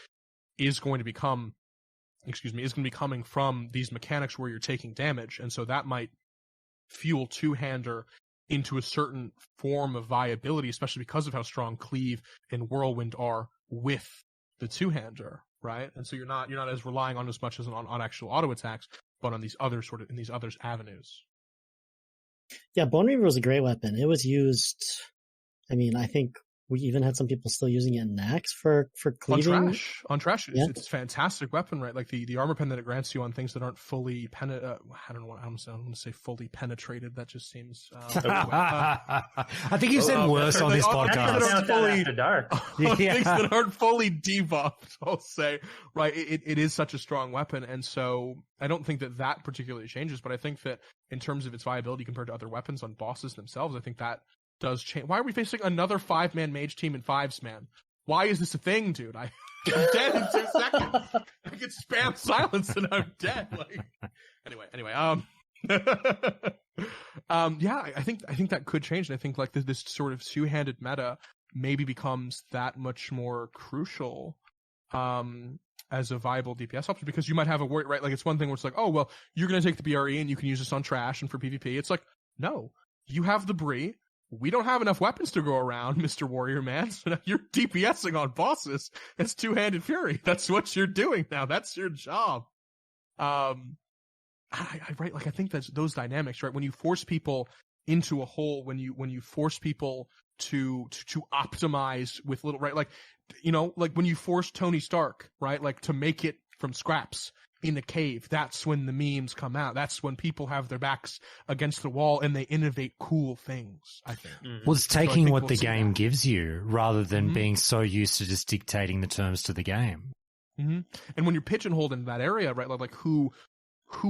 is going to be coming from these mechanics where you're taking damage, and so that might fuel two-hander into a certain form of viability, especially because of how strong Cleave and Whirlwind are with the two-hander, right? And so you're not as relying on as much as on actual auto attacks, but on these other in these other avenues. Yeah, Bone Reaver was a great weapon. It was used. I mean, I think we even had some people still using it in Nax for cleaving. On trash, it's a fantastic weapon, right? Like the armor pen that it grants you on things that aren't fully I don't know what I'm going to say fully penetrated. That just seems. I think you've said worse on this podcast. Things that aren't fully debuffed, I'll say. Right, it is such a strong weapon, and so I don't think that particularly changes. But I think that in terms of its viability compared to other weapons on bosses themselves, I think that does change. Why are we facing another 5-man mage team in 5s-man? Why is this a thing, dude? I'm dead in 2 seconds. I get spam silence and I'm dead. Anyway. Yeah, I think that could change, and I think like this sort of two-handed meta maybe becomes that much more crucial as a viable DPS option, because you might have a worry, right? Like it's one thing where it's like, oh well, you're gonna take the BRE and you can use this on trash and for PvP. It's like, no, you have the Bree. We don't have enough weapons to go around, Mr. Warrior Man. So now you're DPSing on bosses. It's two-handed fury. That's what you're doing now. That's your job. Right. Like I think that's those dynamics, right? When you force people into a hole, when you force people to optimize with little, right? Like, like when you force Tony Stark, right? Like to make it from scraps in a cave, that's when the memes come out. That's when people have their backs against the wall and they innovate cool things, I think. Well, it's taking what the game gives you rather than being so used to just dictating the terms to the game. Mm-hmm. And when you're pigeonholed in that area, right, like who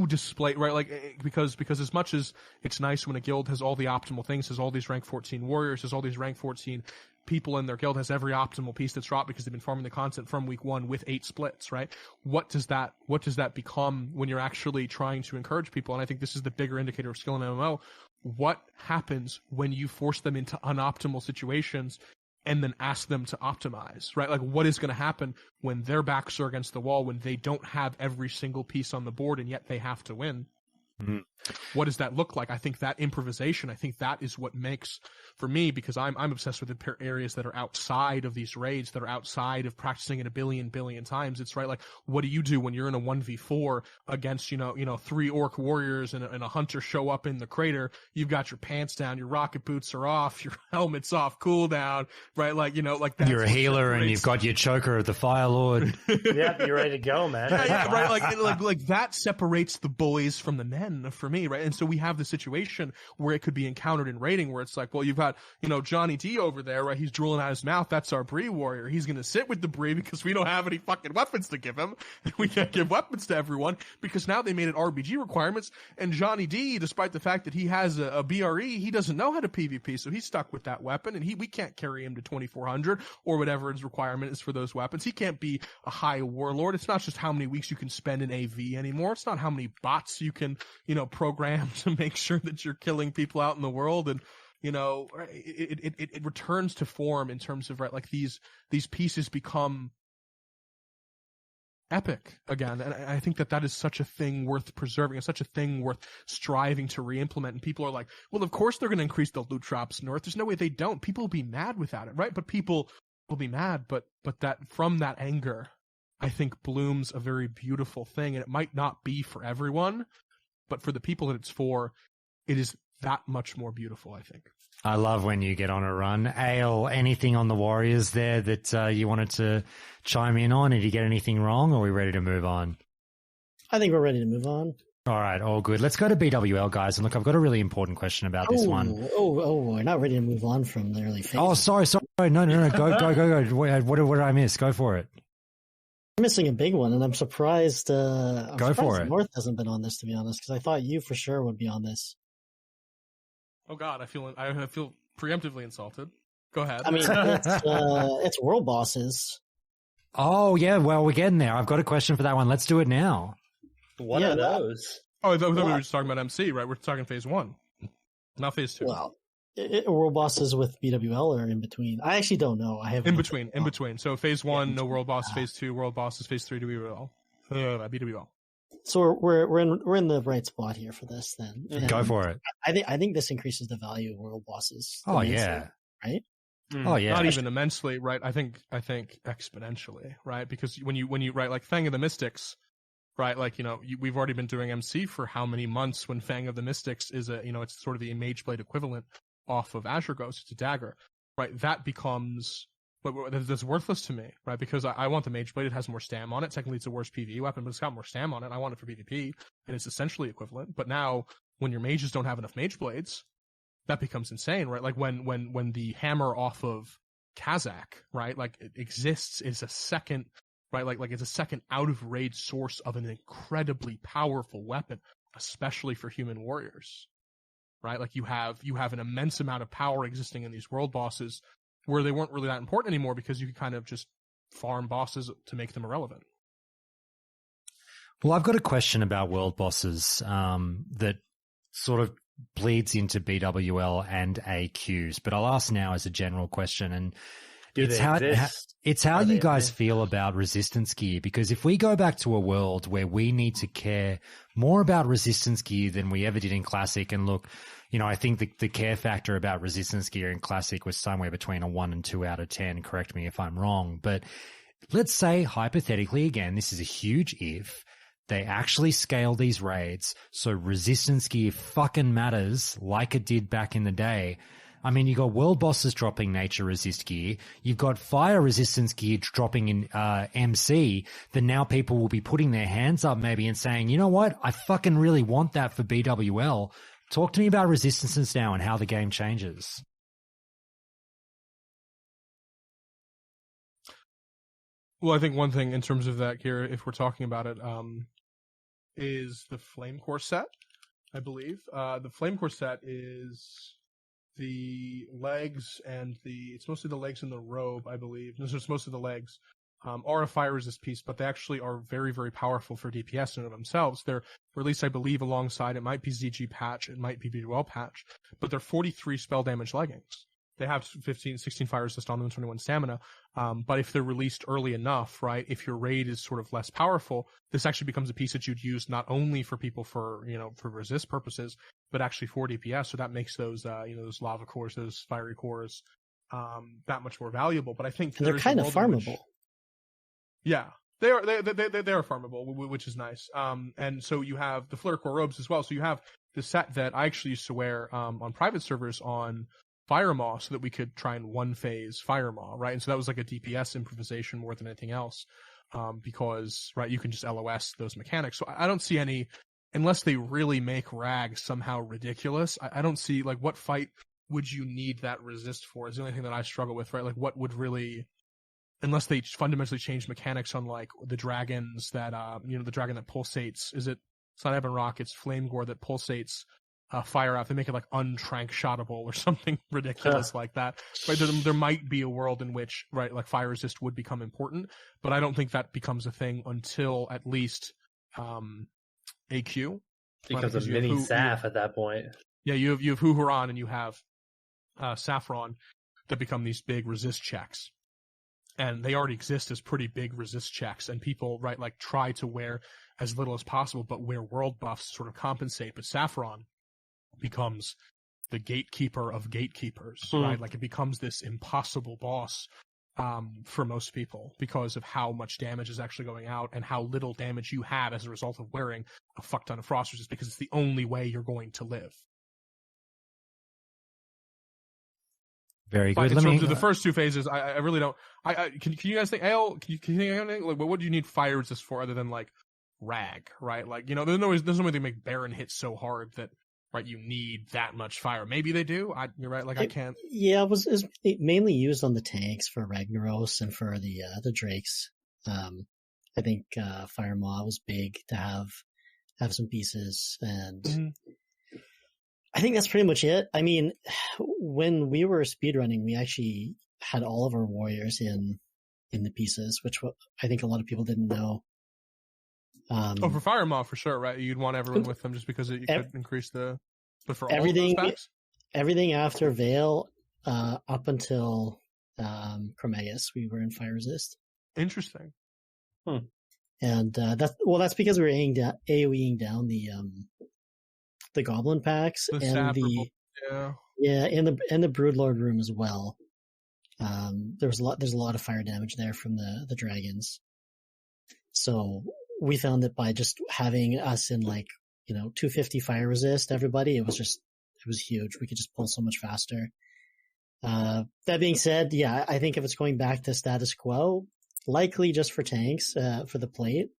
display, right, like because as much as it's nice when a guild has all the optimal things, has all these rank 14 warriors, has all these rank 14 people in their guild, has every optimal piece that's dropped because they've been farming the content from week 1 with 8 splits, right? What does that become when you're actually trying to encourage people? And I think this is the bigger indicator of skill in MMO. What happens when you force them into unoptimal situations and then ask them to optimize, right? Like what is going to happen when their backs are against the wall, when they don't have every single piece on the board and yet they have to win? Mm-hmm. What does that look like? I think that improvisation, I think that is what makes, for me, because I'm obsessed with the areas that are outside of these raids, that are outside of practicing it a billion times. It's right, like, what do you do when you're in a 1v4 against, 3 orc warriors and a hunter show up in the crater? You've got your pants down, your rocket boots are off, your helmet's off cooldown, right? Like, like that. You're a healer and you've got your choker of the Fire Lord. Yeah, you're ready to go, man. Yeah, right. Like that separates the boys from the men for me, right? And so we have the situation where it could be encountered in raiding where it's like, well, you've got, Johnny D over there, right? He's drooling out his mouth. That's our Bree warrior. He's going to sit with the Bree because we don't have any fucking weapons to give him. We can't give weapons to everyone because now they made it RBG requirements. And Johnny D, despite the fact that he has a BRE, he doesn't know how to PvP. So he's stuck with that weapon and we can't carry him to 2400 or whatever his requirement is for those weapons. He can't be a high warlord. It's not just how many weeks you can spend in AV anymore. It's not how many bots you can, program to make sure that you're killing people out in the world. And, it returns to form in terms of, right, like these pieces become epic again. And I think that is such a thing worth preserving and such a thing worth striving to re-implement. And people are like, well, of course they're going to increase the loot drops north. There's no way they don't. People will be mad without it, right? But people will be mad, but that from that anger, I think blooms a very beautiful thing. And it might not be for everyone, but for the people that it's for, it is that much more beautiful, I think. I love when you get on a run. Ayle, anything on the Warriors there that you wanted to chime in on? Did you get anything wrong, or are we ready to move on? I think we're ready to move on. All right, all good. Let's go to BWL, guys. And look, I've got a really important question about this one. We're not ready to move on from the early phase. Oh, sorry. No. Go. What did I miss? Go for it. You're missing a big one, and I'm surprised. Go for it. North hasn't been on this, to be honest, because I thought you for sure would be on this. Oh God, I feel preemptively insulted. Go ahead. I mean, it's world bosses. Oh yeah, well we're getting there. I've got a question for that one. Let's do it now. What are those? Oh, I thought we were just talking about MC, right? We're talking phase 1, not phase 2. Well, world bosses with BWL are in between. I actually don't know. I have in between. So phase 1, no world boss. Phase 2, world bosses. Phase 3, BWL. So we're in the right spot here for this. Then go for it. I think this increases the value of world bosses. Oh yeah, right. Oh yeah, not even immensely, right? I think exponentially, right? Because when you right, like Fang of the Mystics, right? Like, we've already been doing MC for how many months when Fang of the Mystics is it's sort of the Mage Blade equivalent off of Azure Ghost. It's a dagger, right? That becomes, but that's worthless to me, right? Because I want the Mage Blade. It has more stam on it. Technically, it's a worse PvE weapon, but it's got more stam on it. I want it for PvP, and it's essentially equivalent. But now, when your mages don't have enough Mage Blades, that becomes insane, right? Like when the hammer off of Kazakh, right? Like it exists is a second, right? Like it's a second out of raid source of an incredibly powerful weapon, especially for human warriors, right? Like you have an immense amount of power existing in these world bosses where they weren't really that important anymore because you could kind of just farm bosses to make them irrelevant. Well, I've got a question about world bosses that sort of bleeds into BWL and AQs, but I'll ask now as a general question, and it's how you guys feel about resistance gear, because if we go back to a world where we need to care more about resistance gear than we ever did in Classic, and look, I think the care factor about resistance gear in Classic was somewhere between a 1 and 2 out of 10, correct me if I'm wrong, but let's say hypothetically, again, this is a huge if, they actually scale these raids so resistance gear fucking matters like it did back in the day. I mean, you got world bosses dropping nature resist gear. You've got fire resistance gear dropping in MC. That now people will be putting their hands up maybe and saying, you know what? I fucking really want that for BWL. Talk to me about resistances now and how the game changes. Well, I think one thing in terms of that here, if we're talking about it, is the Flame Core set, I believe. The Flame Core set is the legs and it's mostly the legs and the robe, I believe. No, so it's mostly the legs are a fire resist piece, but they actually are very, very powerful for DPS in and of themselves. They're released, I believe, alongside, it might be ZG patch, it might be BWL patch, but they're 43 spell damage leggings. They have 16 fire resist on them, 21 stamina. But if they're released early enough, right, if your raid is sort of less powerful, this actually becomes a piece that you'd use not only for people for resist purposes, but actually for DPS. So that makes those, those lava cores, those fiery cores, that much more valuable. But I think they're kind of farmable. Yeah, they are farmable, which is nice. And so you have the Flare Core robes as well. So you have the set that I actually used to wear, on private servers on Fire Maw, so that we could try and one phase Fire Maw, right? And so that was like a DPS improvisation more than anything else, because, right, you can just LOS those mechanics. So I don't see any, unless they really make RAG somehow ridiculous, I don't see, like, what fight would you need that resist for is the only thing that I struggle with, right? Like, what would really, unless they fundamentally change mechanics on, like, the dragons that, the dragon that pulsates, it's not Ebon Rock, it's Flame Gore that pulsates fire out. They make it like untrank shottable or something ridiculous like that. Right? There might be a world in which, right, like fire resist would become important, but I don't think that becomes a thing until at least AQ. Becomes a mini Saf at that point. Yeah, you have Huhuran and you have Saffron that become these big resist checks. And they already exist as pretty big resist checks, and people, right, like try to wear as little as possible, but wear world buffs to sort of compensate. But Saffron becomes the gatekeeper of gatekeepers, right? Like it becomes this impossible boss for most people because of how much damage is actually going out and how little damage you have as a result of wearing a fuck ton of frost resist, because it's the only way you're going to live. Very good. In terms of the first two phases, I really don't. Can you guys think, Ayle? Can you think, like, what do you need fire resist for other than like RAG, right? Like, there's no way they make Baron hit so hard that, right, you need that much fire. Maybe they do. You're right. Like, I can't. Yeah, it was mainly used on the tanks for Ragnaros and for the Drakes. I think Fire Maw was big to have some pieces, and I think that's pretty much it. I mean, when we were speedrunning, we actually had all of our warriors in the pieces, which I think a lot of people didn't know. For Fire Maw, for sure, right? You'd want everyone with them just because you could increase the. But for everything, all of those packs? Everything after Veil, up until Chromagus, we were in fire resist. Interesting. And that's because we were AoEing down the Goblin packs and and the Broodlord room as well. There's a lot of fire damage there from the dragons. So we found that by just having us in 250 fire resist everybody, it was huge. We could just pull so much faster. That being said, yeah, I think if it's going back to status quo, likely just for tanks, for the plate,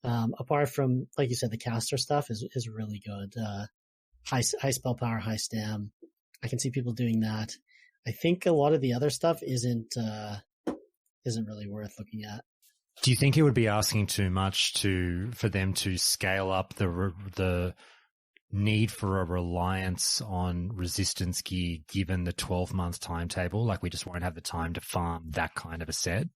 apart from, like you said, the caster stuff is really good. High spell power, high stam. I can see people doing that. I think a lot of the other stuff isn't really worth looking at. Do you think it would be asking too much for them to scale up the need for a reliance on resistance gear given the 12-month timetable? Like, we just won't have the time to farm that kind of a set?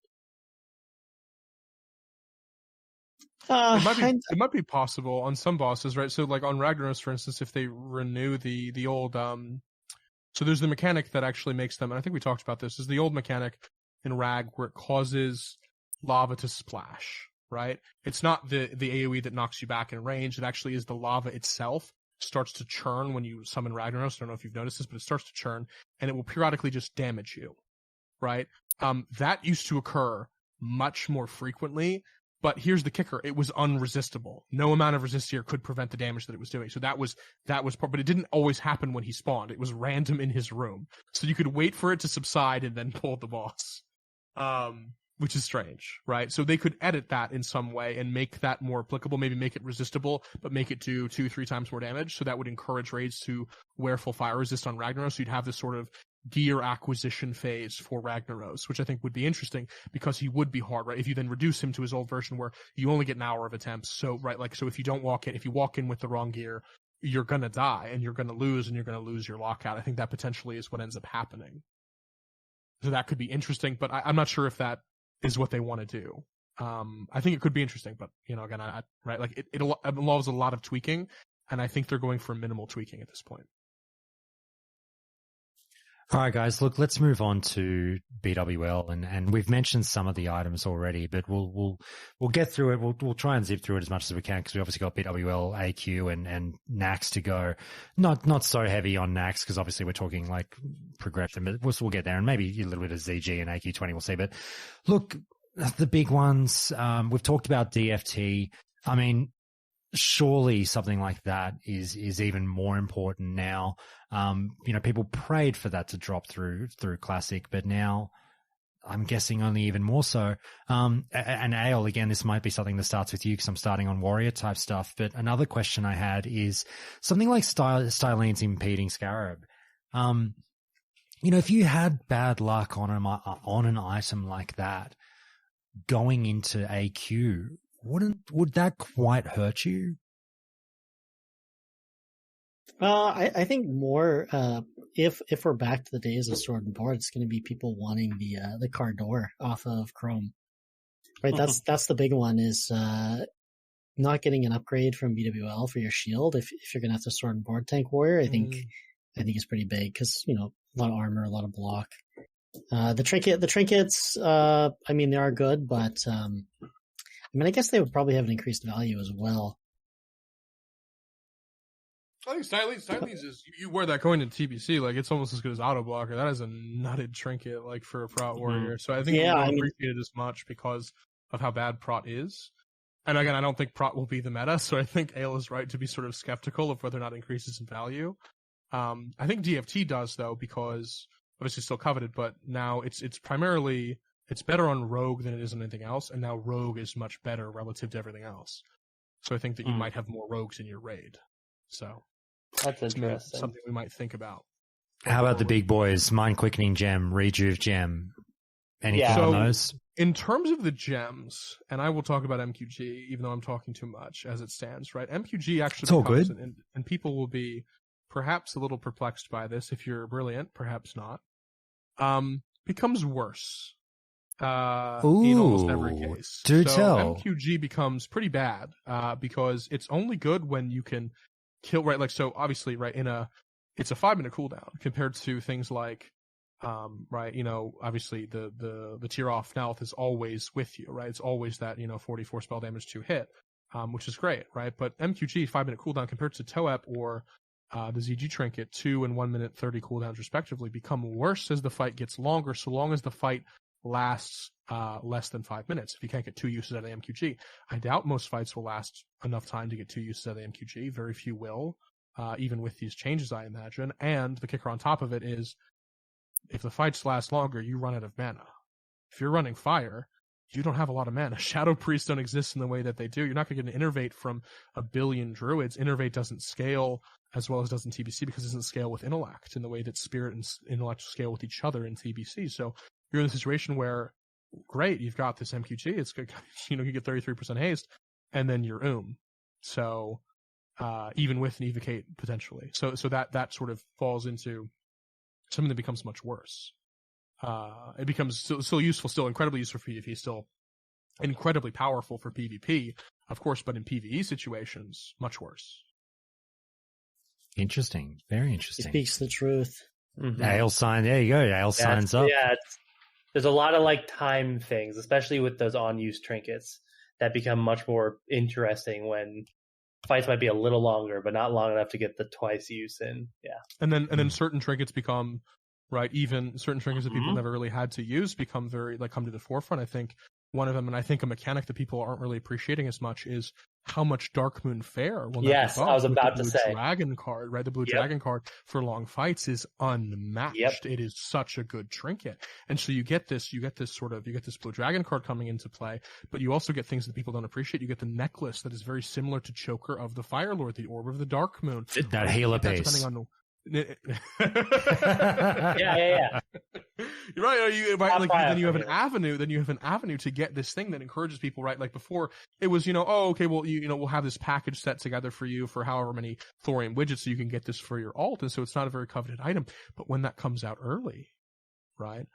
It might be possible on some bosses, right? So like on Ragnaros, for instance, if they renew the old so there's the mechanic that actually makes them, and I think we talked about this, is the old mechanic in Rag where it causes lava to splash, right? It's not the AoE that knocks you back in range. It actually is the lava itself starts to churn when you summon Ragnaros. I don't know if you've noticed this, but it starts to churn, and it will periodically just damage you, right? That used to occur much more frequently, but here's the kicker. It was unresistible. No amount of resist here could prevent the damage that it was doing. So that was part, but it didn't always happen when he spawned. It was random in his room. So you could wait for it to subside and then pull the boss. Which is strange, right? So they could edit that in some way and make that more applicable, maybe make it resistible, but make it do 2-3 times more damage. So that would encourage raids to wear full fire resist on Ragnaros. So you'd have this sort of gear acquisition phase for Ragnaros, which I think would be interesting because he would be hard, right? If you then reduce him to his old version where you only get an hour of attempts. So, right, like, so if you walk in with the wrong gear, you're going to die and you're going to lose your lockout. I think that potentially is what ends up happening. So that could be interesting, but I'm not sure if that is what they want to do. I think it could be interesting, but again, right, like it involves a lot of tweaking, and I think they're going for minimal tweaking at this point. All right, guys, look, let's move on to BWL, and we've mentioned some of the items already, but we'll get through it. We'll try and zip through it as much as we can because we obviously got BWL, AQ, and Nax to go. Not so heavy on Nax because obviously we're talking like progression, but we'll get there, and maybe a little bit of ZG and AQ20 we'll see. But look, the big ones, we've talked about DFT. I mean, surely something like that is even more important now. People prayed for that to drop through Classic, but now I'm guessing only even more so. And Ayle, again, this might be something that starts with you because I'm starting on warrior type stuff. But another question I had is something like Stylene's impeding Scarab. If you had bad luck on an item like that going into AQ, would that quite hurt you? I think more, if we're back to the days of Sword and Board, it's going to be people wanting the car door off of Chrome, right? That's the big one is, not getting an upgrade from BWL for your shield. If you're going to have to Sword and Board tank warrior, I think it's pretty big because, a lot of armor, a lot of block. The trinkets, I mean, they are good, but, I guess they would probably have an increased value as well. I think Stylene's is, you wear that going to TBC, like it's almost as good as auto blocker. That is a nutted trinket, like for a prot warrior. So I think we don't appreciate it as much because of how bad prot is. And again, I don't think prot will be the meta, so I think Ayle is right to be sort of skeptical of whether or not it increases in value. I think DFT does though, because obviously still coveted, but now it's primarily, it's better on Rogue than it is on anything else, and now Rogue is much better relative to everything else. So I think that you might have more Rogues in your raid. So that's interesting. Something we might think about. How about the big boys? Mind Quickening Gem, Rejuve Gem. Anything on those? In terms of the gems, and I will talk about MQG, even though I'm talking too much as it stands, right? MQG actually becomes, and people will be perhaps a little perplexed by this. If you're brilliant, perhaps not. Becomes worse. In almost every case. Tell. MQG becomes pretty bad, because it's only good when you can kill, right? Like, so obviously, right, it's a 5-minute cooldown compared to things like, right, obviously the tier off Nelth is always with you, right? It's always that, 44 spell damage to hit, which is great, right? But MQG 5-minute cooldown compared to Toep or the ZG trinket, 2 and 1 minute 30 cooldowns respectively, become worse as the fight gets longer, so long as the fight lasts less than 5 minutes. If you can't get 2 uses out of the MQG, I doubt most fights will last enough time to get 2 uses out of the MQG. Very few will, even with these changes, I imagine. And the kicker on top of it is, if the fights last longer, you run out of mana. If you're running fire, you don't have a lot of mana. Shadow Priests don't exist in the way that they do. You're not going to get an Innervate from a billion druids. Innervate doesn't scale as well as it does in TBC because it doesn't scale with intellect in the way that spirit and intellect scale with each other in TBC. So you're in a situation where, great, you've got this MQG. It's good. You get 33% haste, and then you're So even with an Evocate potentially. So that sort of falls into something that becomes much worse. It becomes still useful, still incredibly useful for PvP, still incredibly powerful for PvP, of course, but in PvE situations, much worse. Interesting. Very interesting. Speaks the truth. Mm-hmm. Ayle sign. There you go. Ayle signs up. Yeah, there's a lot of like time things, especially with those on-use trinkets, that become much more interesting when fights might be a little longer, but not long enough to get the twice use in. Yeah. And then certain trinkets become, right, even certain trinkets that people never really had to use become come to the forefront. I think one of them, and I think a mechanic that people aren't really appreciating as much, is how much Dark Moon Fair will yes, I was about to say. Dragon card, right? The blue dragon card for long fights is unmatched. Yep. It is such a good trinket. And so you get this blue dragon card coming into play, but you also get things that people don't appreciate. You get the necklace that is very similar to Choker of the Fire Lord, the Orb of the Dark Moon. That Halo base. Depending on yeah. You're right. Then you have an avenue. Then you have an avenue to get this thing that encourages people, right? Like before, it was we'll have this package set together for you for however many thorium widgets, so you can get this for your alt, and so it's not a very coveted item. But when that comes out early, right,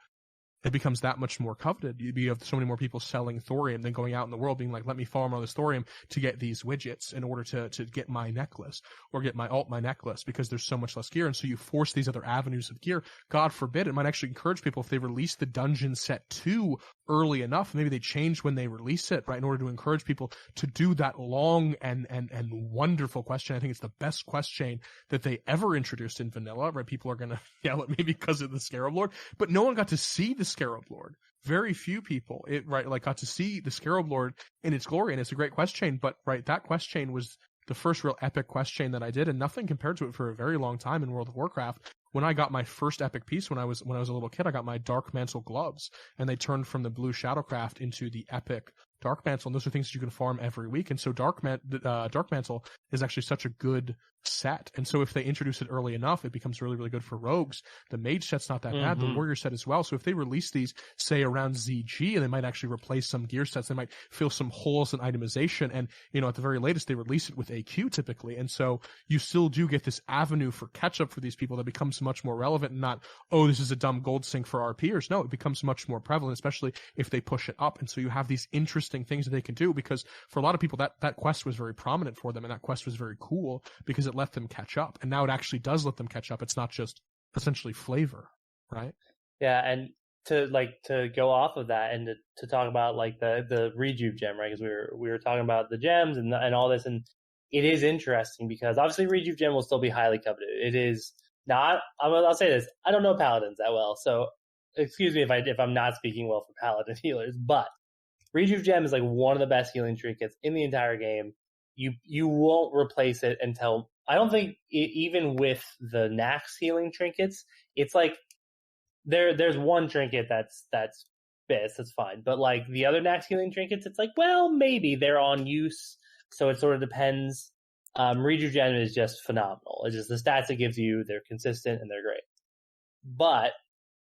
it becomes that much more coveted. You have so many more people selling thorium than going out in the world being like, let me farm all this thorium to get these widgets in order to get my necklace or get my alt, my necklace, because there's so much less gear. And so you force these other avenues of gear. God forbid, it might actually encourage people, if they release the dungeon set 2 early enough, maybe they change when they release it, right, in order to encourage people to do that long and wonderful quest chain. I think it's the best quest chain that they ever introduced in vanilla, right? People are going to yell at me because of the Scarab Lord, but no one got to see the Scarab Lord. Very few people, got to see the Scarab Lord in its glory, and it's a great quest chain, but right, that quest chain was the first real epic quest chain that I did, and nothing compared to it for a very long time in World of Warcraft. When I got my first epic piece when I was a little kid, I got my Dark Mantle gloves, and they turned from the blue Shadowcraft into the epic Dark Mantle, and those are things that you can farm every week. And so Dark Mantle is actually such a good set. And so if they introduce it early enough, it becomes really, really good for rogues. The mage set's not that bad. The warrior set as well. So if they release these, say, around ZG, and they might actually replace some gear sets, they might fill some holes in itemization. And, at the very latest, they release it with AQ typically. And so you still do get this avenue for catch up for these people that becomes much more relevant, and not, this is a dumb gold sink for RPers. No, it becomes much more prevalent, especially if they push it up. And so you have these interesting things that they can do, because for a lot of people that quest was very prominent for them, and that quest was very cool because it let them catch up. And now it actually does let them catch up. It's not just essentially flavor, right? Yeah, and to go off of that and to talk about like the rejuve gem, right? Because we were talking about the gems and all this, and it is interesting because obviously rejuve gem will still be highly coveted. It is not. I'll say this: I don't know paladins that well, so excuse me if I'm not speaking well for paladin healers, but rejuve gem is like one of the best healing trinkets in the entire game. You won't replace it until, I don't think even with the Nax healing trinkets, it's like there's one trinket that's best, that's fine, but like the other Nax healing trinkets, it's like, well, maybe they're on use, so it sort of depends. Rejuve gem is just phenomenal. It's just the stats it gives you, they're consistent and they're great. But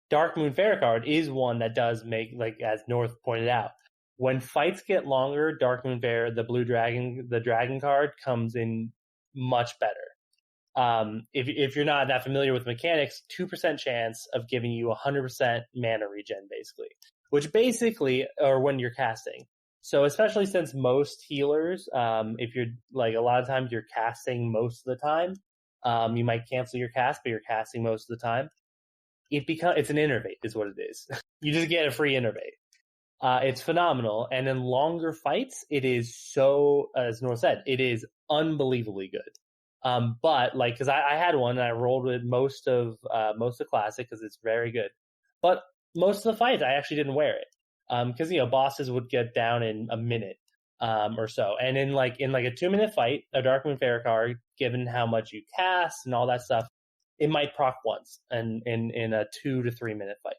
Dark Moon Fair card is one that does make, like as North pointed out, when fights get longer, Dark Moon Fair, the blue dragon, the dragon card comes in much better. If you're not that familiar with mechanics, 2% chance of giving you 100% mana regen, basically, which basically, or when you're casting. So especially since most healers, if you're like, a lot of times you're casting most of the time, you might cancel your cast, but you're casting most of the time. It's an innervate is what it is. You just get a free innervate. It's phenomenal. And in longer fights, it is so, as North said, it is unbelievably good. But like, because I had one and I rolled with most of Classic because it's very good. But most of the fights I actually didn't wear it because bosses would get down in a minute or so, and in like a 2-minute fight, a Darkmoon Fair card, given how much you cast and all that stuff, it might proc once and in a 2 to 3 minute fight,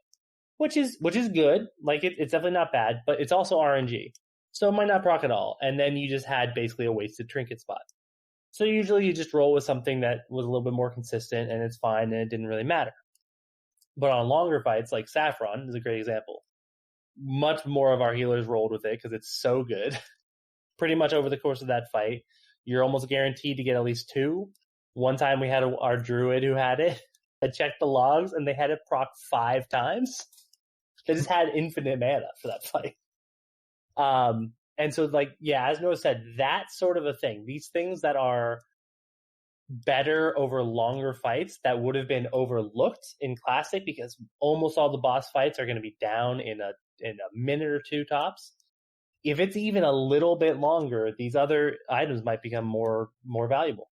which is good. Like it's definitely not bad, but it's also RNG, so it might not proc at all, and then you just had basically a wasted trinket spot. So usually you just roll with something that was a little bit more consistent and it's fine and it didn't really matter. But on longer fights, like Saffron is a great example. Much more of our healers rolled with it because it's so good. Pretty much over the course of that fight, you're almost guaranteed to get at least 2. One time we had our druid who had it. I checked the logs and they had it proc 5 times. They just had infinite mana for that fight. And so, like, yeah, as Noah said, that sort of a thing. These things that are better over longer fights that would have been overlooked in Classic because almost all the boss fights are going to be down in a minute or 2 tops. If it's even a little bit longer, these other items might become more valuable.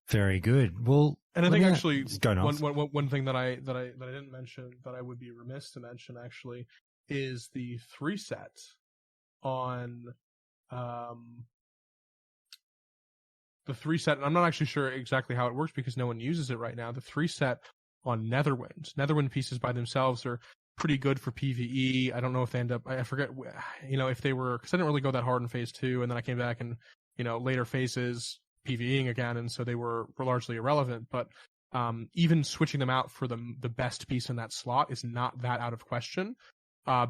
Very good. Well, and I think actually one thing that I didn't mention that I would be remiss to mention actually is the 3 set on the 3 set, and I'm not actually sure exactly how it works because no one uses it right now. The 3 set on Netherwind. Netherwind pieces by themselves are pretty good for PvE. I don't know if they end up, I forget, if they were, because I didn't really go that hard in phase 2, and then I came back and, later phases PvEing again, and so they were largely irrelevant. But even switching them out for the best piece in that slot is not that out of question.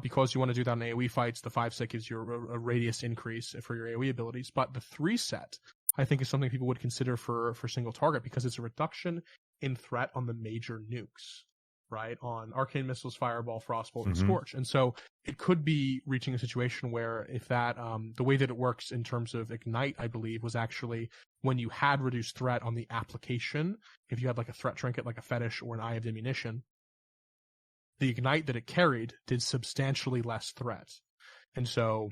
Because you want to do that in AoE fights, the 5 set gives you a radius increase for your AoE abilities. But the 3 set, I think, is something people would consider for single target because it's a reduction in threat on the major nukes, right? On Arcane Missiles, Fireball, Frostbolt, and Scorch. And so it could be reaching a situation where if that, the way that it works in terms of Ignite, I believe, was actually when you had reduced threat on the application, if you had like a threat trinket, like a fetish or an Eye of Diminution, the Ignite that it carried did substantially less threat. And so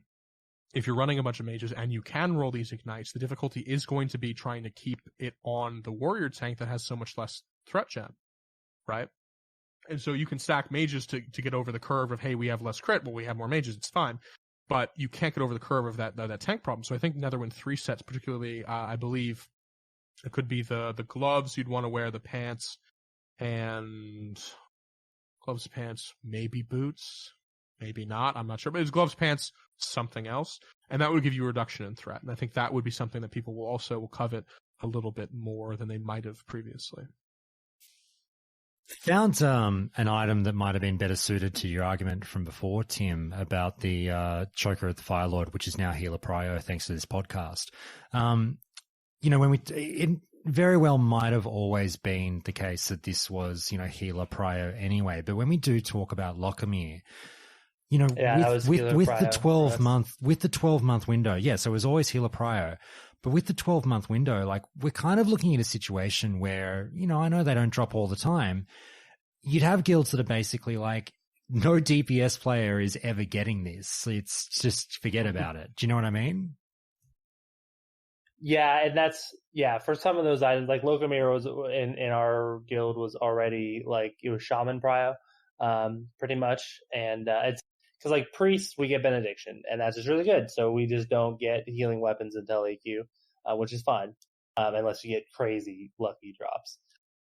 if you're running a bunch of mages and you can roll these Ignites, the difficulty is going to be trying to keep it on the warrior tank that has so much less threat gem, right? And so you can stack mages to get over the curve of, hey, we have less crit, well, we have more mages, it's fine. But you can't get over the curve of that tank problem. So I think Netherwind 3 sets, particularly, I believe it could be the gloves you'd want to wear, the pants, and gloves, pants, maybe boots, maybe not, I'm not sure. But it's gloves, pants, something else. And that would give you a reduction in threat. And I think that would be something that people will covet a little bit more than they might have previously. Found an item that might have been better suited to your argument from before, Tim, about the Choker of the Fire Lord, which is now Healer Prio, thanks to this podcast. When it very well might have always been the case that this was, Healer Prio anyway. But when we do talk about Lockermere, with the 12-month window, so it was always Healer Prio. But with the 12-month window, like, we're kind of looking at a situation where, I know they don't drop all the time. You'd have guilds that are basically like, no DPS player is ever getting this. It's just forget about it. Do you know what I mean? Yeah, and that's, for some of those items, like Lockermere was in our guild was already like, it was Shaman Prio, pretty much. And it's because like priests, we get benediction, and that's just really good. So we just don't get healing weapons until AQ, which is fine, unless you get crazy lucky drops.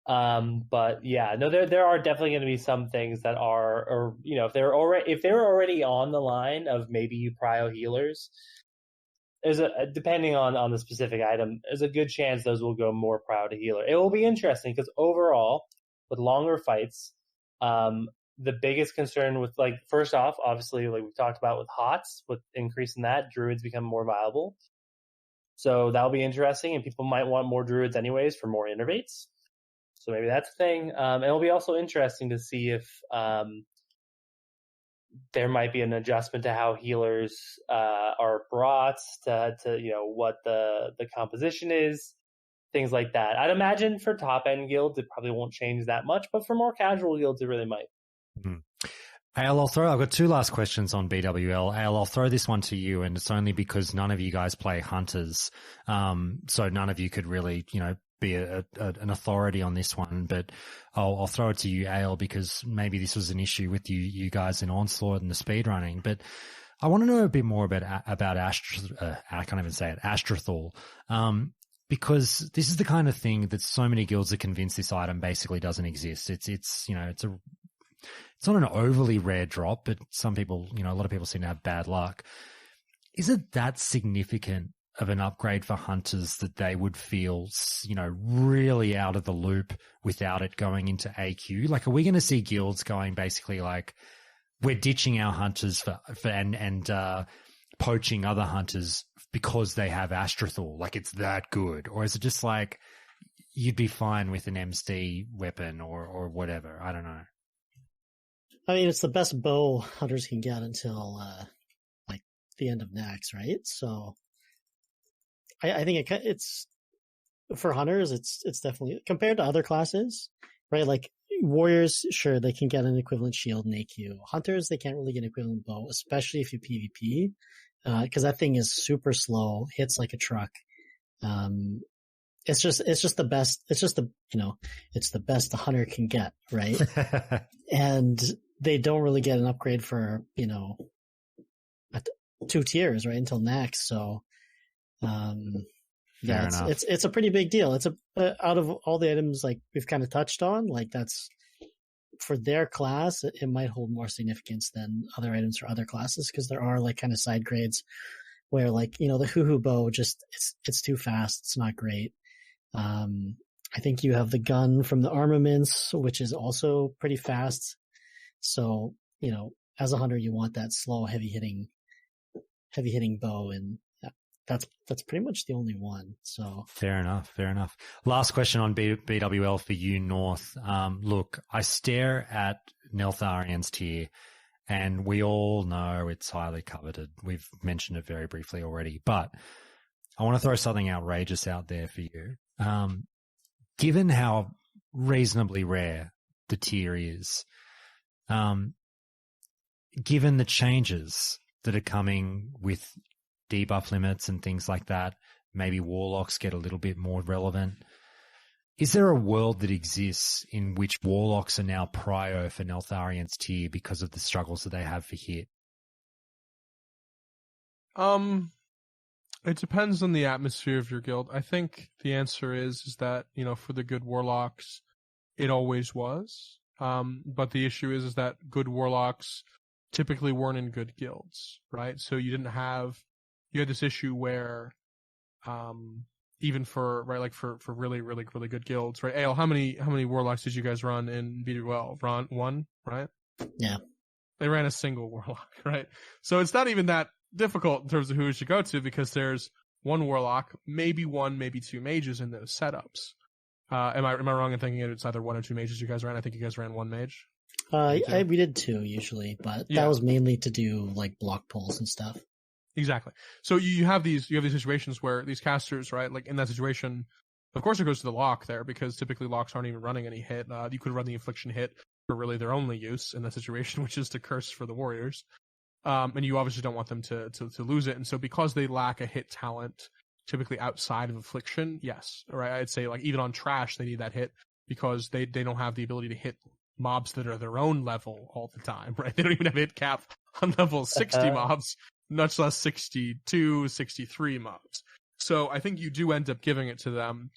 But yeah, no, there are definitely going to be some things that are, or if they're already on the line of maybe you prio healers, there's depending on the specific item, there's a good chance those will go more prio to healer. It will be interesting because overall, with longer fights, the biggest concern with, like, first off, obviously, like we've talked about with HOTS, with increasing that, druids become more viable. So that'll be interesting, and people might want more druids anyways for more innervates. So maybe that's a thing. And it'll be also interesting to see if there might be an adjustment to how healers are brought, to what the composition is, things like that. I'd imagine for top-end guilds, it probably won't change that much, but for more casual guilds, it really might. Ayle, I've got two last questions on BWL. Ayle, I'll throw this one to you, and it's only because none of you guys play hunters. So none of you could really, be an authority on this one, but I'll throw it to you, Ayle, because maybe this was an issue with you guys in Onslaught and the speed running, but I want to know a bit more about I can't even say it, Astrathal. Because this is the kind of thing that so many guilds are convinced this item basically doesn't exist. It's not an overly rare drop, but some people, a lot of people seem to have bad luck. Is it that significant of an upgrade for hunters that they would feel, really out of the loop without it going into AQ? Like, are we going to see guilds going basically like, we're ditching our hunters and poaching other hunters because they have Astrathal? Like, it's that good? Or is it just like, you'd be fine with an MC weapon or whatever? I don't know. I mean, it's the best bow hunters can get until, like, the end of next, right? So, I think it's for hunters. It's definitely compared to other classes, right? Like warriors, sure, they can get an equivalent shield in AQ. Hunters, they can't really get an equivalent bow, especially if you PvP, because that thing is super slow, hits like a truck. It's just the best. It's just it's the best the hunter can get, right? And they don't really get an upgrade for 2 tiers, right, until next. So. It's a pretty big deal. It's out of all the items like we've kind of touched on, like that's for their class, it might hold more significance than other items for other classes because there are like kind of side grades where like the hoo-hoo bow just it's too fast. It's not great. I think you have the gun from the armaments, which is also pretty fast. So as a hunter, you want that slow, heavy hitting bow and. That's pretty much the only one. So fair enough. Last question on BWL for you, North. Look, I stare at Neltharian's tier, and we all know it's highly coveted. We've mentioned it very briefly already, but I want to throw something outrageous out there for you. Given how reasonably rare the tier is, given the changes that are coming with debuff limits and things like that, maybe warlocks get a little bit more relevant. Is there a world that exists in which warlocks are now prio for Neltharian's tier because of the struggles that they have for hit? It depends on the atmosphere of your guild. I think the answer is that, for the good warlocks, it always was. But the issue is that good warlocks typically weren't in good guilds, right? So you had this issue where, even for really, really, really good guilds, right? Ayle, how many warlocks did you guys run in BWL? One, right? Yeah. They ran a single warlock, right? So it's not even that difficult in terms of who you should go to because there's one warlock, maybe 2 mages in those setups. Am I wrong in thinking it's either 1 or 2 mages you guys ran? I think you guys ran 1 mage. We did 2 usually, but that was mainly to do like block pulls and stuff. Exactly. So you have these situations where these casters, right? Like in that situation, of course it goes to the lock there because typically locks aren't even running any hit. You could run the infliction hit for really their only use in that situation, which is to curse for the warriors. And you obviously don't want them to lose it. And so because they lack a hit talent, typically outside of affliction, yes, right? I'd say like even on trash, they need that hit because they don't have the ability to hit mobs that are their own level all the time, right? They don't even have hit cap on level 60 mobs. Much less 62, 63 mobs. So I think you do end up giving it to them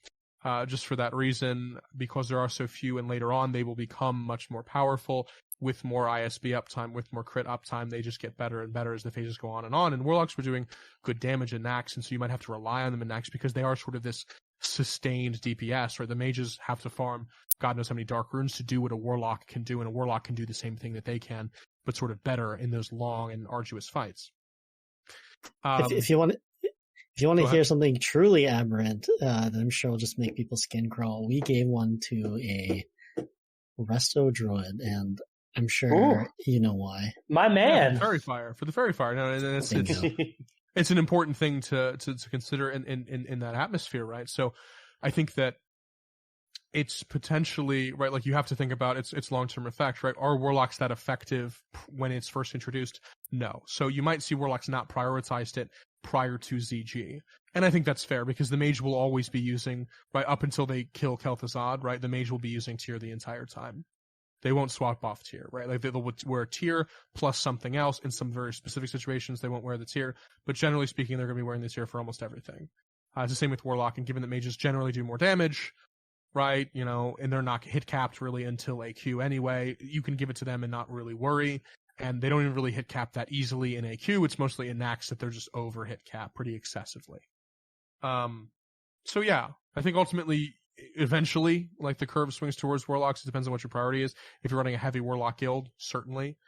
just for that reason, because there are so few, and later on they will become much more powerful with more ISB uptime, with more crit uptime. They just get better and better as the phases go on. And warlocks were doing good damage in Nax, and so you might have to rely on them in Nax because they are sort of this sustained DPS, right? The mages have to farm God knows how many dark runes to do what a warlock can do, and a warlock can do the same thing that they can, but sort of better in those long and arduous fights. If you want to hear something truly aberrant, that I'm sure will just make people's skin crawl, we gave one to a resto druid, and I'm sure you know why. My man, for the fairy fire. No, it's an important thing to consider in that atmosphere, right? So I think that it's potentially, right, like you have to think about its long-term effects, right? Are Warlocks that effective when it's first introduced? No. So you might see Warlocks not prioritized it prior to ZG. And I think that's fair because the Mage will always be using, right, up until they kill Kel'Thuzad, right, the Mage will be using Tyr the entire time. They won't swap off Tyr, right? Like they'll wear Tyr plus something else. In some very specific situations, they won't wear the Tyr. But generally speaking, they're going to be wearing the Tyr for almost everything. It's the same with Warlock, and given that Mages generally do more damage, right, you know, and they're not hit capped really until AQ anyway, you can give it to them and not really worry. And they don't even really hit cap that easily in AQ. It's mostly in Nax that they're just over hit cap pretty excessively. So yeah, I think ultimately, eventually, like the curve swings towards Warlocks. It depends on what your priority is. If you're running a heavy Warlock guild, certainly,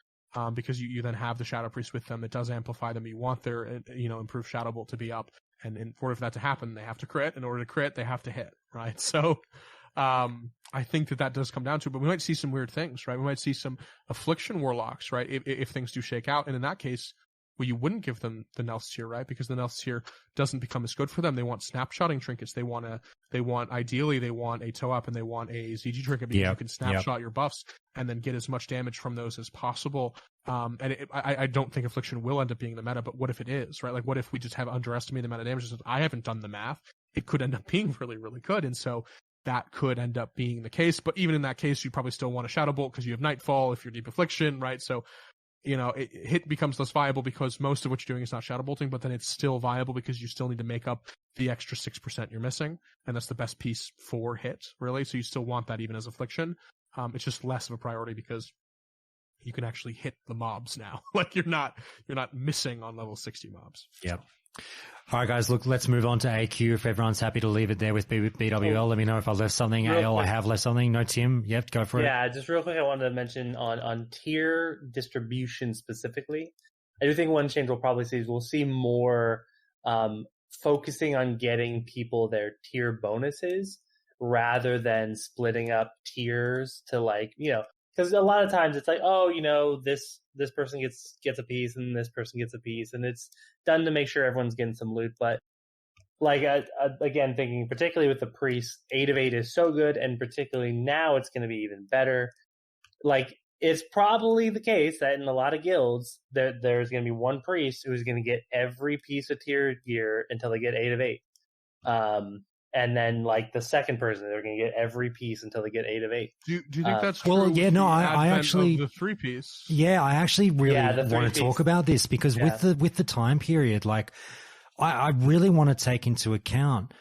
because you then have the Shadow Priest with them. It does amplify them. You want their, you know, improved Shadow Bolt to be up. And in order for that to happen, they have to crit. In order to crit, they have to hit, right? So, I think that does come down to it, but we might see some weird things, right? We might see some Affliction Warlocks, right? If things do shake out. And in that case, well, you wouldn't give them the Nelth Tier, right? Because the Nelth Tier doesn't become as good for them. They want snapshotting trinkets. Ideally, they want a toe up and they want a ZG trinket because you can snapshot your buffs and then get as much damage from those as possible. I don't think Affliction will end up being the meta, but what if it is, right? Like, what if we just have underestimated the amount of damage? I haven't done the math. It could end up being really, really good. And so that could end up being the case. But even in that case, you probably still want a Shadow Bolt because you have Nightfall if you're Deep Affliction, right? So, you know, hit becomes less viable because most of what you're doing is not Shadow Bolting, but then it's still viable because you still need to make up the extra 6% you're missing. And that's the best piece for hit, really. So you still want that even as Affliction. It's just less of a priority because you can actually hit the mobs now. Like you're not missing on level 60 mobs. Yep. All right, guys, look, let's move on to AQ. If everyone's happy to leave it there with BWL, let me know if I left something. Ayle, I have left something. No, Tim? Yep, go for it. Yeah, just real quick, I wanted to mention on tier distribution specifically, I do think one change we'll probably see is we'll see more focusing on getting people their tier bonuses rather than splitting up tiers to, like, you know, because a lot of times it's like, oh, you know, this person gets a piece and this person gets a piece, and it's done to make sure everyone's getting some loot. But like again, thinking particularly with the priest, 8 of 8 is so good, and particularly now it's going to be even better. Like, it's probably the case that in a lot of guilds there's going to be one priest who's going to get every piece of tier gear until they get 8 of 8. And then, like, the second person, they're going to get every piece until they get 8 of 8. Do you think that's true? Well, yeah, no, I actually the 3-piece. Yeah, I actually really want to talk about this because with the time period, like, I really want to take into account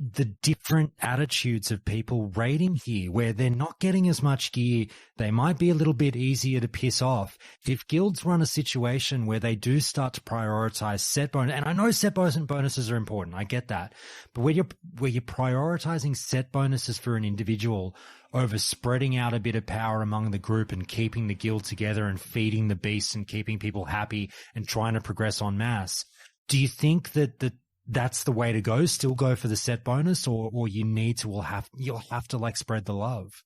the different attitudes of people raiding here, where they're not getting as much gear. They might be a little bit easier to piss off. If guilds run a situation where they do start to prioritize set bonus, and I know set bonuses are important, I get that, but where you're prioritizing set bonuses for an individual over spreading out a bit of power among the group and keeping the guild together and feeding the beast and keeping people happy and trying to progress en masse, do you think that that's the way to go? Still go for the set bonus, or you'll have to like spread the love?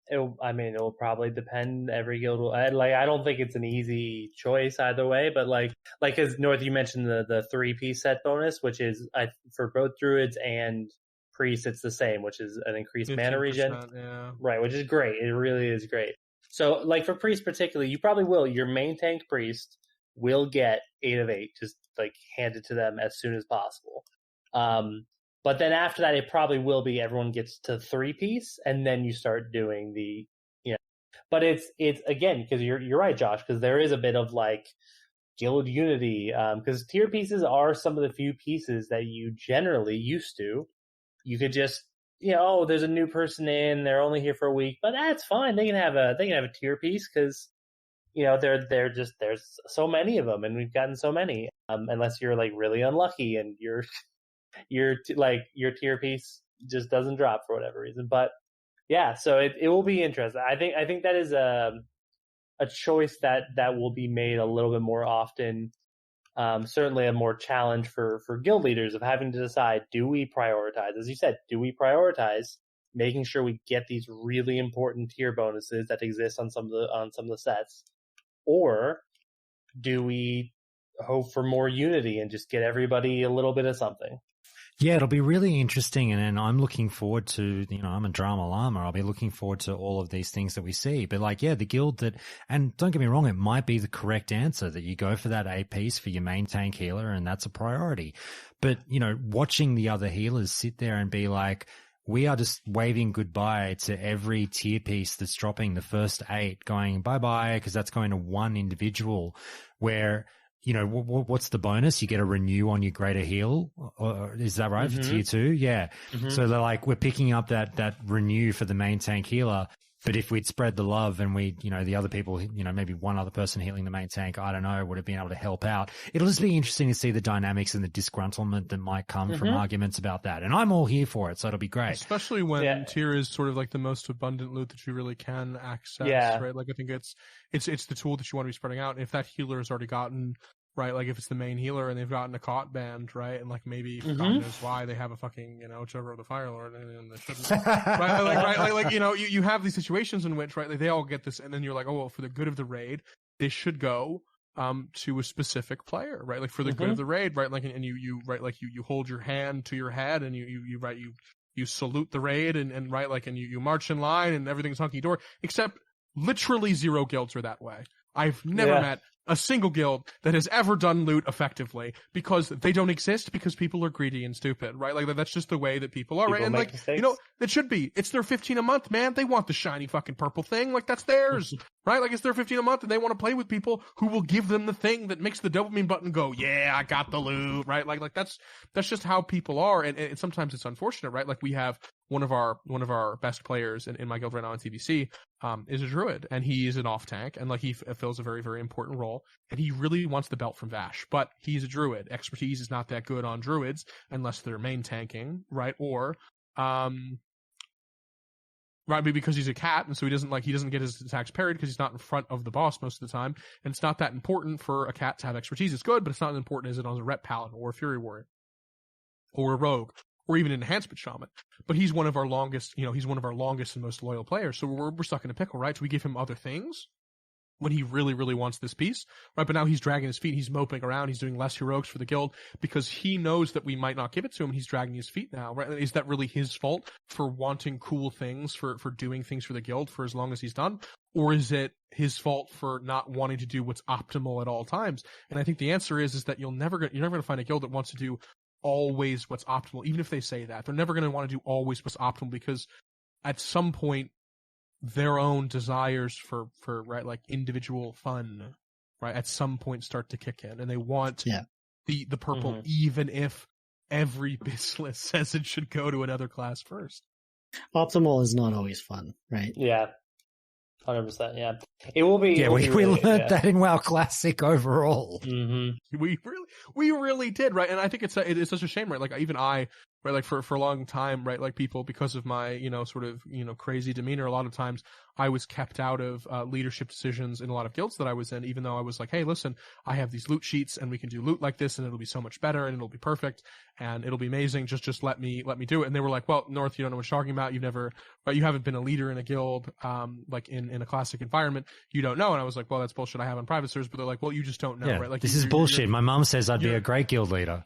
It'll probably depend. Every guild will. I don't think it's an easy choice either way. But like as North, you mentioned the 3-piece set bonus, which is for both druids and priests, it's the same, which is an increased mana regen, right? Which is great. It really is great. So like for priests particularly, you probably will. Your main tank priest will get 8 of 8, just like handed to them as soon as possible. But then after that, it probably will be everyone gets to 3-piece, and then you start doing the, you know. But it's again, because you're right, Josh, because there is a bit of like guild unity, because tier pieces are some of the few pieces that you generally used to. You could just, you know, oh, there's a new person in, they're only here for a week, but that's fine. They can have a tier piece because, you know, they're just, there's so many of them, and we've gotten so many. Unless you're like really unlucky and your tier piece just doesn't drop for whatever reason. But yeah, so it will be interesting. I think that is a choice that will be made a little bit more often. Certainly a more challenge for guild leaders of having to decide, do we prioritize, as you said, do we prioritize making sure we get these really important tier bonuses that exist on some of the sets, or do we hope for more unity and just get everybody a little bit of something? Yeah, it'll be really interesting. And I'm looking forward to, I'm a drama llama. I'll be looking forward to all of these things that we see. But like, yeah, the guild that, and don't get me wrong, it might be the correct answer that you go for that A piece for your main tank healer, and that's a priority. But, watching the other healers sit there and be like, we are just waving goodbye to every tier piece that's dropping the first 8, going bye-bye, because that's going to one individual where, what's the bonus? You get a renew on your greater heal. Or is that right? For tier 2? Yeah. So they're like, we're picking up that renew for the main tank healer. But if we'd spread the love and we, the other people, maybe one other person healing the main tank, I don't know, would have been able to help out. It'll just be interesting to see the dynamics and the disgruntlement that might come from arguments about that. And I'm all here for it, so it'll be great. Especially when tier is sort of like the most abundant loot that you really can access, right? Like I think it's the tool that you want to be spreading out. And if that healer has already gotten, right, like if it's the main healer and they've gotten a caught band, right, and like maybe God knows why they have a fucking Choker of the Fire Lord and they shouldn't, right? Like you have these situations in which, right, like they all get this, and then you're like, oh well, for the good of the raid, this should go to a specific player, right? Like for the good of the raid, right? Like and you right, like you hold your hand to your head and you salute the raid and right, like and you march in line and everything's hunky dory, except literally 0 guilds are that way. I've never met a single guild that has ever done loot effectively, because they don't exist, because people are greedy and stupid, right? Like that's just the way that people are, right? And like, mistakes. That should be. It's their 15 a month, man. They want the shiny fucking purple thing. Like that's theirs, right? Like it's their 15 a month, and they want to play with people who will give them the thing that makes the dopamine button go, yeah, I got the loot, right? Like that's just how people are, and sometimes it's unfortunate, right? Like we have one of our best players in my guild right now in TBC is a druid, and he is an off tank, and like he fills a very, very important role, and he really wants the belt from Vash, but he's a druid. Expertise is not that good on druids unless they're main tanking, right? Or right, because he's a cat, and so he doesn't get his attacks parried because he's not in front of the boss most of the time, and it's not that important for a cat to have expertise. It's good, but it's not as important as it on a rep paladin or a fury warrior or a rogue, or even an enhancement shaman. But he's one of our longest, and most loyal players. So we're stuck in a pickle, right? So we give him other things when he really, really wants this piece, right? But now he's dragging his feet. He's moping around. He's doing less heroics for the guild because he knows that we might not give it to him. He's dragging his feet now, right? Is that really his fault for wanting cool things, for doing things for the guild for as long as he's done? Or is it his fault for not wanting to do what's optimal at all times? And I think the answer is that you're never going to find a guild that wants to do always what's optimal. Even if they say that, they're never going to want to do always what's optimal, because at some point their own desires for right, like individual fun, right, at some point start to kick in, and they want the purple, even if every business says it should go to another class first. Optimal is not always fun, right? Yeah. 100%, yeah. It will be. Yeah, we learned that in WoW Classic overall. We really did, right? And I think it's such a shame, right? Like even I, right, like for a long time, right, like people, because of my sort of crazy demeanor, a lot of times I was kept out of leadership decisions in a lot of guilds that I was in, even though I was like, hey, listen, I have these loot sheets and we can do loot like this and it'll be so much better and it'll be perfect and it'll be amazing. Just let me do it. And they were like, well, North, you don't know what you're talking about. You haven't been a leader in a guild, like in a classic environment. You don't know. And I was like, well, that's bullshit. I have on private servers, but they're like, well, you just don't know, right? Like this is bullshit. My mom says I'd be a great guild leader.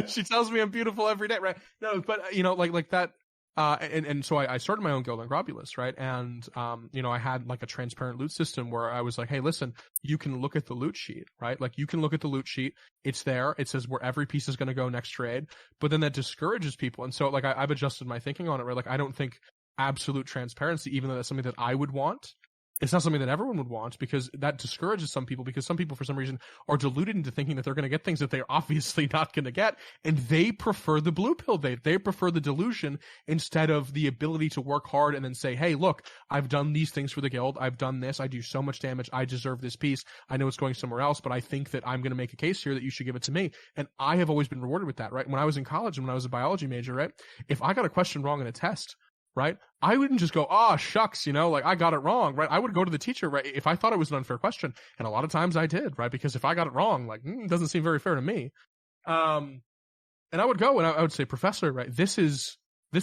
She tells me I'm beautiful every day, right? No, but like that. And so I started my own guild on Grobulus, right? And, I had like a transparent loot system where I was like, hey, listen, you can look at the loot sheet, right? Like you can look at the loot sheet. It's there. It says where every piece is going to go next trade, but then that discourages people. And so like I've adjusted my thinking on it, right? Like I don't think absolute transparency, even though that's something that I would want, it's not something that everyone would want, because that discourages some people, because some people for some reason are deluded into thinking that they're going to get things that they're obviously not going to get, and they prefer the blue pill. They prefer the delusion instead of the ability to work hard and then say, hey, look, I've done these things for the guild. I've done this. I do so much damage. I deserve this piece. I know it's going somewhere else, but I think that I'm going to make a case here that you should give it to me. And I have always been rewarded with that, right? When I was in college and when I was a biology major, right? If I got a question wrong in a test, right, I wouldn't just go, shucks, like I got it wrong, right? I would go to the teacher, right, if I thought it was an unfair question. And a lot of times I did, right? Because if I got it wrong, like, it doesn't seem very fair to me. And I would go and I would say, professor, right, this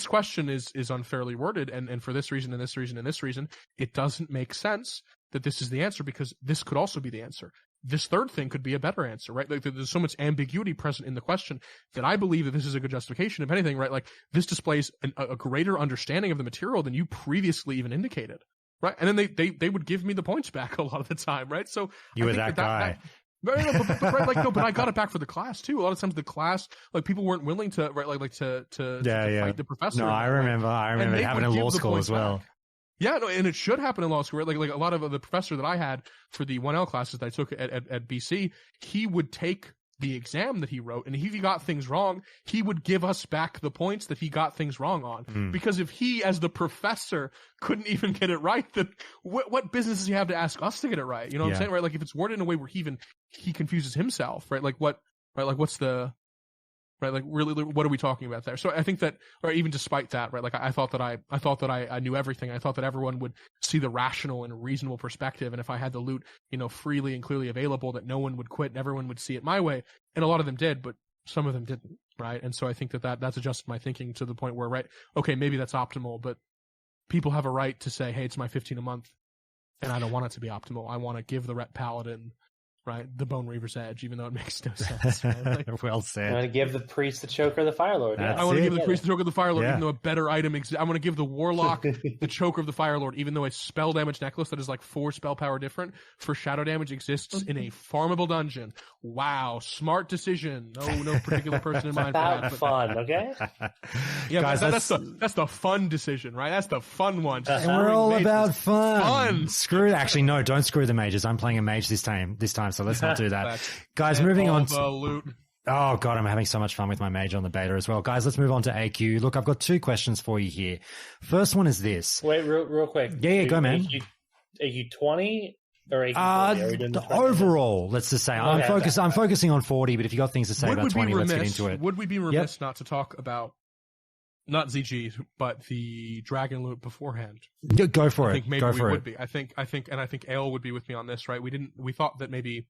question is unfairly worded. And for this reason and this reason and this reason, it doesn't make sense that this is the answer, because this could also be the answer. this third thing could be a better answer, right? Like there's so much ambiguity present in the question that I believe that this is a good justification. If anything, right? Like this displays a greater understanding of the material than you previously even indicated, right? And then they would give me the points back a lot of the time, right? So you were that guy. But I got it back for the class too. A lot of times the class, like people weren't willing to, right, to fight the professor. No, I remember it happened in law school as well. Back. Yeah, no, and it should happen in law school. Right? Like a lot of the professor that I had for the 1L classes that I took at BC, he would take the exam that he wrote, and if he got things wrong, he would give us back the points that he got things wrong on. Because if he, as the professor, couldn't even get it right, then what business does he have to ask us to get it right? You know what I'm saying? Right? Like if it's worded in a way where he confuses himself, right? Like what? Right? Like what's the? Right, like really, what are we talking about there? So I think that, or even despite that, right, like I thought that I knew everything. I thought that everyone would see the rational and reasonable perspective, and if I had the loot, freely and clearly available, that no one would quit and everyone would see it my way. And a lot of them did, but some of them didn't, right? And so I think that's adjusted my thinking to the point where, right, okay, maybe that's optimal, but people have a right to say, hey, it's my 15 a month, and I don't want it to be optimal. I want to give the Ret Paladin, right, the Bone Reaver's Edge, even though it makes no sense. Right? Like, well said. I'm going to give the priest the Choker of the Firelord. I want to give the priest the Choker of the Firelord, even though a better item exists. I'm going to give the Warlock the Choker of the Firelord, even though a spell damage necklace that is like 4 spell power different for shadow damage exists in a farmable dungeon. Wow, smart decision. No particular person in mind for that. Fun, okay? Yeah, guys, that's the fun decision, right? That's the fun one. And we're all about fun. Actually, no, don't screw the mages. I'm playing a mage this time. So let's not do that. Guys, moving on. Loot. Oh, God, I'm having so much fun with my mage on the beta as well. Guys, let's move on to AQ. Look, I've got 2 questions for you here. First one is this. Wait, real quick. Yeah, go, man. AQ 20 or AQ 40? Overall, let's just say. I'm focusing on 40, but if you got things to say about 20, let's get into it. Would we be remiss not to talk about not ZG, but the dragon loot beforehand? Go for it. I think maybe we would be. I think Ayle would be with me on this, right? We thought that maybe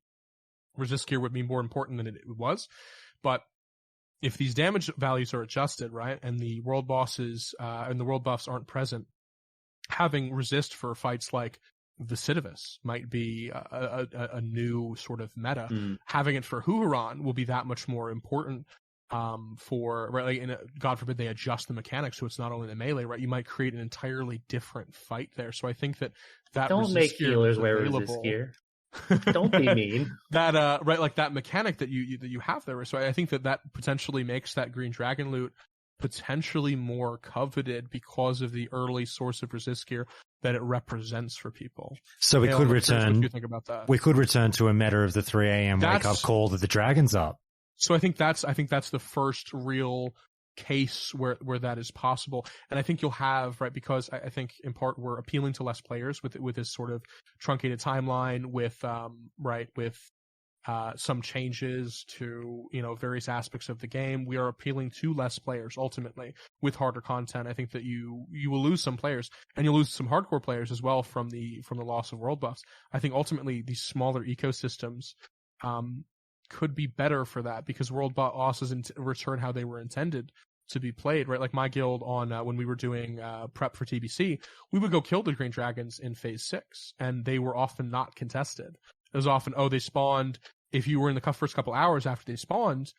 resist gear would be more important than it was, but if these damage values are adjusted, right, and the world bosses and the world buffs aren't present, having resist for fights like the Sidious might be a new sort of meta. Having it for Huhuran will be that much more important. For right, like, and God forbid they adjust the mechanics so it's not only the melee, right? You might create an entirely different fight there. So I think that don't make healers wear resist gear. Don't be mean. That right, like that mechanic that you have there. So I think that potentially makes that green dragon loot potentially more coveted because of the early source of resist gear that it represents for people. So we could return. What do you think about that? We could return to a meta of the 3 a.m. wake up call that the dragon's up. So I think that's the first real case where that is possible. And I think you'll have, right, because I think in part we're appealing to less players with this sort of truncated timeline with some changes to, various aspects of the game. We are appealing to less players ultimately with harder content. I think that you will lose some players, and you'll lose some hardcore players as well from the loss of world buffs. I think ultimately these smaller ecosystems, could be better for that because world bosses return how they were intended to be played, right? Like my guild on when we were doing prep for TBC, we would go kill the green dragons in phase 6, and they were often not contested. It was often, they spawned. If you were in the first couple hours after they spawned,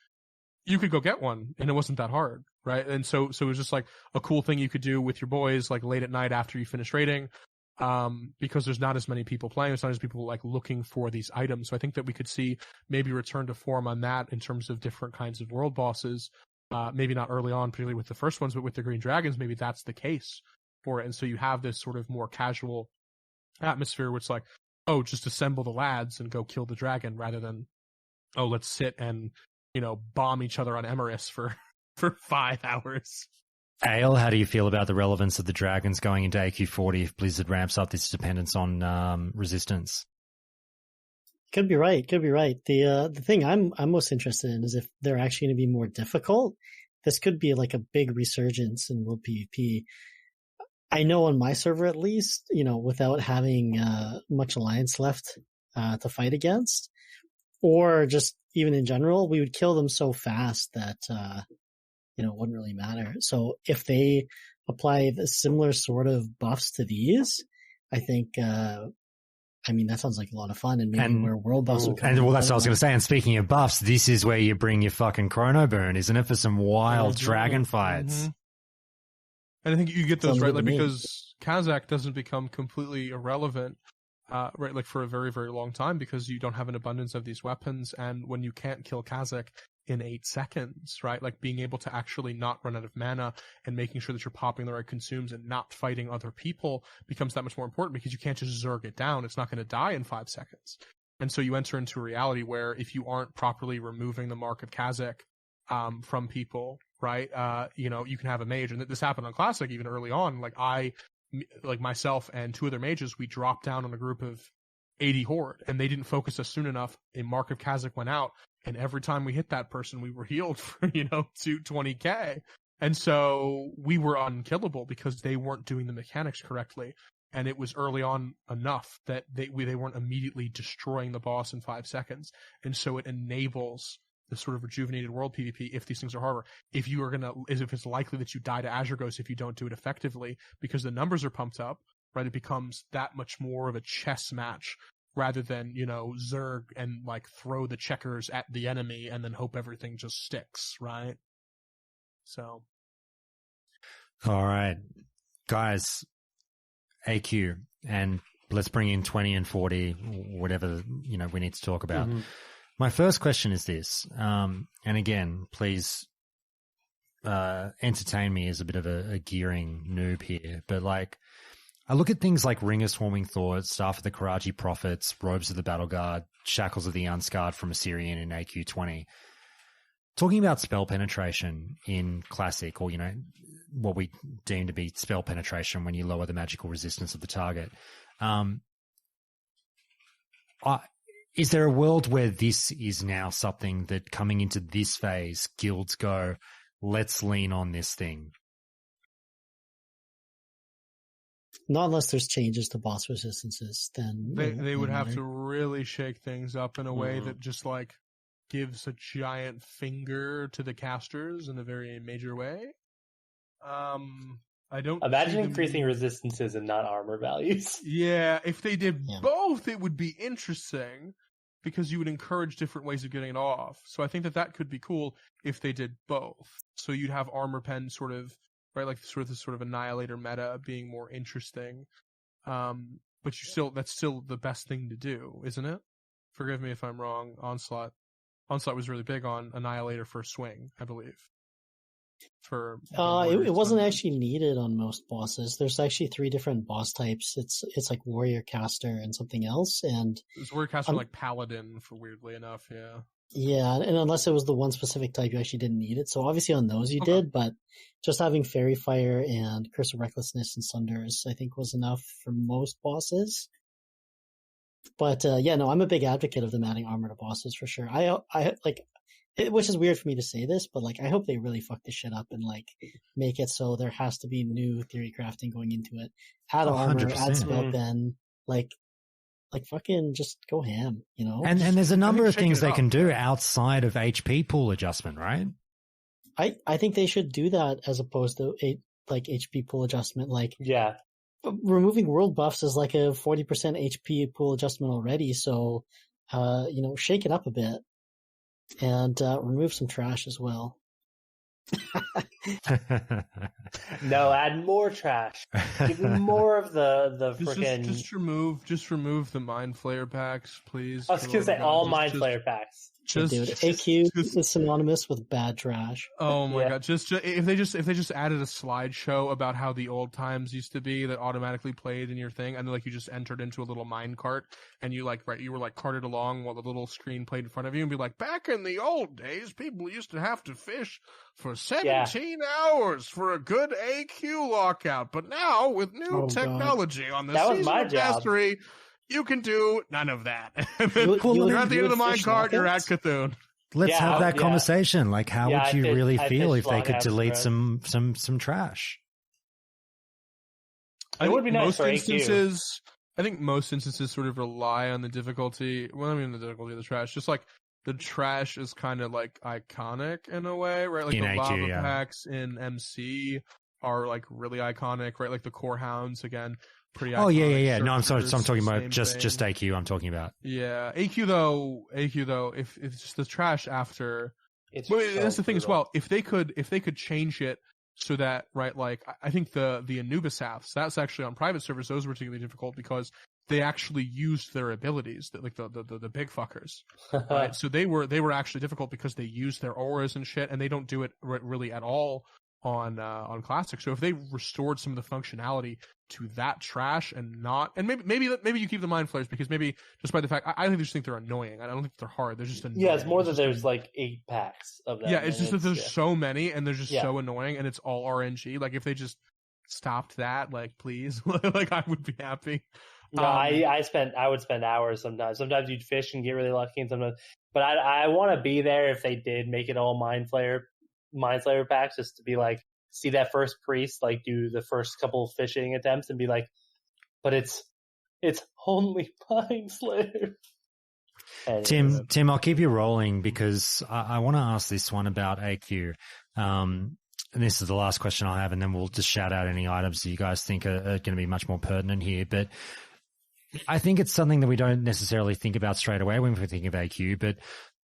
you could go get one, and it wasn't that hard, right? And so it was just like a cool thing you could do with your boys, like late at night after you finish raiding. Because there's not as many people playing, there's not as many people like looking for these items. So I think that we could see maybe return to form on that in terms of different kinds of world bosses. Maybe not early on, particularly with the first ones, but with the green dragons, maybe that's the case for it. And so you have this sort of more casual atmosphere, which like, just assemble the lads and go kill the dragon, rather than, let's sit and bomb each other on Emeris for 5 hours. Ayle, how do you feel about the relevance of the dragons going into AQ40 if Blizzard ramps up this dependence on resistance? Could be right. The thing I'm most interested in is if they're actually going to be more difficult. This could be like a big resurgence in world PvP. I know on my server at least, without having much alliance left to fight against, or just even in general, we would kill them so fast that it wouldn't really matter. So if they apply the similar sort of buffs to these, I think I mean, that sounds like a lot of fun, and maybe where world buffs would come. And well, that's what I was in. going to say. And speaking of buffs, this is where you bring your fucking chrono burn, isn't it, for some wild dragon fights? And I think you get those Sounds right, good like to me. because Kazakh doesn't become completely irrelevant, right, like for a very, very long time because you don't have an abundance of these weapons, and when you can't kill Kazakh in 8 seconds, right, like being able to actually not run out of mana and making sure that you're popping the right consumes and not fighting other people becomes that much more important because you can't just zerg it down. It's not going to die in 5 seconds. And so you enter into a reality where if you aren't properly removing the mark of Kazakh from people, right, you know, you can have a mage. And this happened on Classic even early on. Like myself and 2 other mages, we dropped down on a group of 80 horde and they didn't focus us soon enough. A mark of Kazakh went out, and every time we hit that person, we were healed for, 220k. And so we were unkillable because they weren't doing the mechanics correctly. And it was early on enough that they weren't immediately destroying the boss in 5 seconds. And so it enables the sort of rejuvenated world PvP if these things are harder. If it's likely that you die to Azure Ghost if you don't do it effectively because the numbers are pumped up, right? It becomes that much more of a chess match rather than, Zerg and like throw the checkers at the enemy and then hope everything just sticks, right? So. All right, guys, AQ, and let's bring in 20 and 40, whatever, we need to talk about. Mm-hmm. My first question is this, and again, please entertain me as a bit of a gearing noob here, but like, I look at things like Ring of Swarming Thoughts, Staff of the Karaji Prophets, Robes of the Battle Guard, Shackles of the Unscarred from Assyrian in AQ20. Talking about spell penetration in Classic, or, what we deem to be spell penetration when you lower the magical resistance of the target. Is there a world where this is now something that coming into this phase, guilds go, let's lean on this thing? Not unless there's changes to boss resistances, then they would have to really shake things up in a way that just like gives a giant finger to the casters in a very major way. I don't imagine increasing resistances and not armor values. Yeah, if they did both, it would be interesting because you would encourage different ways of getting it off. So I think that could be cool if they did both. So you'd have armor pen sort of, right, like sort of annihilator meta being more interesting. But that's still the best thing to do, isn't it? Forgive me if I'm wrong. Onslaught was really big on annihilator for swing, I believe. It wasn't actually needed on most bosses. There's actually 3 different boss types. It's like warrior caster and something else, and it's warrior caster like paladin, for weirdly enough, yeah. Yeah, and unless it was the one specific type, you actually didn't need it. So obviously on those you did, but just having Fairy Fire and Curse of Recklessness and Sunders, I think, was enough for most bosses. But I'm a big advocate of them adding armor to bosses for sure. I like. Which is weird for me to say this, but like I hope they really fuck this shit up and like make it so there has to be new theory crafting going into it. Add armor, 100%. add spell pen, like fucking just go ham, And there's a number of things they can do outside of HP pool adjustment, right? I think they should do that as opposed to HP pool adjustment. Like removing world buffs is like a 40% HP pool adjustment already, so shake it up a bit. And remove some trash as well. No, add more trash. Give me more of the freaking. Just remove the Mind Flayer packs, please. I was gonna say all Mind Flayer packs. Dude, AQ is synonymous with bad trash. Oh my god! Just if they just added a slideshow about how the old times used to be that automatically played in your thing, and then like you just entered into a little mine cart, and you were like carted along while the little screen played in front of you, and be like, back in the old days, people used to have to fish for 17 hours for a good AQ lockout, but now with new technology on the Season of Mastery, you can do none of that. You're at the end of the minecart, you're at Cthulhu. Let's have that conversation. Like, how would you really feel if they could delete some trash? It would be nice for instances. I think most instances sort of rely on the difficulty. Well, I mean, the difficulty of the trash. Just like the trash is kind of like iconic in a way, right? Like in the AQ, lava packs in MC are like really iconic, right? Like the core hounds again. pretty Oh, iconic. yeah. No, I'm sorry. So I'm talking Same about just thing. AQ. I'm talking about. Yeah, AQ though, if it's just the trash after. It's Well, so that's the thing as brutal. well. If they could change it so that, right, like I think the Anubis Souths, that's actually on private servers. Those were particularly difficult because they actually used their abilities, like the big fuckers, right? So they were actually difficult because they used their auras and shit, and they don't do it really at all on Classic. So if they restored some of the functionality to that trash and maybe you keep the mind flayers, because maybe just by the fact I just think they're annoying. I don't think they're hard. They're just annoying. Yeah, it's more that there's like 8 packs of them. Yeah, it's just that there's so many and they're just Yeah. so annoying, and it's all RNG. Like if they just stopped that, like please, like I would be happy. No, I would spend hours sometimes. Sometimes you'd fish and get really lucky, and sometimes, but I want to be there if they did make it all Mind Flayer packs, just to be like, see that first priest like do the first couple of fishing attempts and be like, but it's only Mind Flayer. Anyway. Tim, I'll keep you rolling because I want to ask this one about AQ. And this is the last question I'll have, and then we'll just shout out any items that you guys think are going to be much more pertinent here. But I think it's something that we don't necessarily think about straight away when we think of AQ, but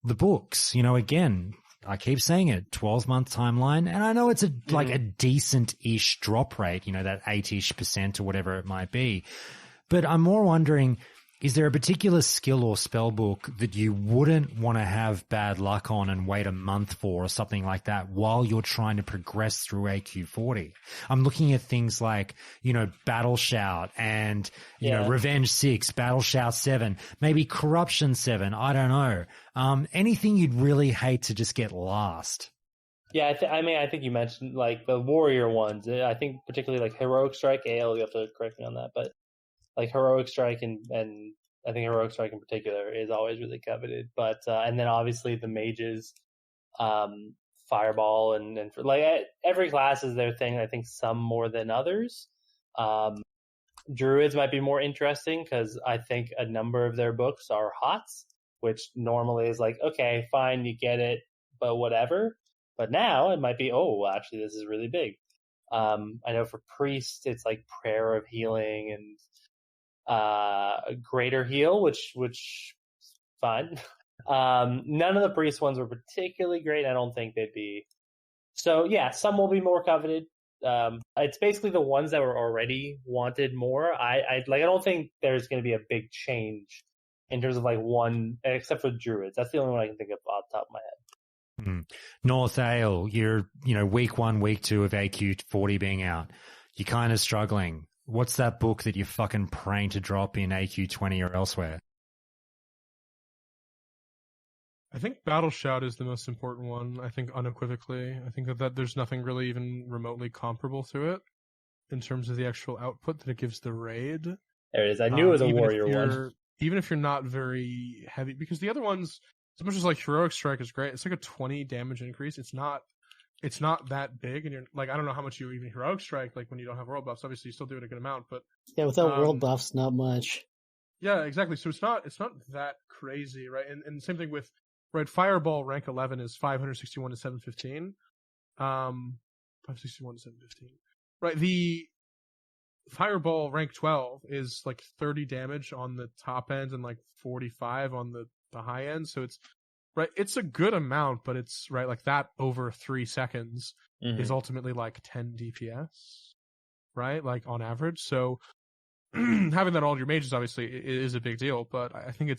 the books, again, I keep saying it, 12-month timeline. And I know it's like a decent-ish drop rate, that 8-ish% or whatever it might be. But I'm more wondering, is there a particular skill or spell book that you wouldn't want to have bad luck on and wait a month for or something like that while you're trying to progress through AQ40? I'm looking at things like, Battle Shout and, Revenge 6, Battle Shout 7, maybe Corruption 7. I don't know. Anything you'd really hate to just get last. Yeah, I think you mentioned like the warrior ones. I think particularly like Heroic Strike, Ayle, you have to correct me on that, but like Heroic Strike and I think Heroic Strike in particular is always really coveted. But and then obviously the mages, Fireball and like every class is their thing. I think some more than others. Druids might be more interesting because I think a number of their books are HOTS, which normally is like, okay, fine, you get it, but whatever. But now it might be, oh, actually, this is really big. I know for Priest, it's like Prayer of Healing and Greater Heal, which fine. None of the Priest ones were particularly great. I don't think they'd be. So yeah, some will be more coveted. It's basically the ones that were already wanted more. I don't think there's going to be a big change in terms of like one, except for Druids. That's the only one I can think of off the top of my head. North Ayle, you're, week 1, week 2 of AQ 40 being out. You're kind of struggling. What's that book that you're fucking praying to drop in AQ 20 or elsewhere? I think Battle Shout is the most important one. I think unequivocally. I think that there's nothing really even remotely comparable to it in terms of the actual output that it gives the raid. There it is. I knew it was a warrior one. Even if you're not very heavy, because the other ones, as much as like Heroic Strike is great, it's like a 20 damage increase. It's not that big, and you're like, I don't know how much you even Heroic Strike, like when you don't have world buffs. Obviously you still do it a good amount, but yeah, without world buffs, not much. Yeah, exactly. So it's not that crazy, right? And same thing with, right, Fireball rank 11 is 561 to 715. 561 to 715. Right, the Fireball rank 12 is like 30 damage on the top end and like 45 on the high end. So it's, right, it's a good amount, but it's, right, like that over 3 seconds is ultimately like 10 DPS, right? Like on average. So having that all your mages obviously is a big deal, but I think I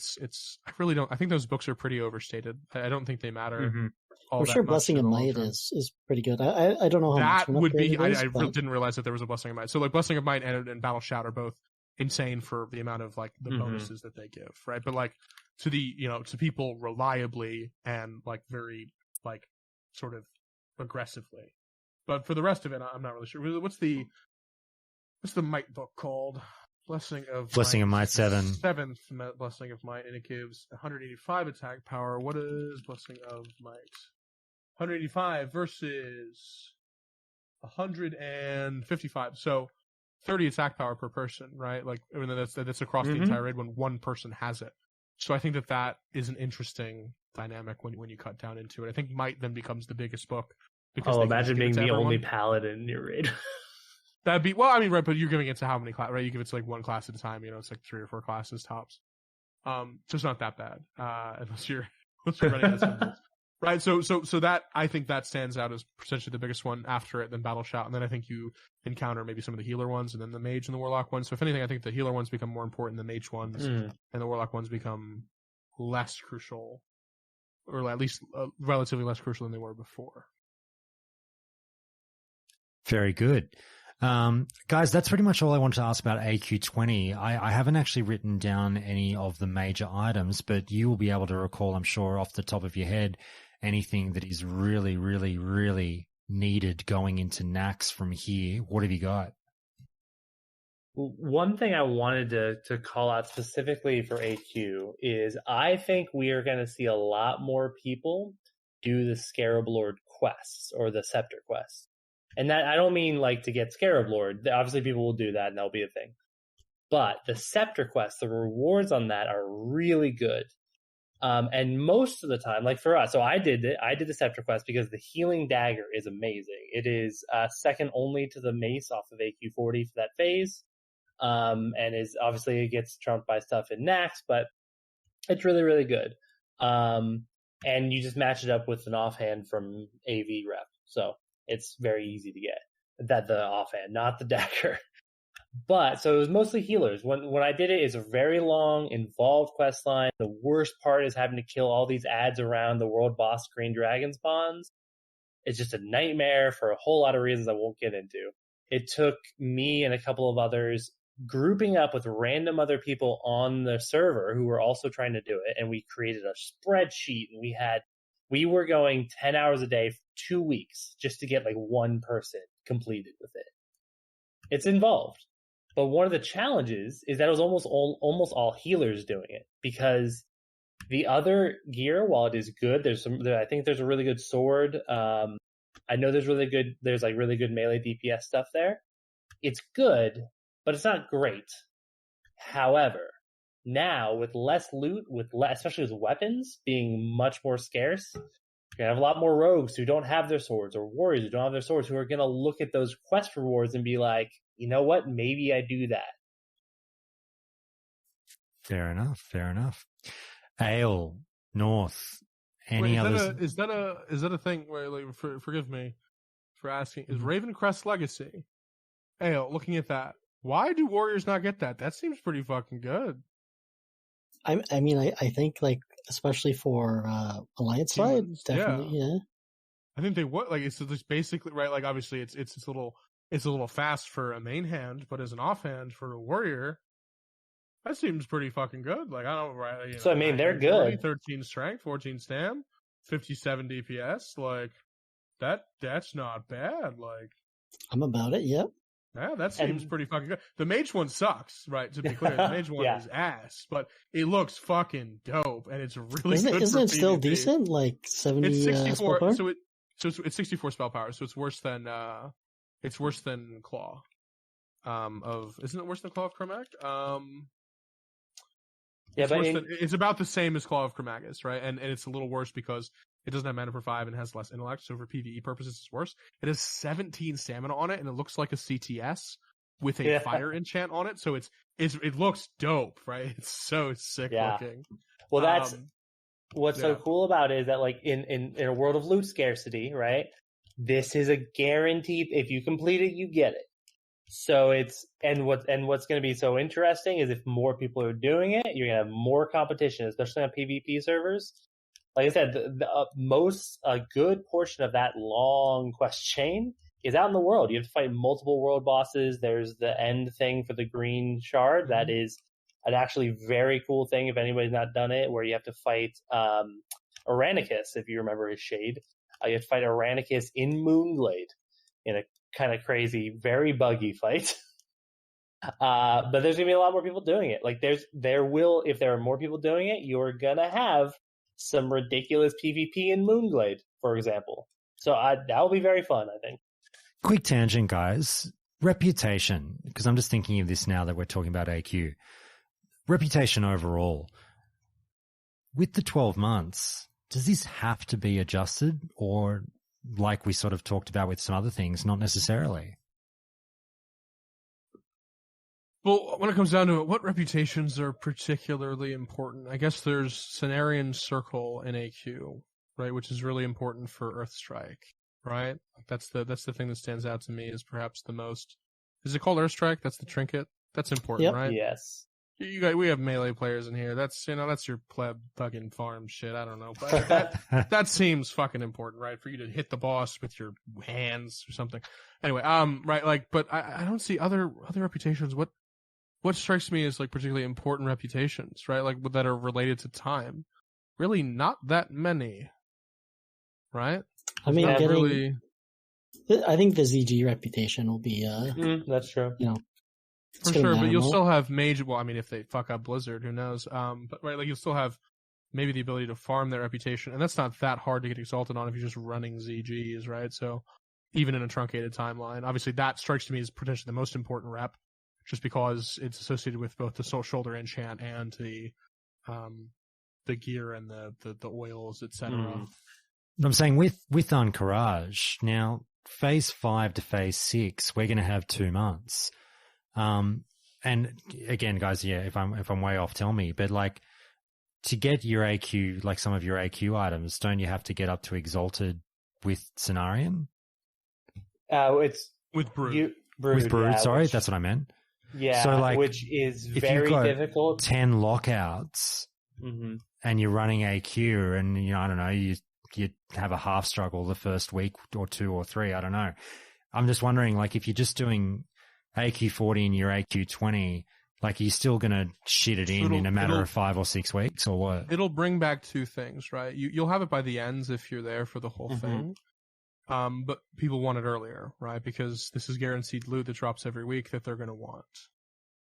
really don't, I think those books are pretty overstated. I don't think they matter. For sure, Blessing of Might is pretty good. I don't know how that much would be. I Didn't realize that there was a Blessing of Might. So like Blessing of Might and Battle Shout are both insane for the amount of like the bonuses that they give, right? But like to the to people reliably and like very like sort of aggressively. But for the rest of it, I'm not really sure. What's the Might book called? Blessing of Might 7. 7th Blessing of Might, and it gives 185 attack power. What is Blessing of Might? 185 versus 155. So 30 attack power per person, right? Like, I mean, that's across the entire raid when one person has it. So I think that is an interesting dynamic when you cut down into it. I think Might then becomes the biggest book. Imagine being the only paladin in your raid. That'd be, well, I mean, right, but you're giving it to how many classes, right? You give it to like one class at a time, it's like 3 or 4 classes tops. So it's not that bad, unless you're running out of right? So that, I think that stands out as potentially the biggest one after it, then Battle Shout, and then I think you encounter maybe some of the healer ones, and then the mage and the warlock ones. So if anything, I think the healer ones become more important than the mage ones, and the warlock ones become less crucial, or at least relatively less crucial than they were before. Very good. Guys, that's pretty much all I wanted to ask about AQ20. I haven't actually written down any of the major items, but you will be able to recall, I'm sure, off the top of your head, anything that is really, really, really needed going into Nax from here. What have you got? One thing I wanted to call out specifically for AQ is I think we are going to see a lot more people do the Scarab Lord quests or the Scepter quests. And that, I don't mean like to get Scarab Lord. Obviously people will do that and that'll be a thing. But the Scepter quest, the rewards on that are really good. And most of the time, like for us, so I did the Scepter quest because the Healing Dagger is amazing. It is second only to the Mace off of AQ40 for that phase. And is obviously it gets trumped by stuff in Nax, but it's really, really good. And you just match it up with an offhand from AV rep. So it's very easy to get that, the offhand, not the dagger. But so it was mostly healers. When I did it, it's a very long, involved quest line. The worst part is having to kill all these ads around the world boss Green Dragon spawns. It's just a nightmare for a whole lot of reasons I won't get into. It took me and a couple of others grouping up with random other people on the server who were also trying to do it, and we created a spreadsheet, and we were going 10 hours a day for 2 weeks just to get like one person completed with it. It's involved. But one of the challenges is that it was almost all healers doing it, because the other gear, while it is good, I think there's a really good sword. I know there's really good melee DPS stuff there. It's good, but it's not great. However, now with less loot, especially with weapons being much more scarce, you're gonna have a lot more rogues who don't have their swords, or warriors who don't have their swords, who are gonna look at those quest rewards and be like, you know what? Maybe I do that. Fair enough. Ayle, North, any others? Is that a thing where, like, forgive me for asking, is Ravencrest Legacy? Ayle, looking at that, why do warriors not get that? That seems pretty fucking good. I think, like, especially for Alliance side, definitely, yeah. I think they would, like, it's just basically, right, like, obviously it's a little fast for a main hand, but as an offhand for a warrior, that seems pretty fucking good. Like, I don't, right? So, I mean, they're good. 13 strength, 14 stam, 57 DPS. Like, that's not bad. Like, I'm about it, yep. Yeah, that seems pretty fucking good. The mage one sucks, right? To be clear, the mage one is ass, but it looks fucking dope, and it's really good. Isn't it PvP. still decent? Like 70. It's 64. Spell power? So it's 64 spell power. So it's worse than Claw. Isn't it worse than Claw of Chromac? Yeah, but it's about the same as Claw of Chromagus, right? And it's a little worse because it doesn't have mana for 5 and has less intellect, so for PvE purposes it's worse. It has 17 stamina on it, and it looks like a CTS with a fire enchant on it, so it looks dope, right? It's so sick looking. Well, that's what's so cool about it, is that, like, in a world of loot scarcity, right? This is a guaranteed, if you complete it, you get it. So what's going to be so interesting is if more people are doing it, you're going to have more competition, especially on PvP servers. Like I said, a good portion of that long quest chain is out in the world. You have to fight multiple world bosses. There's the end thing for the green shard. That is an actually very cool thing if anybody's not done it, where you have to fight Aranicus, if you remember his shade. You have to fight Aranicus in Moonglade in a kind of crazy, very buggy fight. But there's going to be a lot more people doing it. Like, if there are more people doing it, you're going to have some ridiculous PvP in Moonglade, for example. So that will be very fun, I think. Quick tangent, guys. Reputation, because I'm just thinking of this now that we're talking about AQ. Reputation overall. With the 12 months, does this have to be adjusted, or, like we sort of talked about with some other things, not necessarily? Well, when it comes down to it, what reputations are particularly important? I guess there's Cenarian Circle in AQ, right, which is really important for Earthstrike, right? That's the thing that stands out to me as perhaps the most. Is it called Earthstrike? That's the trinket. That's important, right? Yes. You guys, we have melee players in here. That's that's your pleb fucking farm shit. I don't know, but that seems fucking important, right? For you to hit the boss with your hands or something. Anyway, right, like, but I don't see other reputations. What strikes me as like particularly important reputations, right? Like that are related to time. Really, not that many, right? I mean, not really. I think the ZG reputation will be. That's true. For sure, but you'll still have major. Well, I mean, if they fuck up Blizzard, who knows? But right, like you'll still have maybe the ability to farm their reputation, and that's not that hard to get exalted on if you're just running ZGs, right? So even in a truncated timeline, obviously that strikes to me as potentially the most important rep, just because it's associated with both the soul shoulder enchant and the gear and the oils, etc. I'm saying with Encourage now, phase 5 to phase 6, we're going to have 2 months. And again, guys, yeah, if I'm way off, tell me. But like, to get your AQ, like some of your AQ items, don't you have to get up to Exalted with Cenarian? It's with Brood. With Brood, sorry, that's what I meant. Yeah, so like, which is if very you've got difficult. 10 lockouts, and you're running AQ, and I don't know, you have a half struggle the first week or 2 or 3. I don't know. I'm just wondering, like, if you're just doing AQ 40 and your AQ 20, like, are you still going to shit it in a matter of 5 or 6 weeks, or what? It'll bring back 2 things, right? You'll have it by the ends if you're there for the whole thing. But people want it earlier, right? Because this is guaranteed loot that drops every week that they're going to want.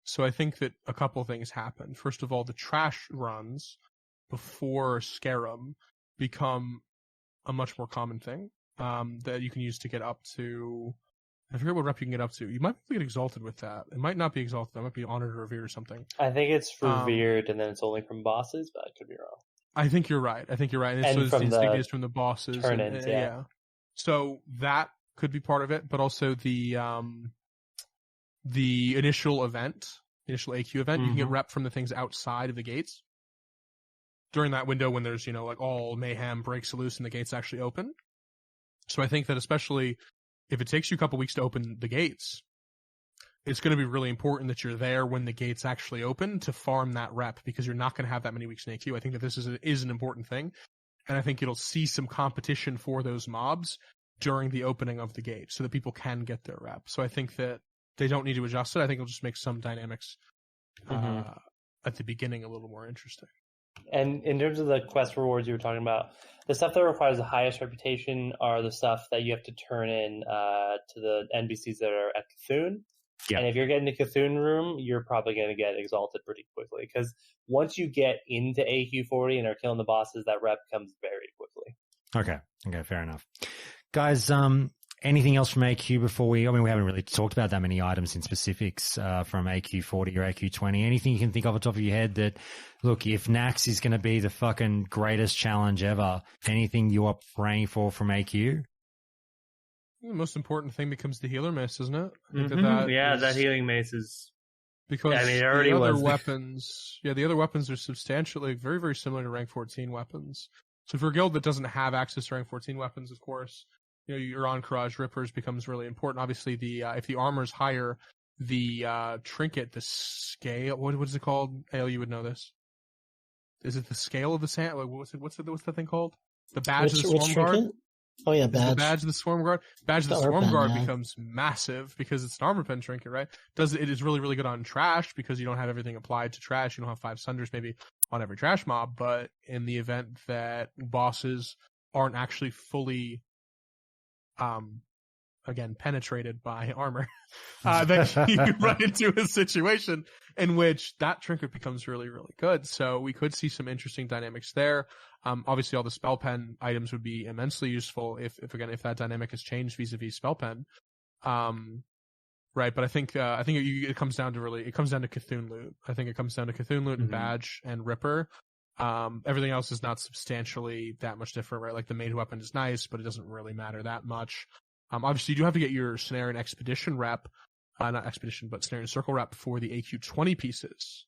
So I think that a couple things happen. First of all, the trash runs before Scarab become a much more common thing that you can use to get up to. I forget what rep you can get up to. You might get exalted with that. It might not be exalted. That might be honored or revered or something. I think it's revered, and then it's only from bosses, but I could be wrong. I think you're right. And it's from insignias from the bosses. Yeah. So that could be part of it, but also the initial event, initial AQ event, you can get rep from the things outside of the gates. During that window when there's, like all mayhem breaks loose and the gates actually open. So I think that especially if it takes you a couple weeks to open the gates, it's going to be really important that you're there when the gates actually open to farm that rep, because you're not going to have that many weeks in AQ. I think that this is an important thing, and I think it'll see some competition for those mobs during the opening of the gate so that people can get their rep. So I think that they don't need to adjust it. I think it'll just make some dynamics at the beginning a little more interesting. And in terms of the quest rewards you were talking about, the stuff that requires the highest reputation are the stuff that you have to turn in to the NPCs that are at Cthulhu. Yeah. And if you're getting to Cthulhu room, you're probably going to get exalted pretty quickly, because once you get into AQ 40 and are killing the bosses, that rep comes very quickly. Okay, fair enough. Guys, anything else from AQ before we haven't really talked about that many items in specifics from AQ 40 or AQ 20. Anything you can think of off the top of your head that, look, if Nax is going to be the fucking greatest challenge ever, anything you are praying for from AQ? The most important thing becomes the healer mace, isn't it? I think that healing mace is... Because it already the other weapons... Yeah, the other weapons are substantially very, very similar to rank 14 weapons. So for a guild that doesn't have access to rank 14 weapons, of course, your Encourage Rippers becomes really important. Obviously, if the armor's higher, the trinket, the scale, what is it called? Ayle, you would know this. Is it the scale of the sand? What's the thing called? The badge of the Swarm Guard? Oh yeah, badge. The badge of the Swarm Guard. Badge of the Swarm Guard becomes massive because it's an armor pen trinket, right? It is really, really good on trash because you don't have everything applied to trash. You don't have 5 sunders maybe on every trash mob, but in the event that bosses aren't actually fully again penetrated by armor, then you run into a situation in which that trinket becomes really, really good. So we could see some interesting dynamics there. Obviously all the spell pen items would be immensely useful if that dynamic has changed vis-a-vis spell pen. Right, but I think it comes down to Cthulhu loot. I think it comes down to Cthulhu loot and badge and Ripper. Everything else is not substantially that much different, right? Like the main weapon is nice, but it doesn't really matter that much. Obviously you do have to get your Cenarian Expedition rep, not expedition, but Cenarian Circle Rep for the AQ20 pieces.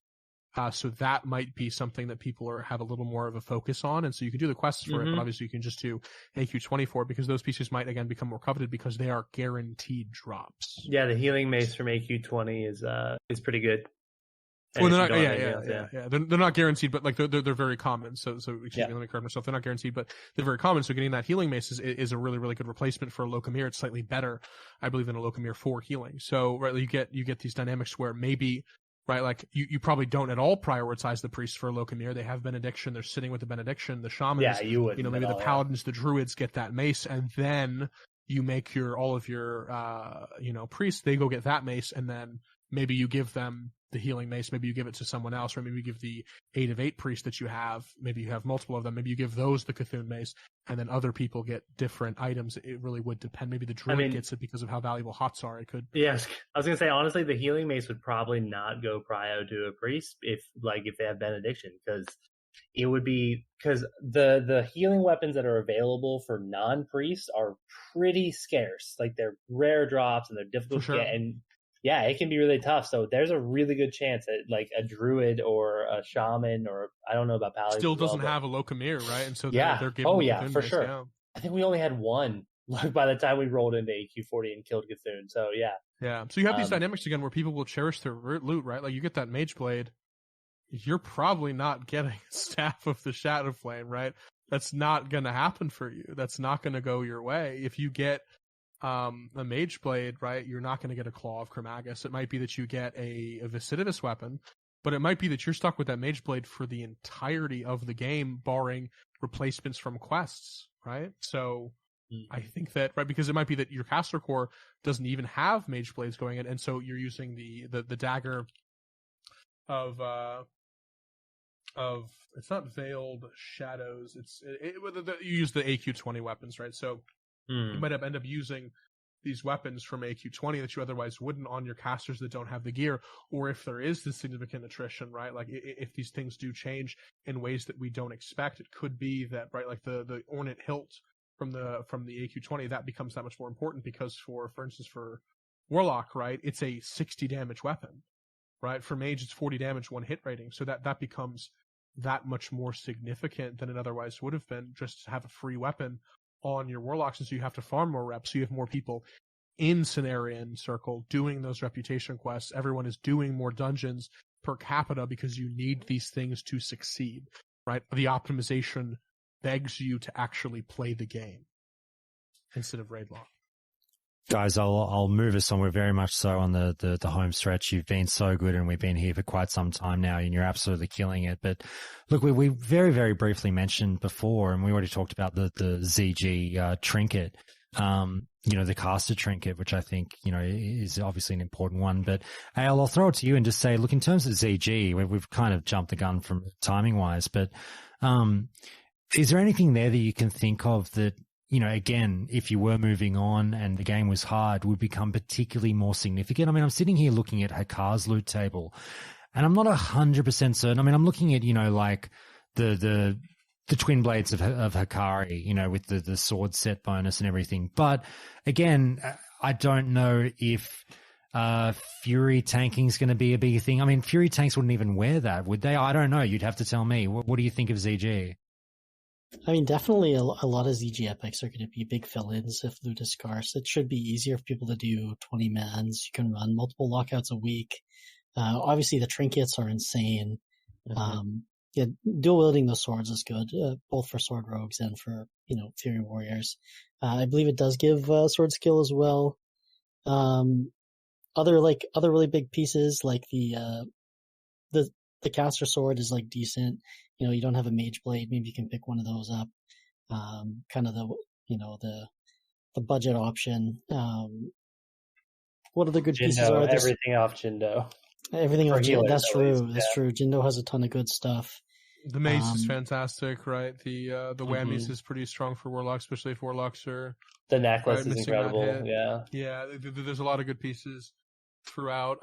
So that might be something that people have a little more of a focus on. And so you can do the quests for it, but obviously you can just do AQ24 because those pieces might, again, become more coveted because they are guaranteed drops. Yeah, the healing mace from AQ20 is pretty good. Well, they're not, They're not guaranteed, but like they're very common. So excuse me, let me correct myself. They're not guaranteed, but they're very common. So getting that healing mace is a really, really good replacement for a Locomere. It's slightly better, I believe, than a Locomere for healing. So right, you get these dynamics where maybe, right, like you probably don't at all prioritize the priests for a Locomere. They have benediction. They're sitting with the benediction. The shamans, you would, maybe the paladins, the druids get that mace, and then you make all of your priests. They go get that mace, and then maybe you give them the healing mace. Maybe you give it to someone else, or maybe you give the 8 of 8 priest that you have. Maybe you have multiple of them. Maybe you give those the Cthulhu mace, and then other people get different items. It really would depend. Maybe the druid gets it because of how valuable hots are. It could. Yes, I was gonna say honestly, the healing mace would probably not go prio to a priest if they have benediction, because it would be because the healing weapons that are available for non-priests are pretty scarce. Like they're rare drops and they're difficult to get, and yeah, it can be really tough. So there's a really good chance that like a druid or a shaman, or I don't know about paladins, still doesn't have a Locomere, right? And so they're giving for sure. Yeah. I think we only had one by the time we rolled into AQ40 and killed Cthulhu. So yeah. So you have these dynamics again where people will cherish their loot, right? Like you get that Mage Blade, you're probably not getting Staff of the Shadow Flame, right? That's not going to happen for you. That's not going to go your way. If you get a Mage Blade, right, you're not going to get a Claw of Chromagus. It might be that you get a Vicitivus weapon, but it might be that you're stuck with that Mage Blade for the entirety of the game, barring replacements from quests, right? So I think that, right, because it might be that your Caster Core doesn't even have Mage Blades going in, and so you're using the dagger of it's not Veiled Shadows, you use the AQ20 weapons, right? So you might end up using these weapons from AQ20 that you otherwise wouldn't on your casters that don't have the gear, or if there is this significant attrition, right? Like if these things do change in ways that we don't expect, it could be that, right, like the ornate hilt from the AQ20, that becomes that much more important because for instance, for Warlock, right, it's a 60 damage weapon, right? For Mage, it's 40 damage, 1 hit rating. So that becomes that much more significant than it otherwise would have been just to have a free weapon on your Warlocks, and so you have to farm more reps, so you have more people in Cenarian Circle doing those reputation quests. Everyone is doing more dungeons per capita because you need these things to succeed, right? The optimization begs you to actually play the game instead of raid lock. Guys, I'll move us on. We're very much so on the home stretch. You've been so good, and we've been here for quite some time now, and you're absolutely killing it. But look, we very, very briefly mentioned before, and we already talked about the ZG trinket, the caster trinket, which I think, is obviously an important one. But Ayle, I'll throw it to you and just say, look, in terms of ZG, we've kind of jumped the gun from timing wise, but is there anything there that you can think of that, again, if you were moving on and the game was hard, would become particularly more significant? I mean, I'm sitting here looking at Hakar's loot table, and I'm not 100% certain. I mean, I'm looking at, like the twin blades of Hakari, with the sword set bonus and everything. But again, I don't know if Fury tanking is going to be a big thing. I mean, Fury tanks wouldn't even wear that, would they? I don't know. You'd have to tell me. What do you think of ZG? I mean, definitely a lot of ZG epics are going to be big fill-ins if loot is scarce. It should be easier for people to do 20 mans. You can run multiple lockouts a week. Obviously, the trinkets are insane. Dual wielding those swords is good, both for sword rogues and for Fury warriors. I believe it does give sword skill as well. Other really big pieces like the caster sword is like decent. You don't have a mage blade, maybe you can pick one of those up. Kind of the budget option. What other good Jindo, pieces are there? Everything off Jindo. Everything off Jindo. That's true. Yeah. That's true. Jindo has a ton of good stuff. The mace is fantastic, right? The whammies is pretty strong for Warlocks, especially if Warlocks are... The necklace is incredible, yeah. Yeah, there's a lot of good pieces throughout.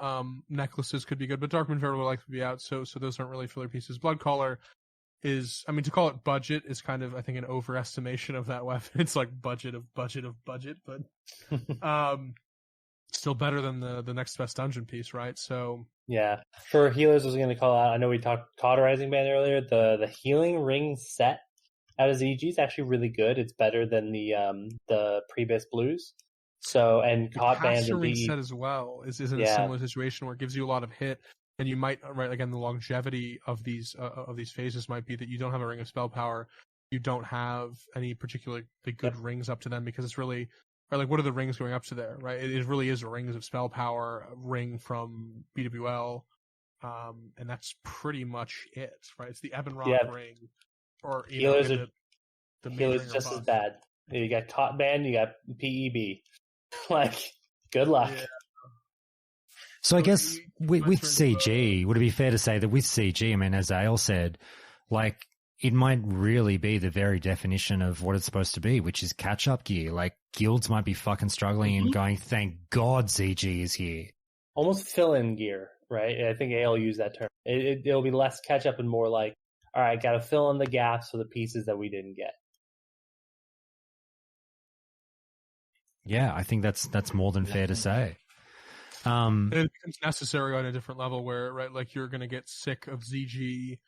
Necklaces could be good, but Darkmoon very well likely to be out, so those aren't really filler pieces. Bloodcaller is, I mean, to call it budget is kind of, I think, an overestimation of that weapon. It's like budget of budget, but Still better than the next best dungeon piece, right? So yeah, for healers, I was going to call out. I know we talked cauterizing band earlier. The healing ring set out of ZG is actually really good. It's better than the previous blues. So and caught bands and ring set as well is in a similar situation where it gives you a lot of hit, and you might again the longevity of these phases might be that you don't have a ring of spell power, you don't have any particularly good rings up to them because it's really. Right, like what are the rings going up to there? Right, it really is rings of spell power, a ring from BWL, and that's pretty much it. Right, it's the Ebon Rock ring, or healers are the healers just as bad. You got Cot Band, you got PEB. Like, good luck. Yeah. So I guess with CG, would it be fair to say that with CG, I mean, as Ayle said, like it might really be the very definition of what it's supposed to be, which is catch-up gear. Like, guilds might be fucking struggling and going, thank God ZG is here. Almost fill-in gear, right? I think Ayle used that term. It'll be less catch-up and more like, all right, got to fill in the gaps for the pieces that we didn't get. Yeah, I think that's more than fair to say. And it becomes necessary on a different level where, right, like you're going to get sick of ZG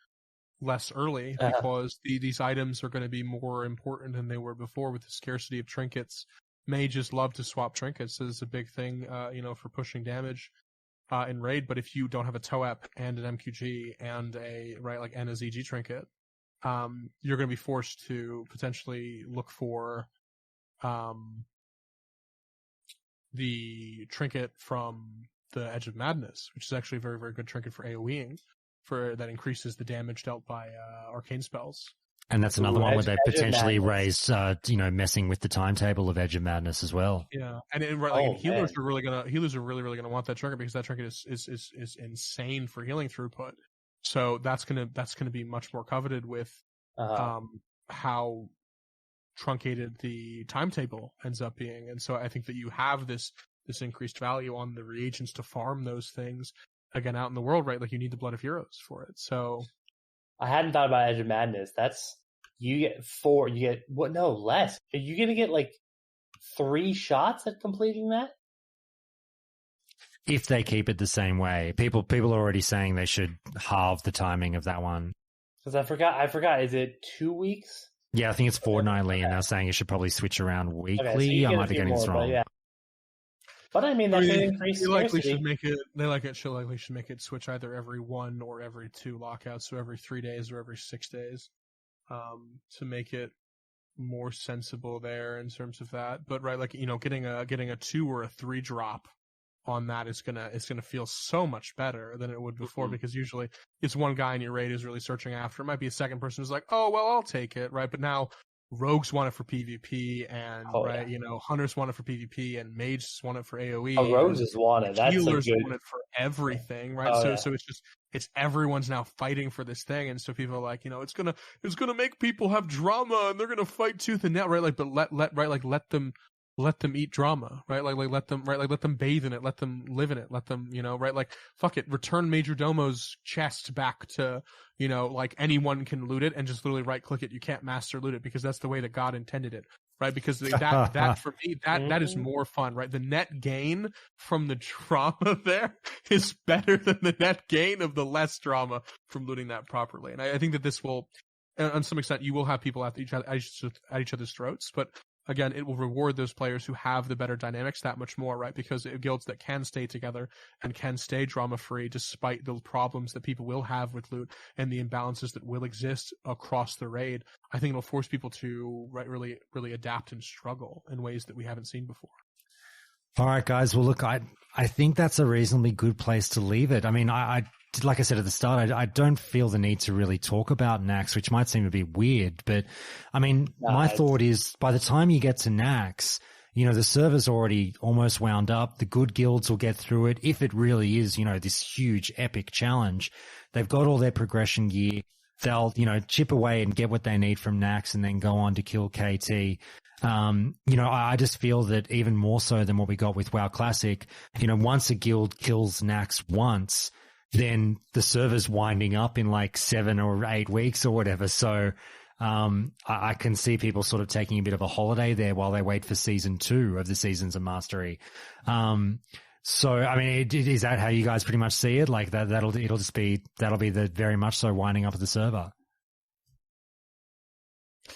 less early because these items are going to be more important than they were before with the scarcity of trinkets. Mages love to swap trinkets. So it's a big thing, for pushing damage in raid. But if you don't have a TOEP and an MQG and a ZG trinket, you're going to be forced to potentially look for the trinket from the Edge of Madness, which is actually a very, very good trinket for AoEing. That increases the damage dealt by arcane spells. And that's another one where they potentially raised, messing with the timetable of Edge of Madness as well. Yeah, and healers are really gonna want that trinket because that trinket is insane for healing throughput. So that's gonna be much more coveted with how truncated the timetable ends up being. And so I think that you have this increased value on the reagents to farm those things. Again, out in the world, right? Like you need the Blood of Heroes for it. So I hadn't thought about Edge of Madness. You get less. Are you going to get like 3 shots at completing that? If they keep it the same way. People are already saying they should halve the timing of that one. Because I forgot. Is it 2 weeks? Yeah, I think it's fortnightly, and they're saying it should probably switch around weekly. So I might be getting this wrong. But I mean, that could increase scarcity. Should make it switch either every 1 or every 2 lockouts, so every 3 days or every 6 days, to make it more sensible there in terms of that. But right, like getting a 2 or a 3 drop on that is gonna feel so much better than it would before because usually it's one guy in your raid who's really searching after. It might be a second person who's like, oh well, I'll take it, right? But now rogues want it for PvP, and hunters want it for PvP, and mages want it for AoE. Oh, rogues just want it. That's healers want it for everything, right? So it's everyone's now fighting for this thing, and so people are like, it's gonna make people have drama, and they're gonna fight tooth and nail, right? Like, but let them eat drama, right? Let them bathe in it, let them live in it, let them, right? Like, fuck it, return Majordomo's chest back to, like anyone can loot it and just literally right click it. You can't master loot it because that's the way that God intended it, right? Because that for me, that is more fun, right? The net gain from the drama there is better than the net gain of the less drama from looting that properly. And I think that this will, on some extent, you will have people at each other's throats, but again, it will reward those players who have the better dynamics that much more, right? Because guilds that can stay together and can stay drama-free despite the problems that people will have with loot and the imbalances that will exist across the raid, I think it'll force people to really, really adapt and struggle in ways that we haven't seen before. All right, guys. Well, look, I think that's a reasonably good place to leave it. I mean, I like I said at the start, I don't feel the need to really talk about Nax, which might seem a bit weird, but I mean, my thought is by the time you get to Nax, the server's already almost wound up. The good guilds will get through it. If it really is, this huge epic challenge, they've got all their progression gear. They'll, chip away and get what they need from Nax and then go on to kill KT. I just feel that even more so than what we got with WoW Classic, once a guild kills Nax once, then the server's winding up in like 7 or 8 weeks or whatever. So, I can see people sort of taking a bit of a holiday there while they wait for season 2 of the Seasons of Mastery. So, I mean, is that how you guys pretty much see it? Like that'll be the very much so winding up of the server.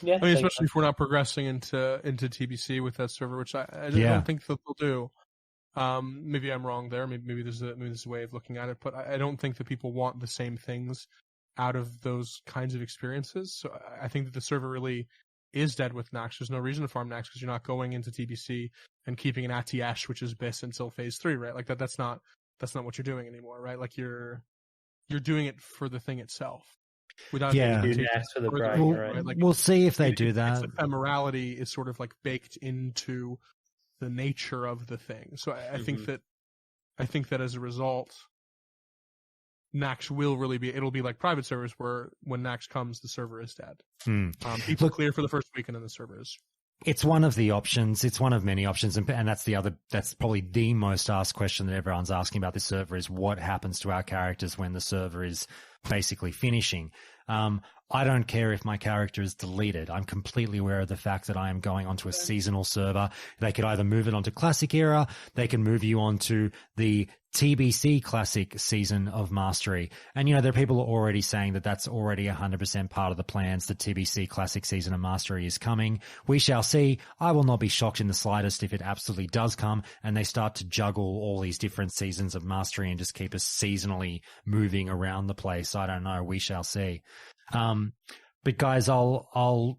Yeah, I mean, especially if we're not progressing into TBC with that server, which I don't think that they'll do. Maybe I'm wrong there. Maybe there's a way of looking at it, but I don't think that people want the same things out of those kinds of experiences. So I think that the server really is dead with Naxx. There's no reason to farm Naxx because you're not going into TBC and keeping an ATS, which is BIS, until phase 3, right? Like that's not what you're doing anymore, right? Like you're doing it for the thing itself. Without Naxx for the bride, right? Like, we'll see if they do that. Its ephemerality is sort of like baked into the nature of the thing. So I think that as a result, Naxx will really it'll be like private servers where when Naxx comes, the server is dead. People clear for the first week and then the server is. It's one of the options. It's one of many options. And that's probably the most asked question that everyone's asking about this server is what happens to our characters when the server is basically finishing. I don't care if my character is deleted. I'm completely aware of the fact that I am going onto a seasonal server. They could either move it onto Classic Era. They can move you onto the TBC Classic Season of Mastery. And, there are people already saying that that's already 100% part of the plans. The TBC Classic Season of Mastery is coming. We shall see. I will not be shocked in the slightest if it absolutely does come and they start to juggle all these different seasons of Mastery and just keep us seasonally moving around the place. I don't know. We shall see. But guys, I'll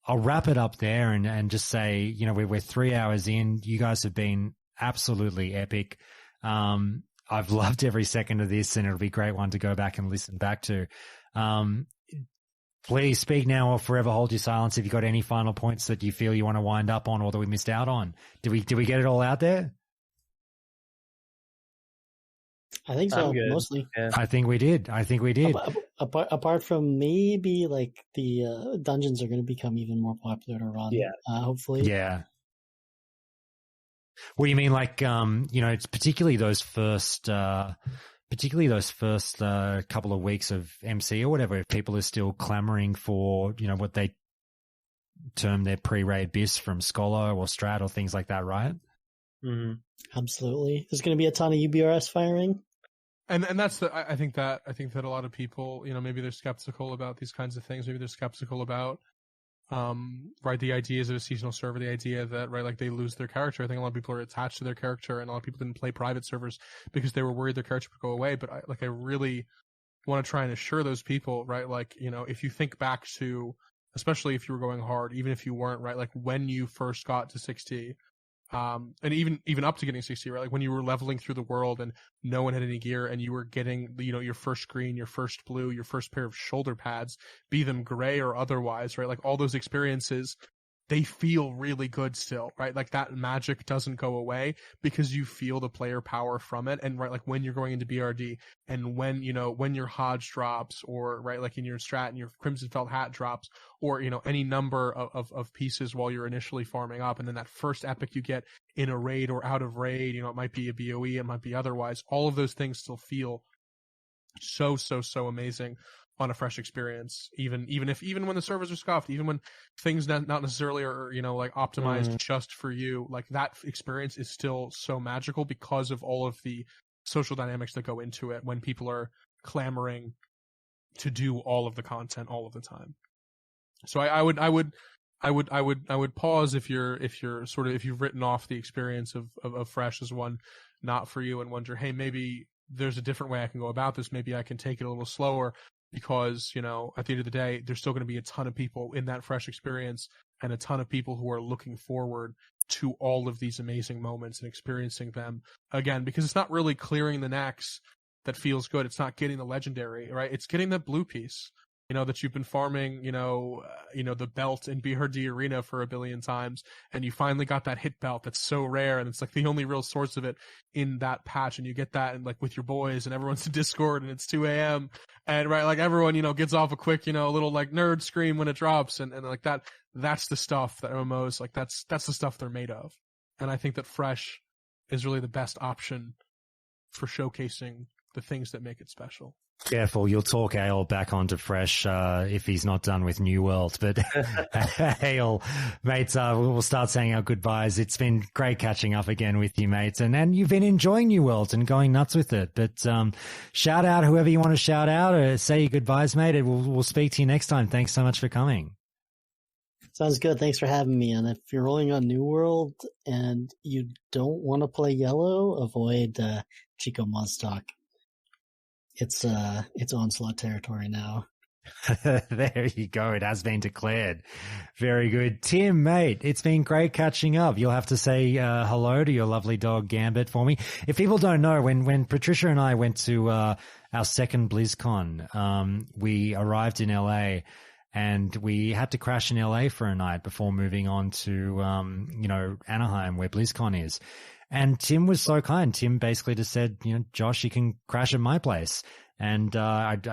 wrap it up there and just say, we're 3 hours in. You guys have been absolutely epic. I've loved every second of this and it'll be a great one to go back and listen back to. Please speak now or forever hold your silence if you've got any final points that you feel you want to wind up on or that we missed out on. Did we get it all out there? I think so, mostly. Yeah. I think we did. Apart from maybe like the dungeons are going to become even more popular to run. Yeah. Hopefully. Yeah. What do you mean? Like, it's particularly those first couple of weeks of MC or whatever, if people are still clamoring for, what they term their pre-raid BIS from Scholar or Strat or things like that, right? Mm-hmm. Absolutely. There's going to be a ton of UBRS firing. And that's I think that a lot of people, maybe they're skeptical about these kinds of things. Maybe they're skeptical about, the ideas of a seasonal server, the idea that, like they lose their character. I think a lot of people are attached to their character and a lot of people didn't play private servers because they were worried their character would go away. But I really want to try and assure those people, right? Like, if you think back to, especially if you were going hard, even if you weren't, right? Like when you first got to 60, and even up to getting 60, right? Like when you were leveling through the world and no one had any gear and you were getting, your first green, your first blue, your first pair of shoulder pads, be them gray or otherwise, right? Like all those experiences, they feel really good still, right? Like that magic doesn't go away because you feel the player power from it. And right, like when you're going into BRD and when your Hodge drops or right, like in your strat and your Crimson Felt Hat drops or, any number of pieces while you're initially farming up. And then that first epic you get in a raid or out of raid, it might be a BOE, it might be otherwise. All of those things still feel so amazing on a fresh experience, even when the servers are scuffed, even when things not necessarily are, like optimized just for you, like that experience is still so magical because of all of the social dynamics that go into it when people are clamoring to do all of the content all of the time. So I would pause if you've written off the experience of fresh as one not for you and wonder, hey, maybe there's a different way I can go about this. Maybe I can take it a little slower. Because, at the end of the day, there's still going to be a ton of people in that fresh experience and a ton of people who are looking forward to all of these amazing moments and experiencing them again, because it's not really clearing the Naxx that feels good. It's not getting the legendary, right? It's getting the blue piece, that you've been farming, the belt in BRD Arena for a billion times, and you finally got that hit belt that's so rare, and it's like the only real source of it in that patch, and you get that and like with your boys, and everyone's in Discord, and it's 2 a.m. and right, like everyone, gets off a quick, little like nerd scream when it drops, and like that's the stuff that MMOs, like that's the stuff they're made of, and I think that Fresh is really the best option for showcasing the things that make it special. Careful, you'll talk Ayle back onto Fresh if he's not done with New World. But Ayle, mate, we'll start saying our goodbyes. It's been great catching up again with you, mate. And you've been enjoying New World and going nuts with it. But shout out whoever you want to shout out or say your goodbyes, mate. And we'll speak to you next time. Thanks so much for coming. Sounds good. Thanks for having me. And if you're rolling on New World and you don't want to play yellow, avoid Chico Monstock. It's Onslaught territory now. There you go. It has been declared. Very good. Tim, mate, it's been great catching up. You'll have to say hello to your lovely dog Gambit for me. If people don't know, when Patricia and I went to our second BlizzCon, we arrived in LA and we had to crash in LA for a night before moving on to Anaheim, where BlizzCon is. And Tim was so kind. Tim basically just said, Josh, you can crash at my place. And I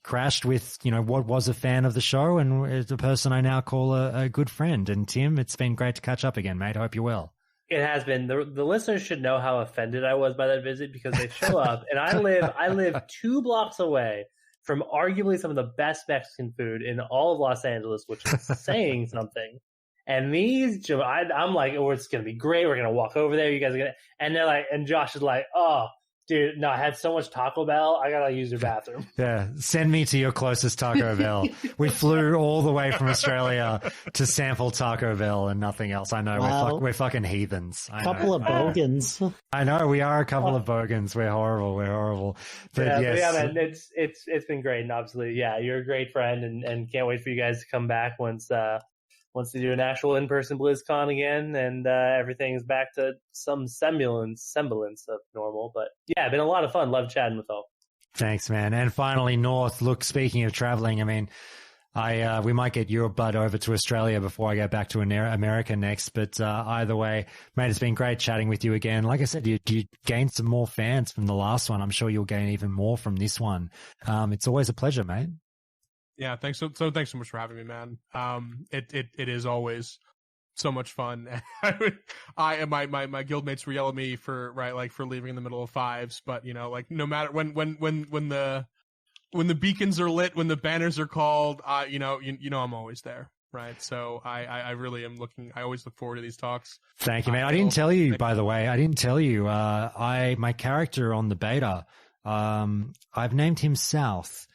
crashed with, what was a fan of the show and the person I now call a good friend. And Tim, it's been great to catch up again, mate. I hope you're well. It has been. The listeners should know how offended I was by that visit because they show up and I live 2 blocks away from arguably some of the best Mexican food in all of Los Angeles, which is saying something. And I'm like, oh, it's going to be great. We're going to walk over there. You guys are going to, and they're like, and Josh is like, oh, dude, no, I had so much Taco Bell. I got to use your bathroom. Yeah. Send me to your closest Taco Bell. We flew all the way from Australia to sample Taco Bell and nothing else. I know. Wow. We're fucking heathens. A couple of bogans. I know. We are a couple of bogans. We're horrible. But yes. Yeah, man, it's been great. And obviously, yeah, you're a great friend and can't wait for you guys to come back once they do an actual in-person BlizzCon again and everything is back to some semblance of normal. But yeah, been a lot of fun. Love chatting with all. Thanks, man. And finally, North, look, speaking of traveling, I mean, we might get your butt over to Australia before I go back to America next. But either way, mate, it's been great chatting with you again. Like I said, you gained some more fans from the last one. I'm sure you'll gain even more from this one. It's always a pleasure, mate. Yeah, thanks so much for having me, man. It is always so much fun. My guildmates were yelling at me for leaving in the middle of 5s, but no matter when the beacons are lit, when the banners are called, I'm always there. Right. So I really am I always look forward to these talks. Thank you, man. I didn't tell you, by the way, my character on the beta, I've named him South.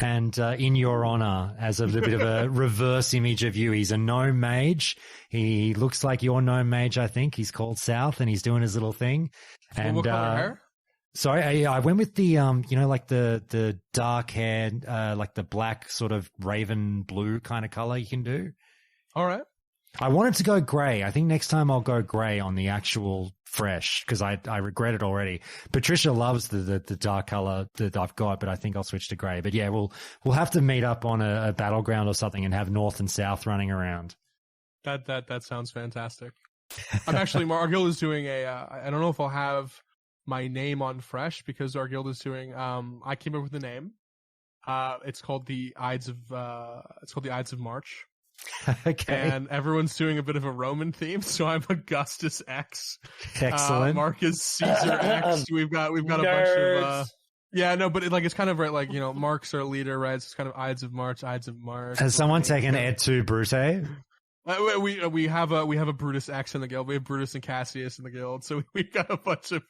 And in your honor, as a bit of a reverse image of you, he's a gnome mage. He looks like your gnome mage, I think. He's called South, and he's doing his little thing. And what color hair? Sorry, I went with the like the dark hair, like the black sort of raven blue kind of color you can do. All right. I wanted to go gray. I think next time I'll go gray on the actual fresh because I regret it already. Patricia loves the dark color that I've got, but I think I'll switch to gray. But yeah, we'll have to meet up on a battleground or something and have North and South running around. That sounds fantastic. I'm actually, our guild is doing I don't know if I'll have my name on fresh because our guild is doing, I came up with the name. It's called the Ides of March. Okay. And everyone's doing a bit of a Roman theme, so I'm Augustus X. Excellent. Mark is Caesar X. We've got a bunch of but it's kind of right, like Mark's our leader, right? So it's kind of Ides of March. Has someone taken Ed to Brute? We have a Brutus X in the guild. We have Brutus and Cassius in the guild, so we've got a bunch of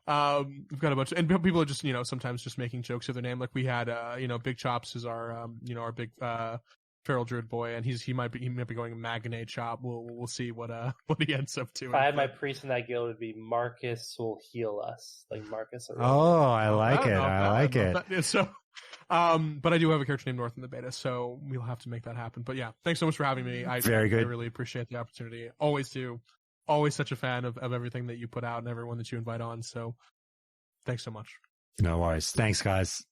and people are just sometimes just making jokes of their name. Like we had Big Chops is our our big feral druid boy, and he might be going Magnate Chop. We'll see what he ends up doing. If I had my priest in that guild, it'd be Marcus will heal us, like Marcus. Oh, I like it. I like it. So, but I do have a character named North in the beta, so we'll have to make that happen. But yeah, thanks so much for having me. Very good. I really appreciate the opportunity. Always do. Always such a fan of everything that you put out and everyone that you invite on. So, thanks so much. No worries. Thanks, guys.